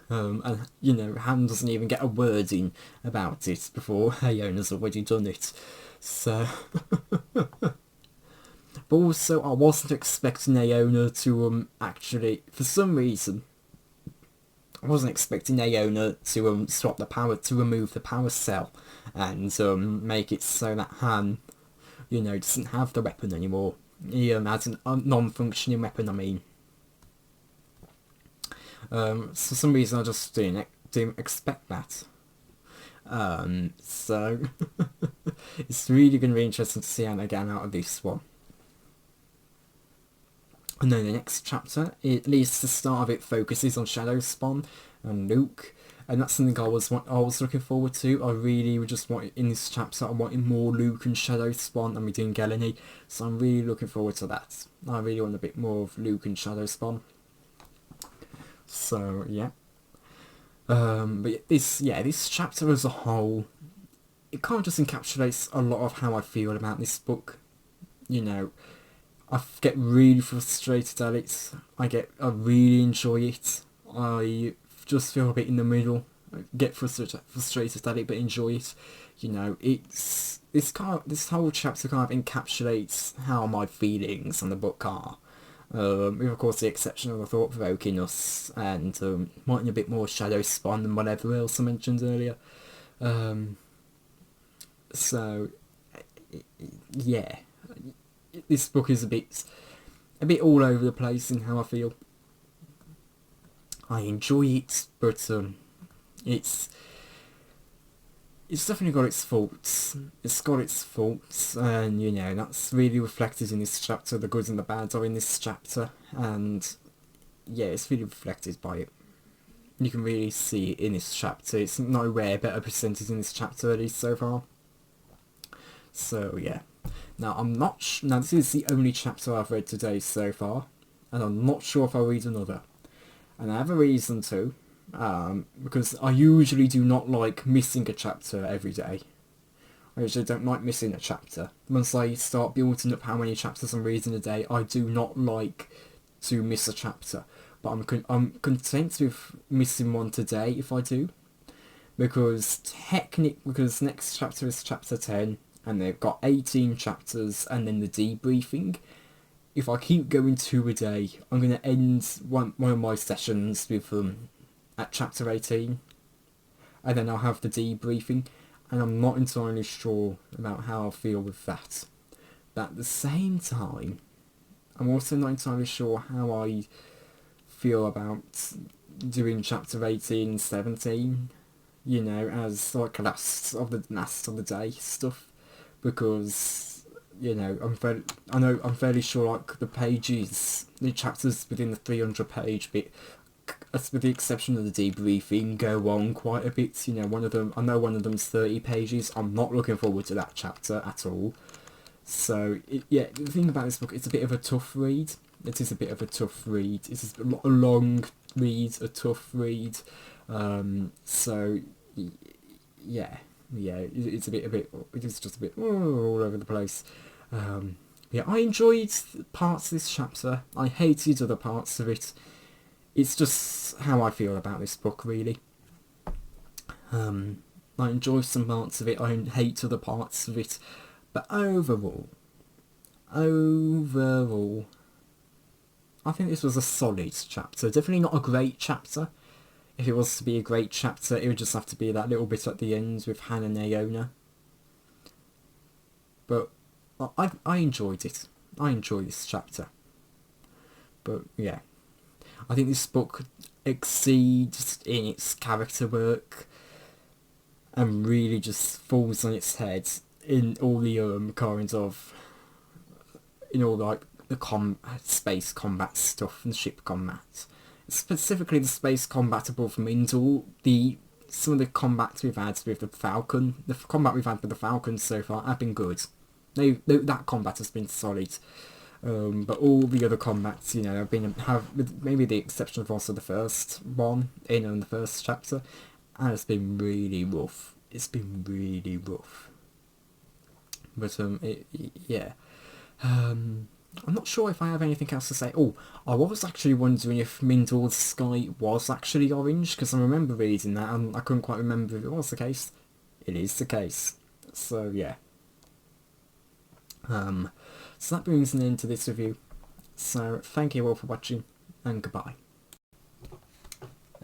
And you know, Han doesn't even get a word in about it before Iona's already done it. So, but also I wasn't expecting Iona to actually, for some reason, I wasn't expecting Iona to swap the power, to remove the power cell, and make it so that Han, you know, doesn't have the weapon anymore. He has a non-functioning weapon, I mean. For some reason I just didn't expect that. So it's really going to be interesting to see how they get out of this one. And then the next chapter, at least the start of it, focuses on Shadow Spawn and Luke, and that's something I was looking forward to. I really just wanted, in this chapter, I wanted more Luke and Shadow Spawn, and we didn't get any, so I'm really looking forward to that. I really want a bit more of Luke and Shadow Spawn. So yeah. But this chapter as a whole, it kind of just encapsulates a lot of how I feel about this book. You know, I get really frustrated at it. I really enjoy it. I just feel a bit in the middle. I get frustrated at it, but enjoy it. You know, this whole chapter kind of encapsulates how my feelings on the book are. With of course the exception of the thought-provokingness and wanting a bit more Shadow Spawn than whatever else I mentioned earlier. So yeah, this book is a bit all over the place in how I feel. I enjoy it, but it's definitely got its faults. It's got its faults, and you know, that's really reflected in this chapter. The good and the bad are in this chapter, and yeah, it's really reflected by it. You can really see it in this chapter. It's nowhere better presented in this chapter, at least so far. So yeah. Now now this is the only chapter I've read today so far, and I'm not sure if I'll read another. And I have a reason to, because I usually do not like missing a chapter every day. I usually don't like missing a chapter. Once I start building up how many chapters I'm reading a day, I do not like to miss a chapter. But I'm content with missing one today if I do. Because next chapter is chapter 10, and they've got 18 chapters, and then the debriefing. If I keep going 2 a day, I'm going to end one of my sessions with at chapter 18, and then I'll have the debriefing, and I'm not entirely sure about how I feel with that. But at the same time, I'm also not entirely sure how I feel about doing chapter 18 and 17, you know, as like last of the day stuff, because, you know, I'm fairly sure like the chapters within the 300 page bit, with the exception of the debriefing, go on quite a bit. You know, I know one of them's 30 pages. I'm not looking forward to that chapter at all. So the thing about this book, it's a bit of a tough read. It is a bit of a tough read. It's a long read, a tough read. So yeah, it's just a bit all over the place. I enjoyed parts of this chapter. I hated other parts of it. It's just how I feel about this book, really. I enjoy some parts of it. I hate other parts of it. But overall, I think this was a solid chapter. Definitely not a great chapter. If it was to be a great chapter, it would just have to be that little bit at the end with Han and Naona. But I enjoyed it. I enjoyed this chapter. But yeah, I think this book exceeds in its character work and really just falls on its head in all the space combat stuff and ship combat. Specifically the space combat above Mindor. Some of the combats we've had with the Falcon, the combat we've had with the Falcon so far have been good. That combat has been solid. But all the other combats, you know, with maybe the exception of also the first one in the first chapter, and it's been really rough. It's been really rough. But I'm not sure if I have anything else to say. Oh, I was actually wondering if Mindor's sky was actually orange, because I remember reading that and I couldn't quite remember if it was the case. It is the case. So yeah. So that brings an end to this review. So thank you all for watching, and goodbye.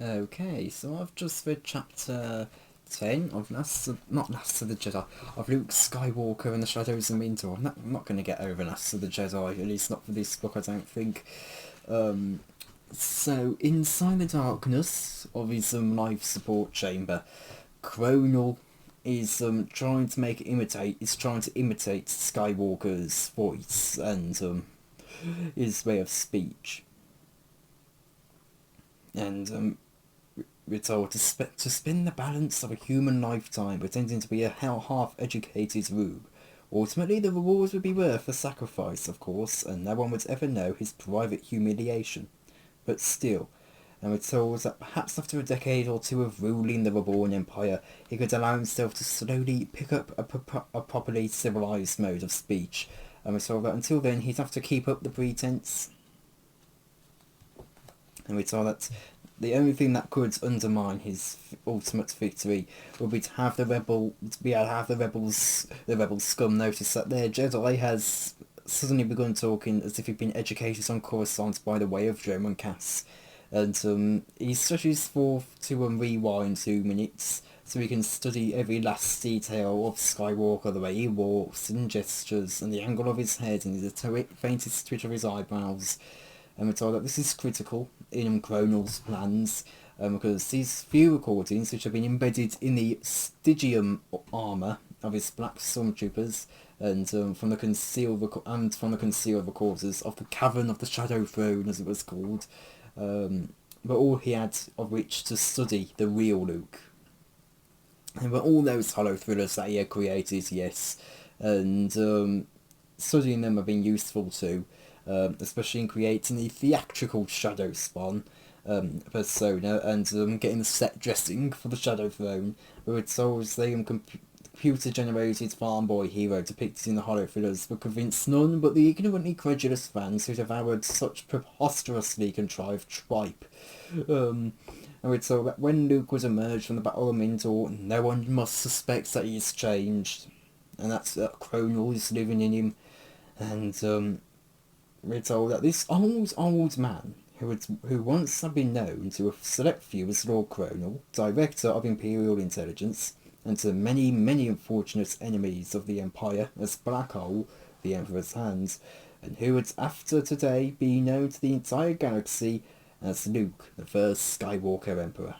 Okay, so I've just read chapter 10 of Last of the Jedi, of Luke Skywalker and the Shadows of Mindor. I'm not going to get over Last of the Jedi, at least not for this book, I don't think. So, inside the darkness of his life support chamber, Cronal is trying to imitate Skywalker's voice and his way of speech. And we're told to spin the balance of a human lifetime pretending to be a half-educated rube. Ultimately, the rewards would be worth the sacrifice, of course, and no one would ever know his private humiliation. But still, and we're told that perhaps after a decade or two of ruling the reborn empire, he could allow himself to slowly pick up a properly civilized mode of speech, and we're told that until then he'd have to keep up the pretense. And we're told that the only thing that could undermine his ultimate victory would be to have the rebel scum notice that their Jedi has suddenly begun talking as if he'd been educated on Coruscant by the way of Drone and Cass. And he stretches forth to rewind 2 minutes so he can study every last detail of Skywalker, the way he walks and gestures and the angle of his head and the faintest twitch of his eyebrows. And we're told that this is critical in Cronal's plans, because these few recordings, which have been embedded in the Stygium armour of his black stormtroopers, and from the concealed recorders of the Cavern of the Shadow Throne, as it was called, but all he had of which to study the real Luke. And but all those hollow thrillers that he had created, yes, and studying them have been useful too. Especially in creating the theatrical Shadow Spawn persona and getting the set dressing for the Shadow Throne, where it's always they computer-generated farm boy hero depicted in the horror thrillers would convince none but the ignorantly credulous fans who devoured such preposterously contrived tripe. And we're told that when Luke would emerge from the Battle of Mindor, no one must suspect that he has changed, and that's Cronal is living in him. And we're told that this old man, who once had been known to a select few as Lord Cronal, Director of Imperial Intelligence, and to many unfortunate enemies of the Empire as Black Hole, the Emperor's Hand, and who would after today be known to the entire galaxy as Luke, the first Skywalker Emperor.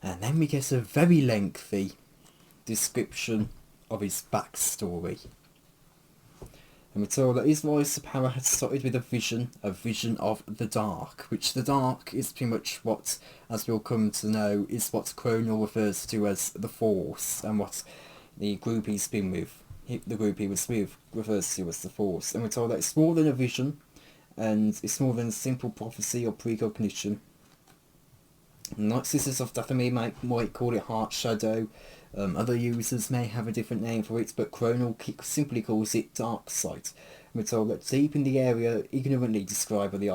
And then we get a very lengthy description of his backstory. And we're told that his rise to power had started with a vision of the Dark, which the Dark is pretty much what, as we'll come to know, is what Cronal refers to as the Force, and what the group he was with, refers to as the Force. And we're told that it's more than a vision, and it's more than a simple prophecy or precognition. Night Sisters of Dathomir might call it Heart Shadow. Other users may have a different name for it, but Cronal simply calls it Dark Sight. We're told that deep in the area, ignorantly described by the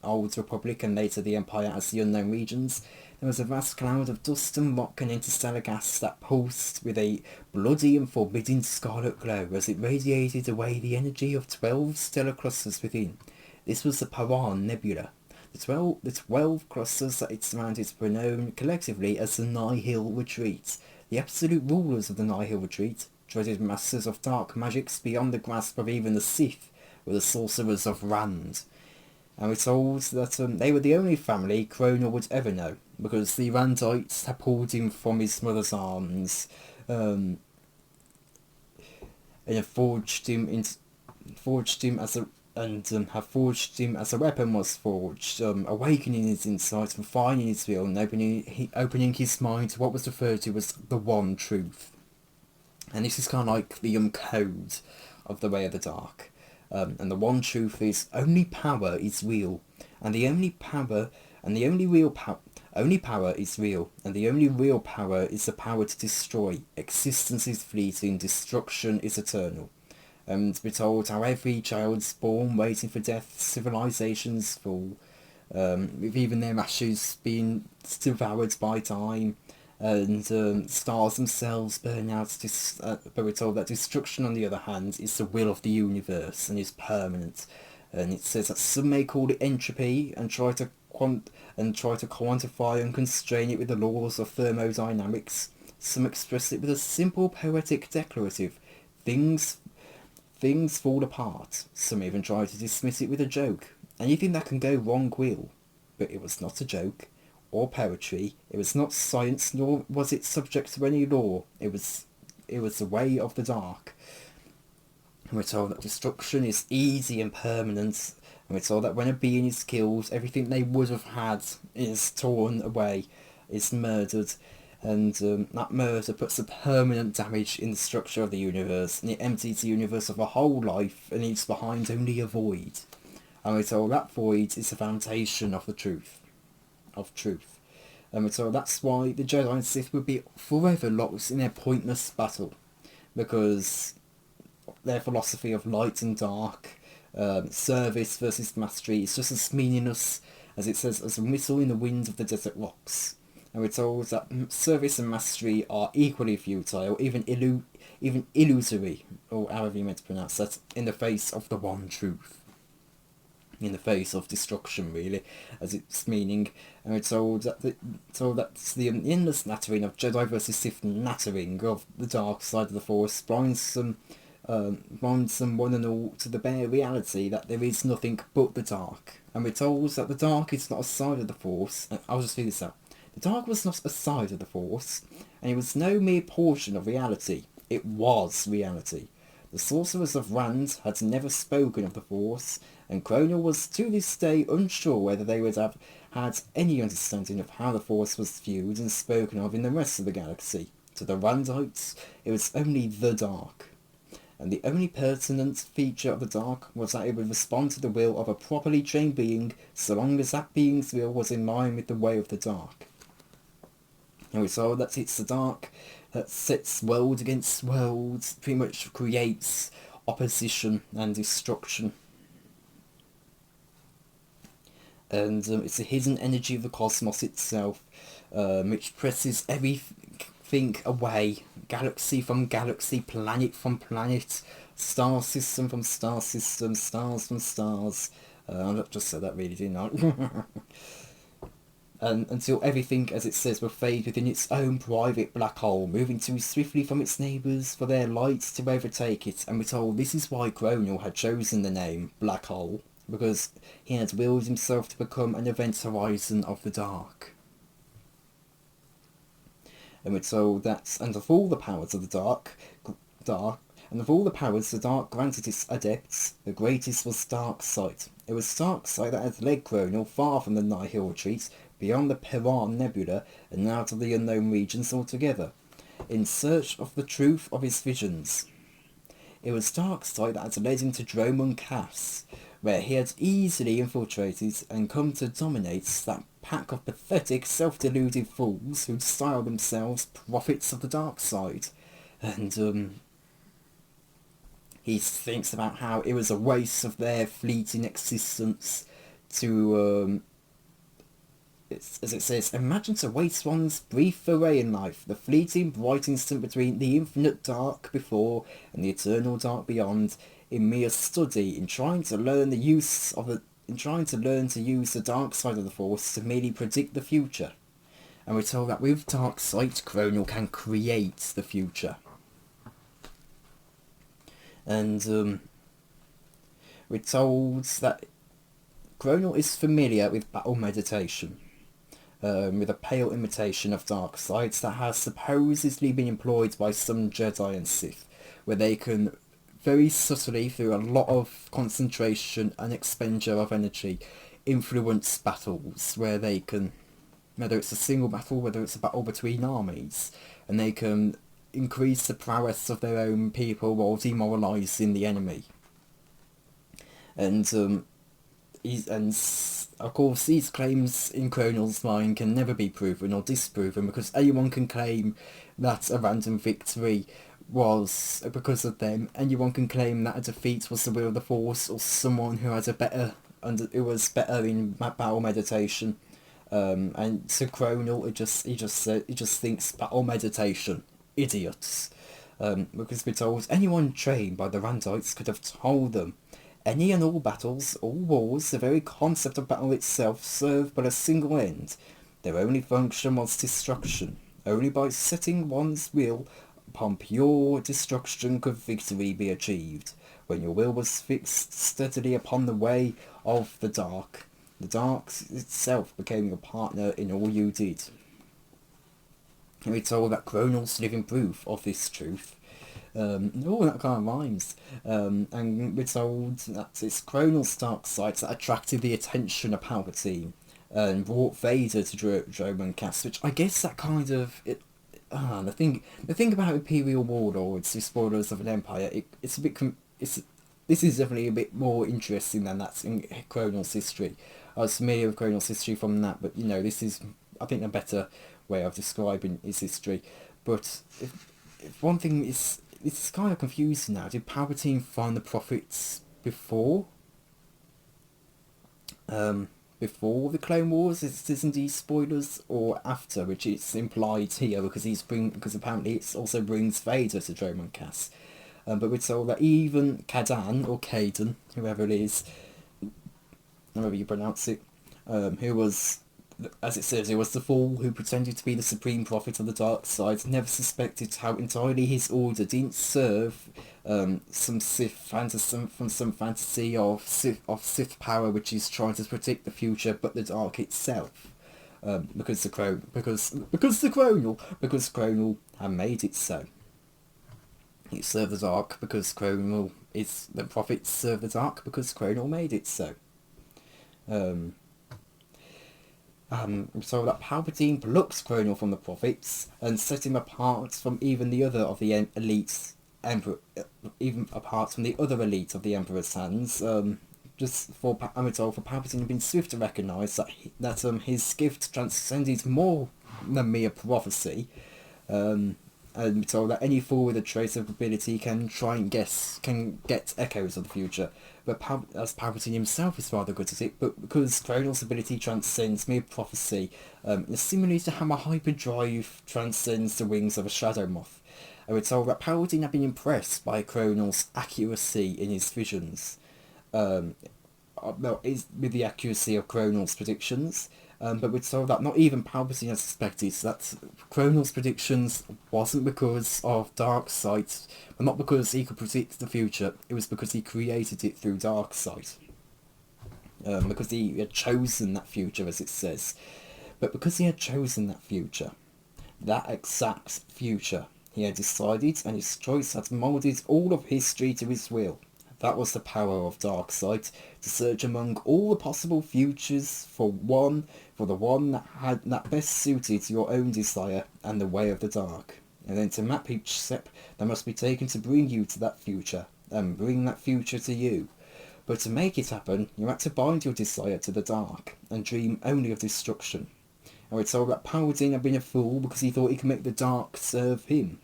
Old Republic and later the Empire as the Unknown Regions, there was a vast cloud of dust and rock and interstellar gas that pulsed with a bloody and forbidding scarlet glow as it radiated away the energy of 12 stellar clusters within. This was the Paran Nebula. The 12 clusters that it surrounded were known collectively as the Nihil Retreat. The absolute rulers of the Nihil Retreat, dreaded masters of dark magics beyond the grasp of even the Sith, were the sorcerers of Rand. And we're told that they were the only family Cronal would ever know, because the Randites had pulled him from his mother's arms and have forged him as a weapon was forged, awakening his insight, refining his will, and opening his mind to what was referred to as the One Truth. And this is kind of like the code of the Way of the Dark. And the One Truth is only power is real, and the only power is real, and the only real power is the power to destroy. Existence is fleeting, destruction is eternal. And we're told how every child's born waiting for death, civilizations fall, with even their ashes being devoured by time, and stars themselves burn out. But we're told that destruction, on the other hand, is the will of the universe and is permanent. And it says that some may call it entropy and try to quantify and constrain it with the laws of thermodynamics. Some express it with a simple poetic declarative: things fall apart. Some even try to dismiss it with a joke. Anything that can go wrong will. But it was not a joke or poetry. It was not science, nor was it subject to any law. It was the way of the dark. And we're told that destruction is easy and permanent. And we're told that when a being is killed, everything they would have had is torn away, is murdered. And that murder puts a permanent damage in the structure of the universe, and it empties the universe of a whole life and leaves behind only a void. And we're told that void is the foundation of the truth. And we're told that's why the Jedi and Sith would be forever lost in their pointless battle, because their philosophy of light and dark, service versus mastery, is just as meaningless as it says as a whistle in the wind of the desert rocks. And we're told that service and mastery are equally futile, even illusory, or however you meant to pronounce that, in the face of the One Truth. In the face of destruction, really, as its meaning. And we're told that the endless nattering of Jedi versus Sith nattering of the dark side of the Force blinds them one and all to the bare reality that there is nothing but the dark. And we're told that the dark is not a side of the Force. And I'll just figure this out. The dark was not a side of the Force, and it was no mere portion of reality. It was reality. The sorcerers of Rand had never spoken of the Force, and Cronal was to this day unsure whether they would have had any understanding of how the Force was viewed and spoken of in the rest of the galaxy. To the Randites, it was only the dark. And the only pertinent feature of the dark was that it would respond to the will of a properly trained being, so long as that being's will was in line with the way of the dark. And we're told that it's the dark that sets world against world, pretty much creates opposition and destruction. And it's the hidden energy of the cosmos itself, which presses everything away, galaxy from galaxy, planet from planet, star system from star system, stars from stars. I just said that really, didn't I? And until everything, as it says, will fade within its own private black hole, moving too swiftly from its neighbours for their lights to overtake it. And we're told this is why Cronal had chosen the name Black Hole, because he had willed himself to become an event horizon of the dark. And we're told that, and of all the powers of the dark, and of all the powers the dark granted its adepts, the greatest was Dark Sight. It was Dark Sight that had led Cronal far from the Nihil retreat, beyond the Perron Nebula, and out of the unknown regions altogether, in search of the truth of his visions. It was Dark Sight that had led him to Dromund Kaas, where he had easily infiltrated and come to dominate that pack of pathetic, self-deluded fools who'd style themselves prophets of the dark side. And he thinks about how it was a waste of their fleeting existence to, as it says, imagine to waste one's brief foray in life, the fleeting bright instant between the infinite dark before and the eternal dark beyond, in mere study, in trying to learn to use the dark side of the Force to merely predict the future. And we're told that with Dark Sight, Cronal can create the future. And we're told that Cronal is familiar with battle meditation, with a pale imitation of Dark Sight that has supposedly been employed by some Jedi and Sith, where they can very subtly, through a lot of concentration and expenditure of energy, influence battles, where they can, whether it's a single battle, whether it's a battle between armies, and they can increase the prowess of their own people while demoralising the enemy. And of course these claims in Cronal's mind can never be proven or disproven, because anyone can claim that a random victory was because of them. Anyone can claim that a defeat was the will of the Force, or someone who had who was better in battle meditation. And to Cronal, he just thinks battle meditation, idiots. Because we're told anyone trained by the Randites could have told them any and all battles, all wars, the very concept of battle itself served but a single end. Their only function was destruction. Only by setting one's will upon pure destruction could victory be achieved. When your will was fixed steadily upon the way of the dark itself became your partner in all you did. And we're told that Cronal's living proof of this truth. That kind of rhymes. And we're told that it's Cronal's dark sight that attracted the attention of Palpatine and brought Vader to Dromund Kaas, which I guess that kind of... the thing about Imperial Warlords, the spoilers of an Empire, it's a bit... this is definitely a bit more interesting than that's in Cronal's history. I was familiar with Cronal's history from that, but this is, I think, a better way of describing his history. But if one thing is, it's kind of confusing now. Did Palpatine find the prophets before the Clone Wars? Isn't these spoilers, or after, which is implied here because apparently it also brings Vader to Dromund Kaas. But we're told that even Kadan, or Kaden, whoever it is, however you pronounce it, who was, as it says, he was the fool who pretended to be the supreme prophet of the dark side, never suspected how entirely his order didn't serve some fantasy of Sith power, which is trying to predict the future, but the dark itself. Because Cronal had made it so. It served the dark because Cronal is the prophets serve the dark because Cronal made it so. So that Palpatine plucks Cronal from the prophets and set him apart from even the other of the elites, even apart from the other elite of the Emperor's hands. Just for Palpatine had been swift to recognise that his gift transcended more a mere prophecy. And we're told that any fool with a trace of ability can try and get echoes of the future. But as Palpatine himself is rather good at it, but because Cronal's ability transcends mere prophecy, similarly to how a hyperdrive transcends the wings of a shadow moth. And we're told that Palpatine had been impressed by Cronal's accuracy in his visions. With the accuracy of Cronal's predictions, but we're told that not even Palpatine has suspected that Cronal's predictions wasn't because of Darksight, but not because he could predict the future, it was because he created it through Darksight. Because he had chosen that future, as it says. But because he had chosen that future, that exact future, he had decided, and his choice had moulded all of history to his will. That was the power of Darksight, to search among all the possible futures for the one that best suited your own desire and the way of the dark, and then to map each step that must be taken to bring you to that future, and bring that future to you. But to make it happen, you had to bind your desire to the dark, and dream only of destruction. And we're told that Palpatine had been a fool because he thought he could make the dark serve him,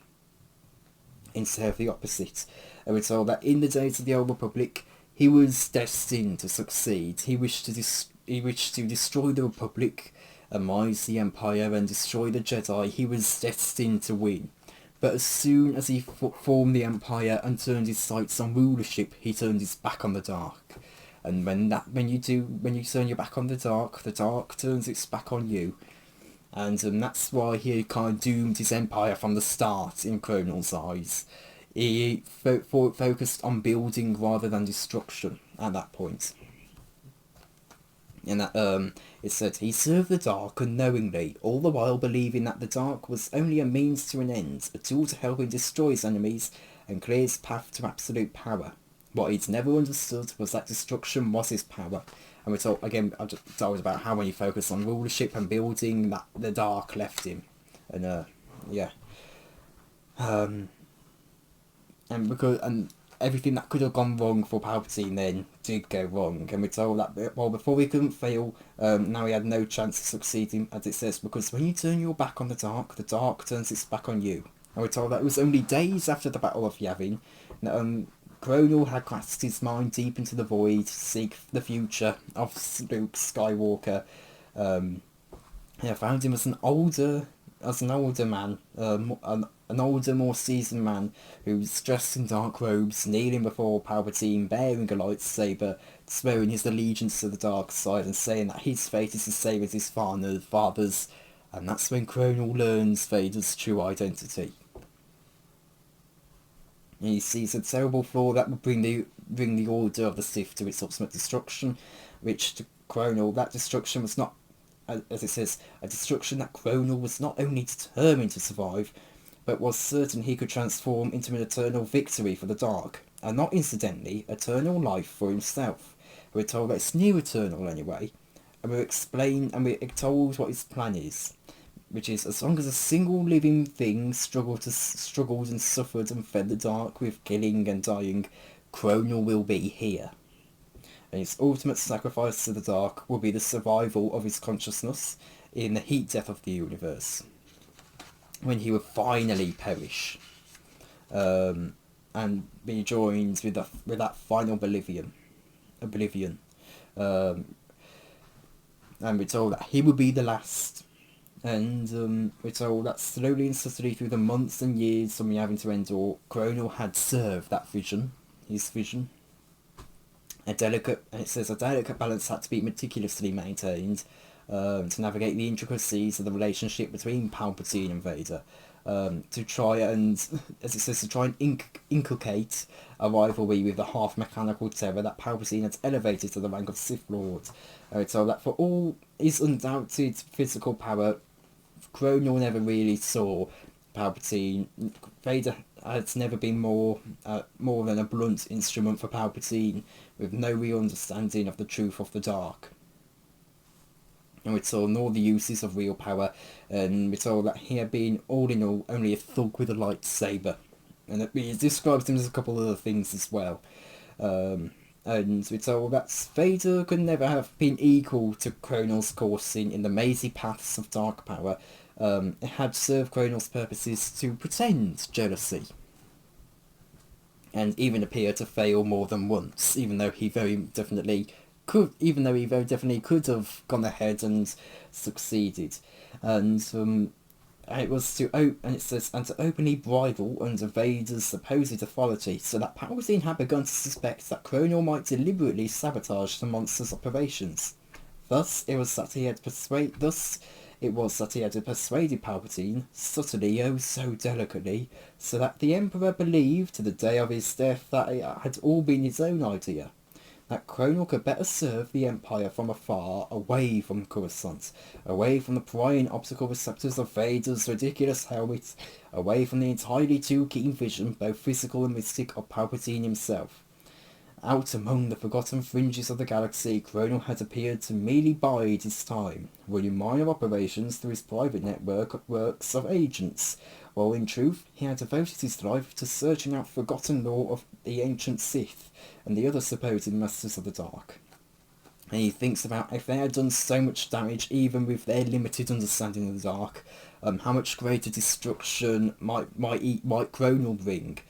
instead of the opposite. And we're told that in the days of the Old Republic, he was destined to succeed. He wished to destroy the Republic, demise the Empire, and destroy the Jedi. He was destined to win. But as soon as he formed the Empire and turned his sights on rulership, he turned his back on the dark. And when you turn your back on the dark turns its back on you. And that's why he kind of doomed his empire from the start in Cronal's eyes. He focused on building rather than destruction at that point. And that it said he served the dark unknowingly, all the while believing that the dark was only a means to an end, a tool to help him destroy his enemies and clear his path to absolute power. What he'd never understood was that destruction was his power. And we're told, again, I just told about how when he focused on rulership and building, that the dark left him. And yeah. And everything that could have gone wrong for Palpatine then did go wrong. And we're told that, well, before he couldn't fail, now he had no chance of succeeding, as it says, because when you turn your back on the dark turns its back on you. And we're told that it was only days after the Battle of Yavin that Cronal had cast his mind deep into the void to seek the future of Luke Skywalker. Found him as an older man, an older, more seasoned man who's dressed in dark robes, kneeling before Palpatine, bearing a lightsaber, swearing his allegiance to the dark side and saying that his fate is the same as his father's. And that's when Cronal learns Vader's true identity. He sees a terrible flaw that would bring the order of the Sith to its ultimate destruction, which to Cronal, that destruction was not, as it says, a destruction that Cronal was not only determined to survive, but was certain he could transform into an eternal victory for the dark, and not incidentally, eternal life for himself. We're told that it's near eternal anyway, and we're told what his plan is, which is, as long as a single living thing struggled and suffered and fed the dark with killing and dying, Cronal will be here. And his ultimate sacrifice to the dark will be the survival of his consciousness in the heat death of the universe, when he will finally perish, and be joined with that final oblivion. And we're told that he will be the last. And we're told that slowly and subtly through the months and years from Yavin to Endor, Cronal had served that vision, his vision. A delicate balance had to be meticulously maintained to navigate the intricacies of the relationship between Palpatine and Vader, to try and, as it says, to try and inculcate a rivalry with the half-mechanical terror that Palpatine had elevated to the rank of Sith Lord. So that for all his undoubted physical power, Cronal never really saw Palpatine. Vader had never been more than a blunt instrument for Palpatine, with no real understanding of the truth of the dark. And we're told nor the uses of real power, and we're told that he had been, all in all, only a thug with a lightsaber. And it describes him as a couple of other things as well. And we're told that Vader could never have been equal to Cronal's coursing in the mazy paths of dark power, it had served Cronal's purposes to pretend jealousy, and even appear to fail more than once, even though he very definitely could have gone ahead and succeeded. And it was and it says, and to openly bridle under Vader's supposed authority, so that Palpatine had begun to suspect that Cronal might deliberately sabotage the monster's operations. Thus, it was that he had persuaded Palpatine, subtly, oh so delicately, so that the Emperor believed to the day of his death that it had all been his own idea, that Cronal could better serve the Empire from afar, away from Coruscant, away from the prying optical receptors of Vader's ridiculous helmet, away from the entirely too keen vision, both physical and mystic, of Palpatine himself. Out among the forgotten fringes of the galaxy, Cronal had appeared to merely bide his time, running minor operations through his private networks of agents, while in truth he had devoted his life to searching out forgotten lore of the ancient Sith and the other supposed masters of the dark. And he thinks about if they had done so much damage, even with their limited understanding of the dark, how much greater destruction might Cronal bring,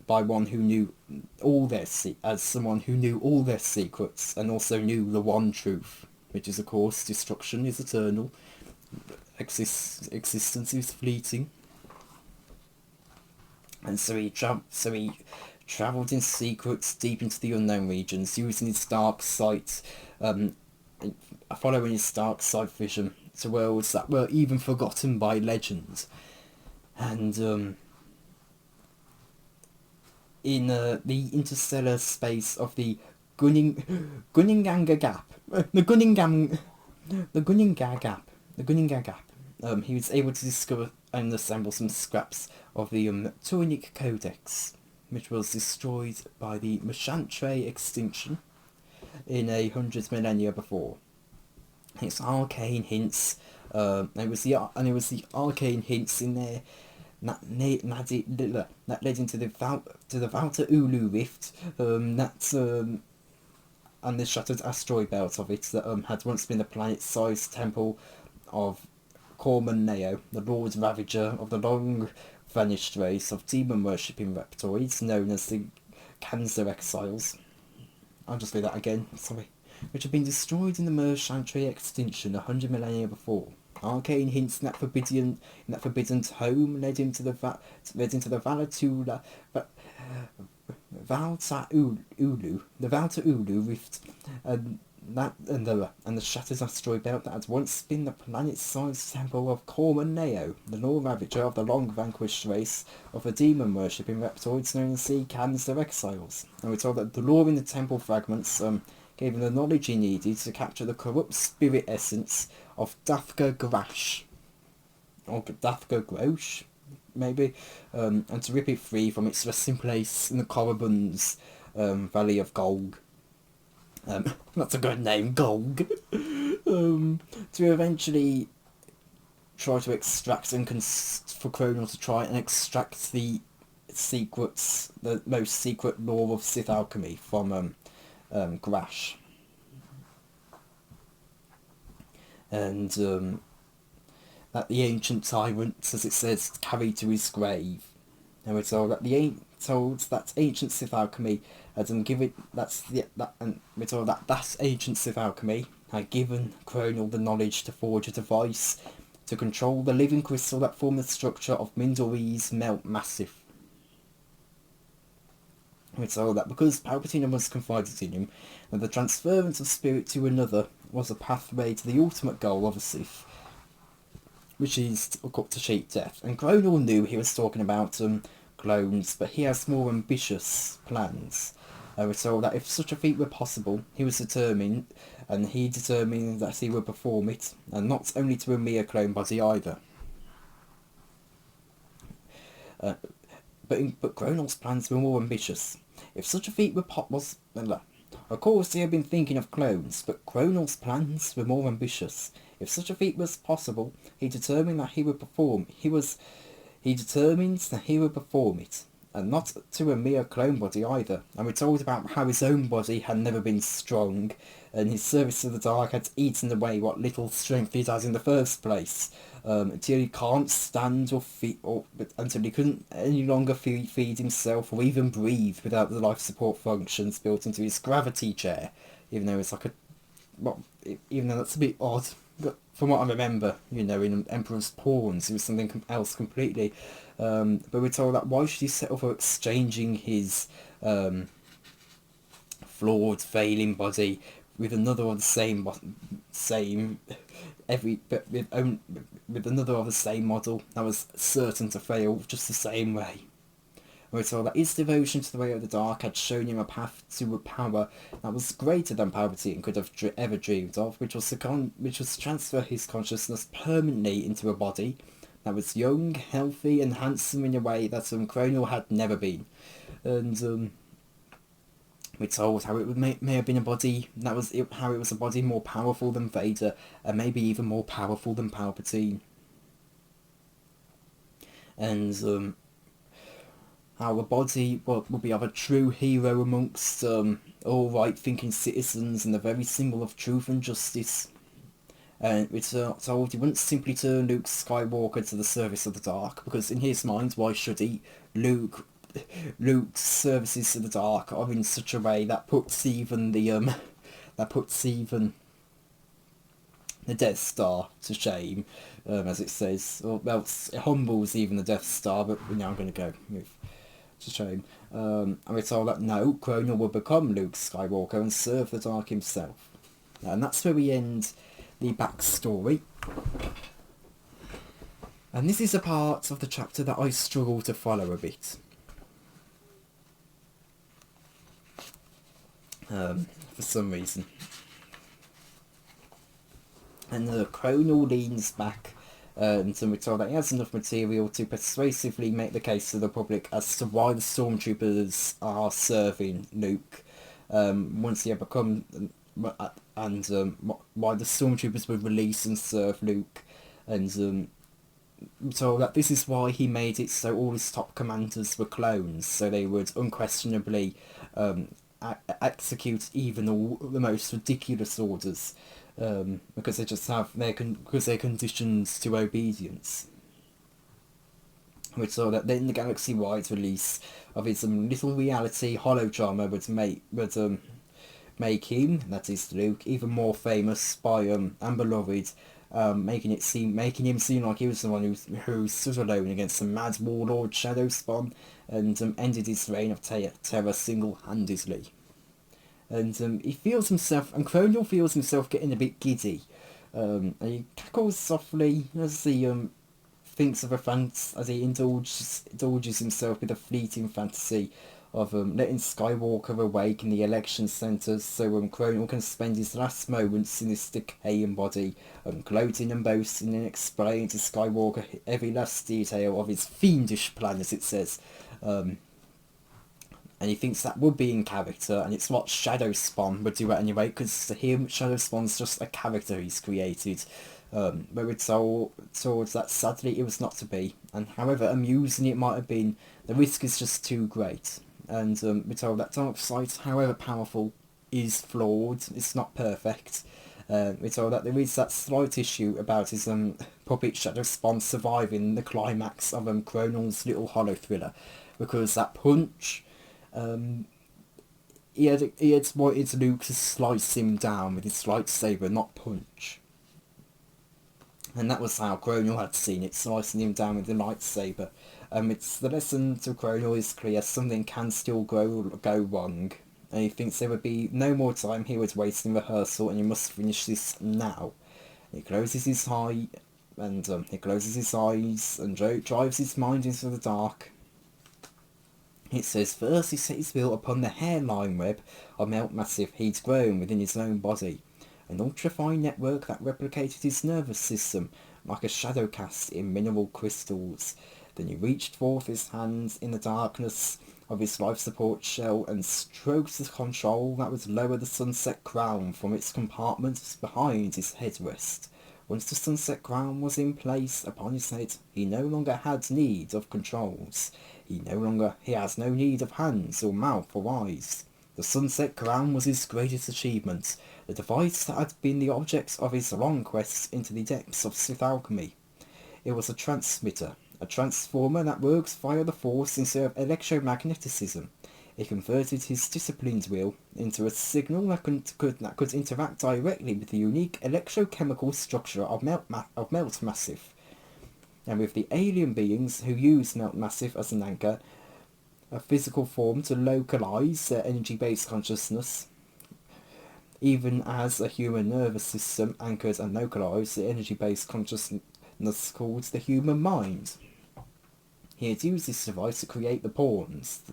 by one who knew as someone who knew all their secrets and also knew the one truth, which is of course destruction is eternal, existence is fleeting. And so he travelled in secrets deep into the unknown regions, using his dark sight, following his dark sight vision to worlds that were even forgotten by legend. And in the interstellar space of the Gunninga Gap, he was able to discover and assemble some scraps of the Tunic Codex, which was destroyed by the Machantre extinction in 100 millennia before. Its arcane hints, it was the arcane hints in there that led into the Valta Ulu rift, and the shattered asteroid belt of it that had once been the planet-sized temple of Corman Neo, the Lord Ravager of the long-vanished race of demon-worshipping reptoids known as the Kanzer Exiles. I'll just say that again, sorry. Which had been destroyed in the Machantre extinction 100 millennia before. Arcane hints in that forbidden tome led into the Valta Ulu rift, and the shattered asteroid belt that had once been the planet-sized temple of Corman Neo, the Lord Ravager of the long-vanquished race of the demon-worshipping reptoids known as the Kanzer Exiles. And we're told that the lore in the temple fragments gave him the knowledge he needed to capture the corrupt spirit essence of Dathka Grash, or Dathka Grosh, maybe, and to rip it free from its resting place in the Korriban's Valley of Golg. That's a good name, Golg. To eventually try to extract for Cronal to try and extract the most secret lore of Sith alchemy from Grash. And that the ancient tyrant, as it says, carried to his grave. And we're told that that ancient Sith alchemy had given we're told that ancient Sith alchemy had given Cronal the knowledge to forge a device to control the living crystal that formed the structure of Mindor's Melt Massif. We're told that because Palpatine once confided in him that the transference of spirit to another was a pathway to the ultimate goal of a Sith, which is to cheat death. And Cronal knew he was talking about clones, but he has more ambitious plans. We're told that if such a feat were possible, he determined that he would perform it, and not only to a mere clone body either. But Cronal's plans were more ambitious. If such a feat were of course he had been thinking of clones, but Cronal's plans were more ambitious. If such a feat was possible, he determined that he would perform it, and not to a mere clone body either. And we're told about how his own body had never been strong, and his service to the dark had eaten away what little strength he had in the first place, until he can't stand or feed, or until he couldn't any longer feed himself or even breathe without the life support functions built into his gravity chair. Even though it's like a, well, even though that's a bit odd. But from what I remember, you know, in Emperor's Pawns, it was something else completely. But we're told that why should he settle for exchanging his flawed, failing body with another of the same with another of the same model that was certain to fail just the same way. We're told that his devotion to the way of the dark had shown him a path to a power that was greater than Palpatine could have ever dreamed of, which was to transfer his consciousness permanently into a body that was young, healthy, and handsome in a way that Cronal had never been. And we're told how it may have been a body how it was a body more powerful than Vader, and maybe even more powerful than Palpatine. And how the body will be of a true hero amongst all right-thinking citizens and the very symbol of truth and justice. And we're told he wouldn't simply turn Luke Skywalker to the service of the dark, because in his mind, why should he? Luke's services to the dark are in such a way that puts even the Death Star to shame, as it says. Or, well, it humbles even the Death Star, but now I'm going to go with to shame. And we're told that no, Cronal will become Luke Skywalker and serve the dark himself. And that's where we end the backstory. And this is a part of the chapter that I struggle to follow a bit. For some reason. And Cronal leans back, and we're told that he has enough material to persuasively make the case to the public as to why the stormtroopers are serving Luke, once he had become, and why the stormtroopers would release and serve Luke, and we're told that this is why he made it so all his top commanders were clones, so they would unquestionably execute even all the most ridiculous orders. Because they just have because they're conditioned to obedience. We saw that then the galaxy-wide release of his little reality holodrama would make him, that is Luke, even more famous by and beloved, making him seem like he was the one who stood alone against the mad warlord Shadow Spawn, and ended his reign of terror single-handedly. And he feels himself, and Cronal feels himself getting a bit giddy. And he cackles softly as he thinks of as he indulges himself with a fleeting fantasy of letting Skywalker awake in the election centres, so Cronal can spend his last moments in this decaying body, gloating and boasting and explaining to Skywalker every last detail of his fiendish plan, as it says. And he thinks that would be in character, and it's what Shadow Spawn would do anyway, because to him, Shadow Spawn's just a character he's created. But we're told that sadly it was not to be, and however amusing it might have been, the risk is just too great. And we're told that Darkseid, however powerful, is flawed, it's not perfect. We're told that there is that slight issue about his puppet Shadow Spawn surviving the climax of Cronal's little holo thriller, because that punch... he had wanted Luke to slice him down with his lightsaber, not punch. And that was how Cronal had seen it, slicing him down with the lightsaber. It's the lesson to Cronal is clear: something can still go wrong, and he thinks there would be no more time he would waste in rehearsal, and he must finish this now. He closes his eyes and drives his mind into the dark. It says first he set his will upon the hairline web of melt massive he'd grown within his own body, an ultrafine network that replicated his nervous system like a shadow cast in mineral crystals. Then he reached forth his hands in the darkness of his life support shell and stroked the control that would lower the sunset crown from its compartments behind his headrest. Once the sunset crown was in place upon his head, he no longer had need of controls. He has no need of hands or mouth or eyes. The sunset crown was his greatest achievement, the device that had been the object of his long quest into the depths of Sith alchemy. It was a transmitter, a transformer that works via the force instead of electromagnetism. It converted his disciplined will into a signal that could interact directly with the unique electrochemical structure of melt massive, and with the alien beings who use melt massive as an anchor, a physical form to localize their energy-based consciousness, even as a human nervous system anchors and localizes the energy-based consciousness called the human mind. He had used this device to create the pawns,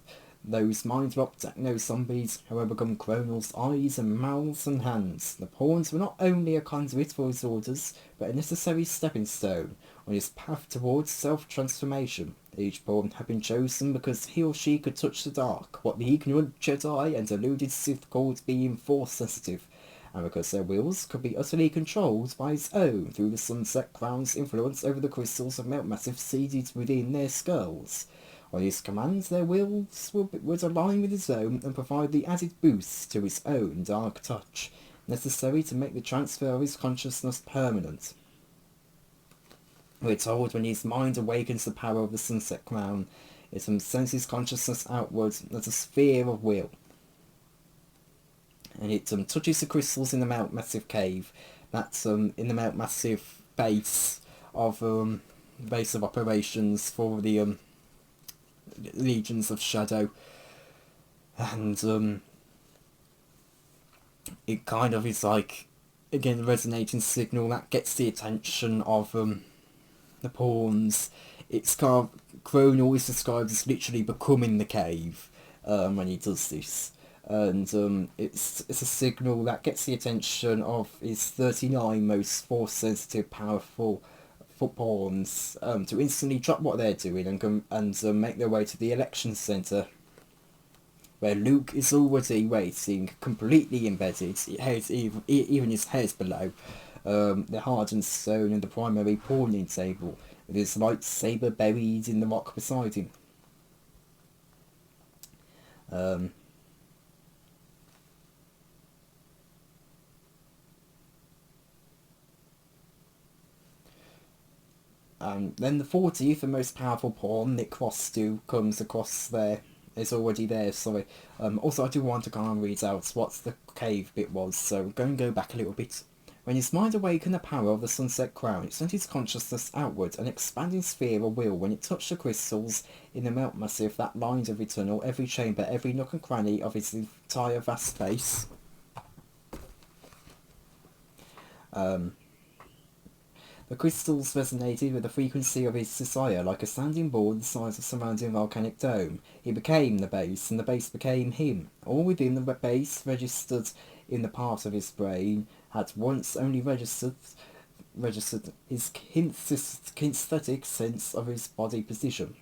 those mind-locked techno-zombies who had become Cronal's eyes and mouths and hands. The pawns were not only a conduit for his orders, but a necessary stepping stone on his path towards self-transformation. Each pawn had been chosen because he or she could touch the dark, what the ignorant Jedi and deluded Sith called being Force-sensitive, and because their wills could be utterly controlled by his own through the Sunset Crown's influence over the crystals of melt massive seated within their skulls. On his commands, their wills would align with his own and provide the added boost to his own dark touch, necessary to make the transfer of his consciousness permanent. We're told when his mind awakens the power of the Sunset Crown, it sends his consciousness outward as a sphere of will. And it touches the crystals in the Mount Massive cave. That's in the Mount Massive base of operations for the Legions of Shadow, and it kind of is like, again, a resonating signal that gets the attention of the pawns. It's kind of, Cronal is described as literally becoming the cave when he does this, and it's a signal that gets the attention of his 39 most force sensitive, powerful pawns to instantly drop what they're doing and make their way to the election centre, where Luke is already waiting, completely embedded. Even his hair's below the hardened stone and the primary pawning table, with his lightsaber buried in the rock beside him. Then the 40th and most powerful pawn, Nick Rostu, comes across there. It's already there, sorry. Also, I do want to kind of read out what the cave bit was, so go back a little bit. When his mind awakened the power of the Sunset Crown, it sent his consciousness outward, an expanding sphere of will when it touched the crystals in the melt massive that lined every tunnel, every chamber, every nook and cranny of its entire vast space. The crystals resonated with the frequency of his desire, like a standing board the size of a surrounding volcanic dome. He became the base, and the base became him. All within the base, registered in the part of his brain, had once only registered his kinesthetic sense of his body position.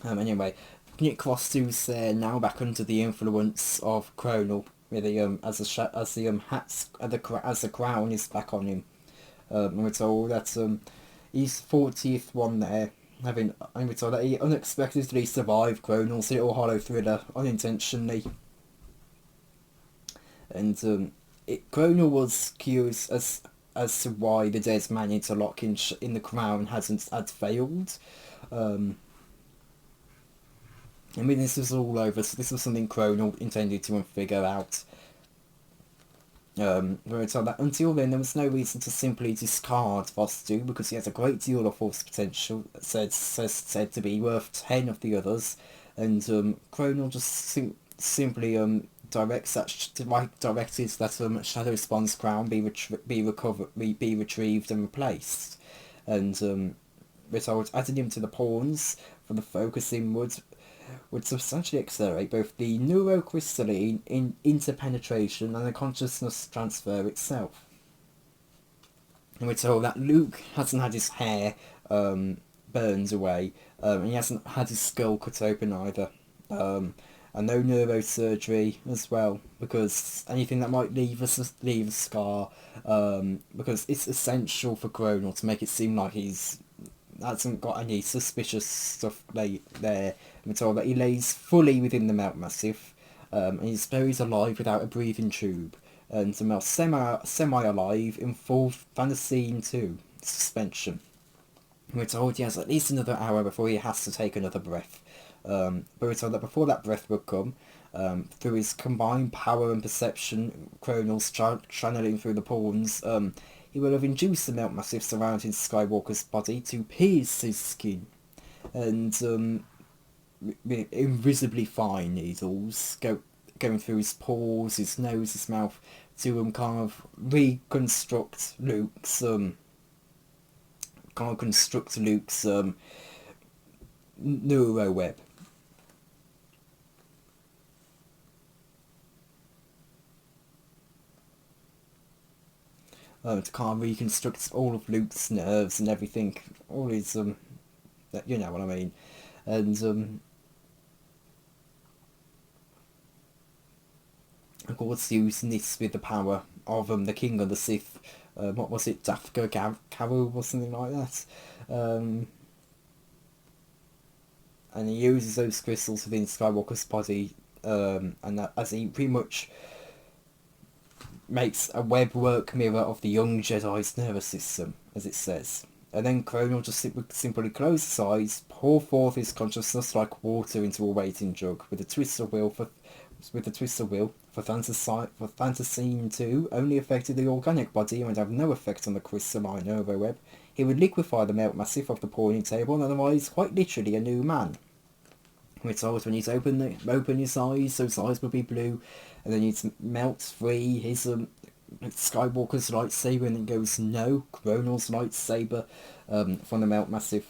Anyway, Nick Rostu's there now back under the influence of Cronal, with the as the crown is back on him. And we're told that he's 40th one there, and we're told that he unexpectedly survived Cronal's little hollow thriller unintentionally. And Cronal was curious as to why the dead man interlock in the crown had failed. I mean, this was all over, so this was something Cronal intended to figure out. We're told that until then there was no reason to simply discard Vostu because he has a great deal of force potential, said to be worth 10 of the others, and Cronal just simply directed that Shadow Spawn's crown be retrieved and replaced, and we're told adding him to the pawns for the focus inwards would substantially accelerate both the neurocrystalline interpenetration and the consciousness transfer itself. And we're told that Luke hasn't had his hair burned away, and he hasn't had his skull cut open either. and no neurosurgery as well, because anything that might leave a scar, because it's essential for Cronal to make it seem like he's hasn't got any suspicious stuff there. We're told that he lays fully within the Mount Massif, and he's buried alive without a breathing tube, and somehow semi-alive in full Fantasine 2 suspension. We're told he has at least another hour before he has to take another breath. But we're told that before that breath would come, through his combined power and perception, Cronal's channeling through the pawns, he will have induced the Mount Massif surrounding Skywalker's body to pierce his skin. And invisibly fine needles going through his pores, his nose, his mouth, to kind of reconstruct Luke's neuro web. To kind of reconstruct all of Luke's nerves and everything, all his you know what I mean, and of course using this with the power of the King of the Sith, what was it, Dafka Karu or something like that, and he uses those crystals within Skywalker's body, and that, as he pretty much makes a webwork mirror of the young Jedi's nervous system, as it says. And then Cronal just simply closes his eyes, pour forth his consciousness like water into a waiting jug, with a twist of will for Fantasine 2 only affected the organic body and would have no effect on the crystalline web. He would liquefy the Mount Massif off the pawning table and otherwise quite literally a new man. We're told when he's open his eyes, those eyes will be blue, and then he'd melt free his Skywalker's lightsaber, and then goes no, Cronal's lightsaber, from the Mount Massif.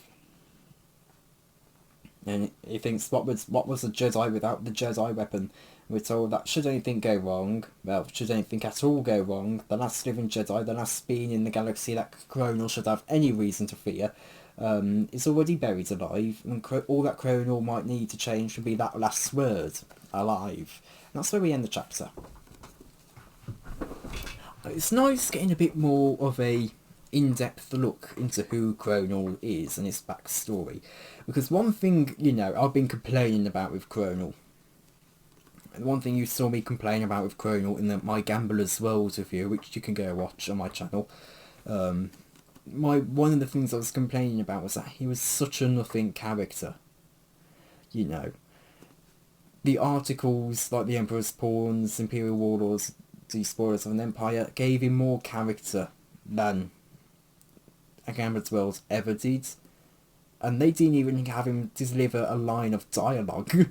And he thinks, what was a Jedi without the Jedi weapon? We're told that should anything go wrong, well, should anything at all go wrong, the last living Jedi, the last being in the galaxy that Cronal should have any reason to fear, is already buried alive, and all that Cronal might need to change would be that last word, alive. And that's where we end the chapter. It's nice getting a bit more of a in-depth look into who Cronal is and his backstory, because one thing, you know, I've been complaining about with Cronal, and one thing you saw me complain about with Cronal in my Gambler's World review, which you can go watch on my channel, one of the things I was complaining about was that he was such a nothing character. You know, the articles like the Emperor's Pawns, Imperial Warlords, Despoilers of an Empire gave him more character than A Gambler's World ever did, and they didn't even have him deliver a line of dialogue.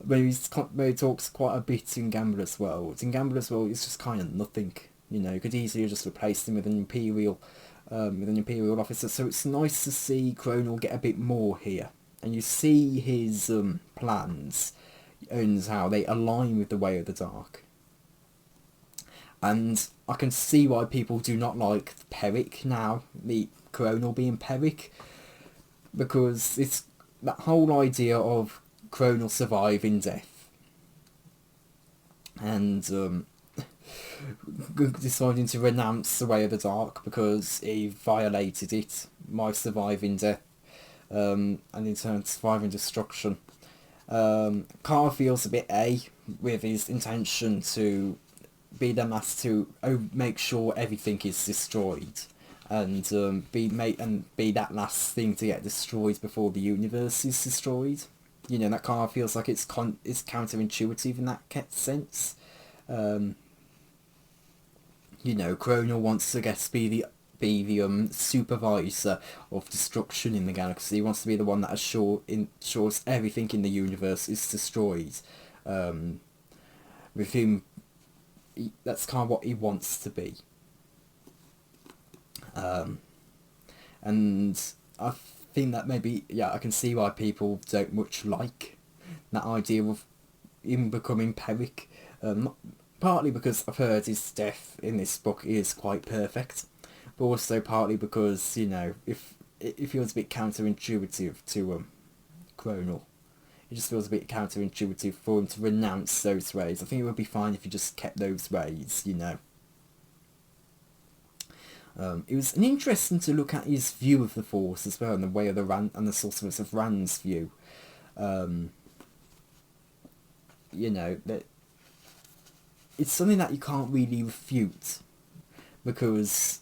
Where he talks quite a bit in Gambler's World. In Gambler's World, it's just kind of nothing. You know, you could easily just replace him with an Imperial officer. So it's nice to see Cronal get a bit more here, and you see his plans and how they align with the Way of the Dark. And I can see why people do not like Peric now, the Cronal being Peric, because it's that whole idea of Cronal surviving death and deciding to renounce the Way of the Dark because he violated it by surviving death, and in turn surviving destruction. Carr feels a bit with his intention to be the last to make sure everything is destroyed, and be that last thing to get destroyed before the universe is destroyed. You know, that kind of feels like it's counterintuitive in that sense. You know, Cronal wants to be the supervisor of destruction in the galaxy. He wants to be the one that ensures everything in the universe is destroyed. With him, that's kind of what he wants to be. And I think that maybe, I can see why people don't much like that idea of him becoming Peric. Partly because I've heard his death in this book is quite perfect, but also partly because, you know, if it feels a bit counterintuitive to Cronal It just feels a bit counterintuitive for him to renounce those ways. I think it would be fine if he just kept those ways, you know. It was interesting to look at his view of the Force as well, and the way of the and the Sorceress of Ran's view. You know, that it's something that you can't really refute, because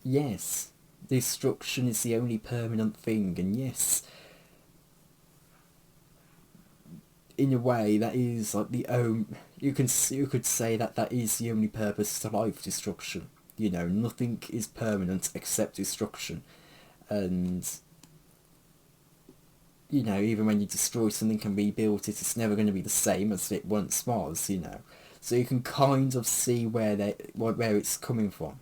yes, destruction is the only permanent thing, and yes, in a way that is like you could say that that is the only purpose to life, destruction. You know, nothing is permanent except destruction, and you know, even when you destroy something and rebuild it, it's never going to be the same as it once was, you know. So you can kind of see where it's coming from.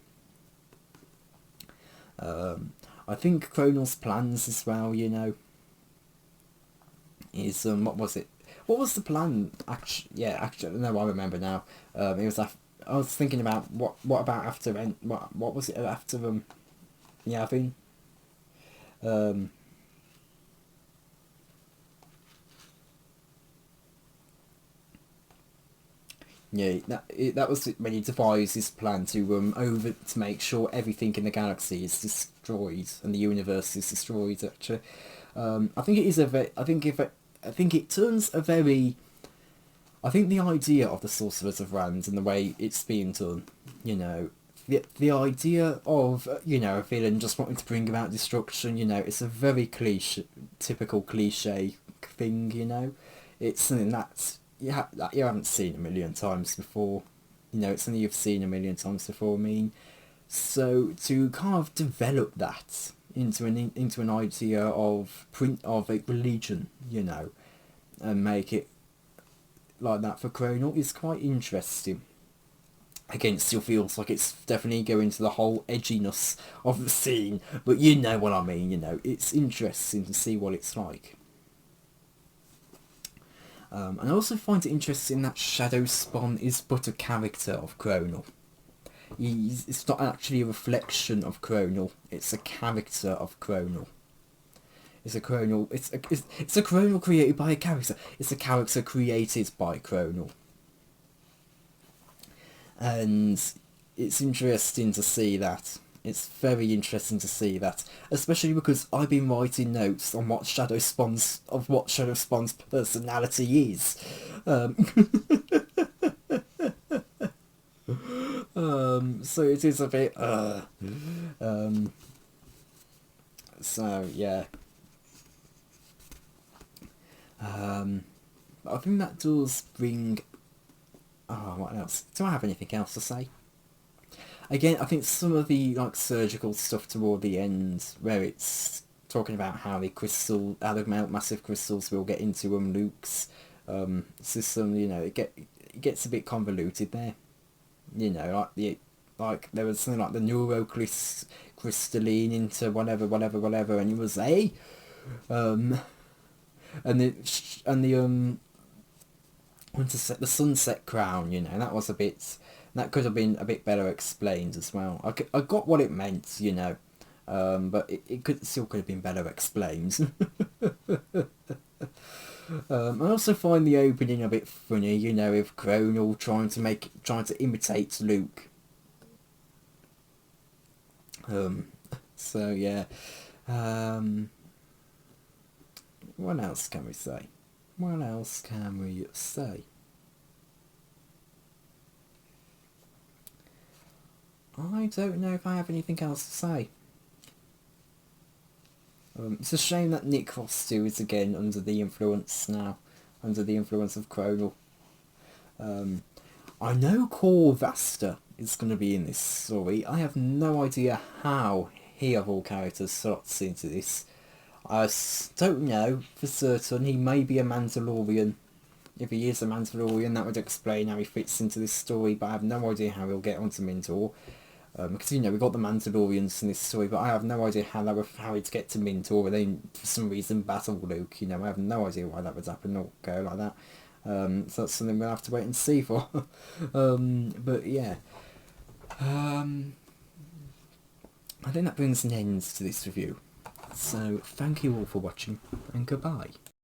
I think Cronal's plans as well, you know, is what was it? What was the plan? Actually, no, I remember now. It was I was thinking about what about after what was it after Yavin? Yeah, that was when he devised his plan to make sure everything in the galaxy is destroyed and the universe is destroyed. Actually, I think it is I think it turns a very. I think the idea of the Sorcerers of Rand and the way it's being done, you know, the idea of, you know, a villain just wanting to bring about destruction, you know, it's a very typical cliche thing, you know. It's something that you haven't seen a million times before, you know, it's something you've seen a million times before. I mean, so to kind of develop that into an idea of a religion, you know, and make it like that for Cronal is quite interesting. Again, it still feels like it's definitely going to the whole edginess of the scene, but you know what I mean, you know, it's interesting to see what it's like. And I also find it interesting that Shadow Spawn is but a character of Cronal. It's not actually a reflection of Cronal, it's a character of Cronal. It's a Cronal. It's a Cronal created by a character. It's a character created by Cronal. And it's interesting to see that. It's very interesting to see that, especially because I've been writing notes on what Shadow Spawn's personality is. So it is a bit. So yeah. I think that does bring. Oh, what else? Do I have anything else to say? Again, I think some of the like surgical stuff toward the end, where it's talking about how the massive crystals will get into Luke's system. You know, it gets a bit convoluted there. You know, like there was something like the neurocrystalline into whatever, and it was the sunset crown, you know, that could have been a bit better explained as well. I got what it meant, you know, but it still could have been better explained. I also find the opening a bit funny, you know, with Cronal trying to imitate Luke. So yeah. What else can we say? What else can we say? I don't know if I have anything else to say. It's a shame that Nick Rostu is again under the influence now, under the influence of Cronal. I know Core Vasta is going to be in this story. I have no idea how he of all characters slots into this. I don't know for certain. He may be a Mandalorian. If he is a Mandalorian, that would explain how he fits into this story, but I have no idea how he'll get onto Mindor. Because, you know, we've got the Mandalorians in this story, but I have no idea how he'd get to Mindor and then, for some reason, battle Luke. You know, I have no idea why that would happen or go like that. So that's something we'll have to wait and see for. But, yeah. I think that brings an end to this review. So, thank you all for watching, and goodbye.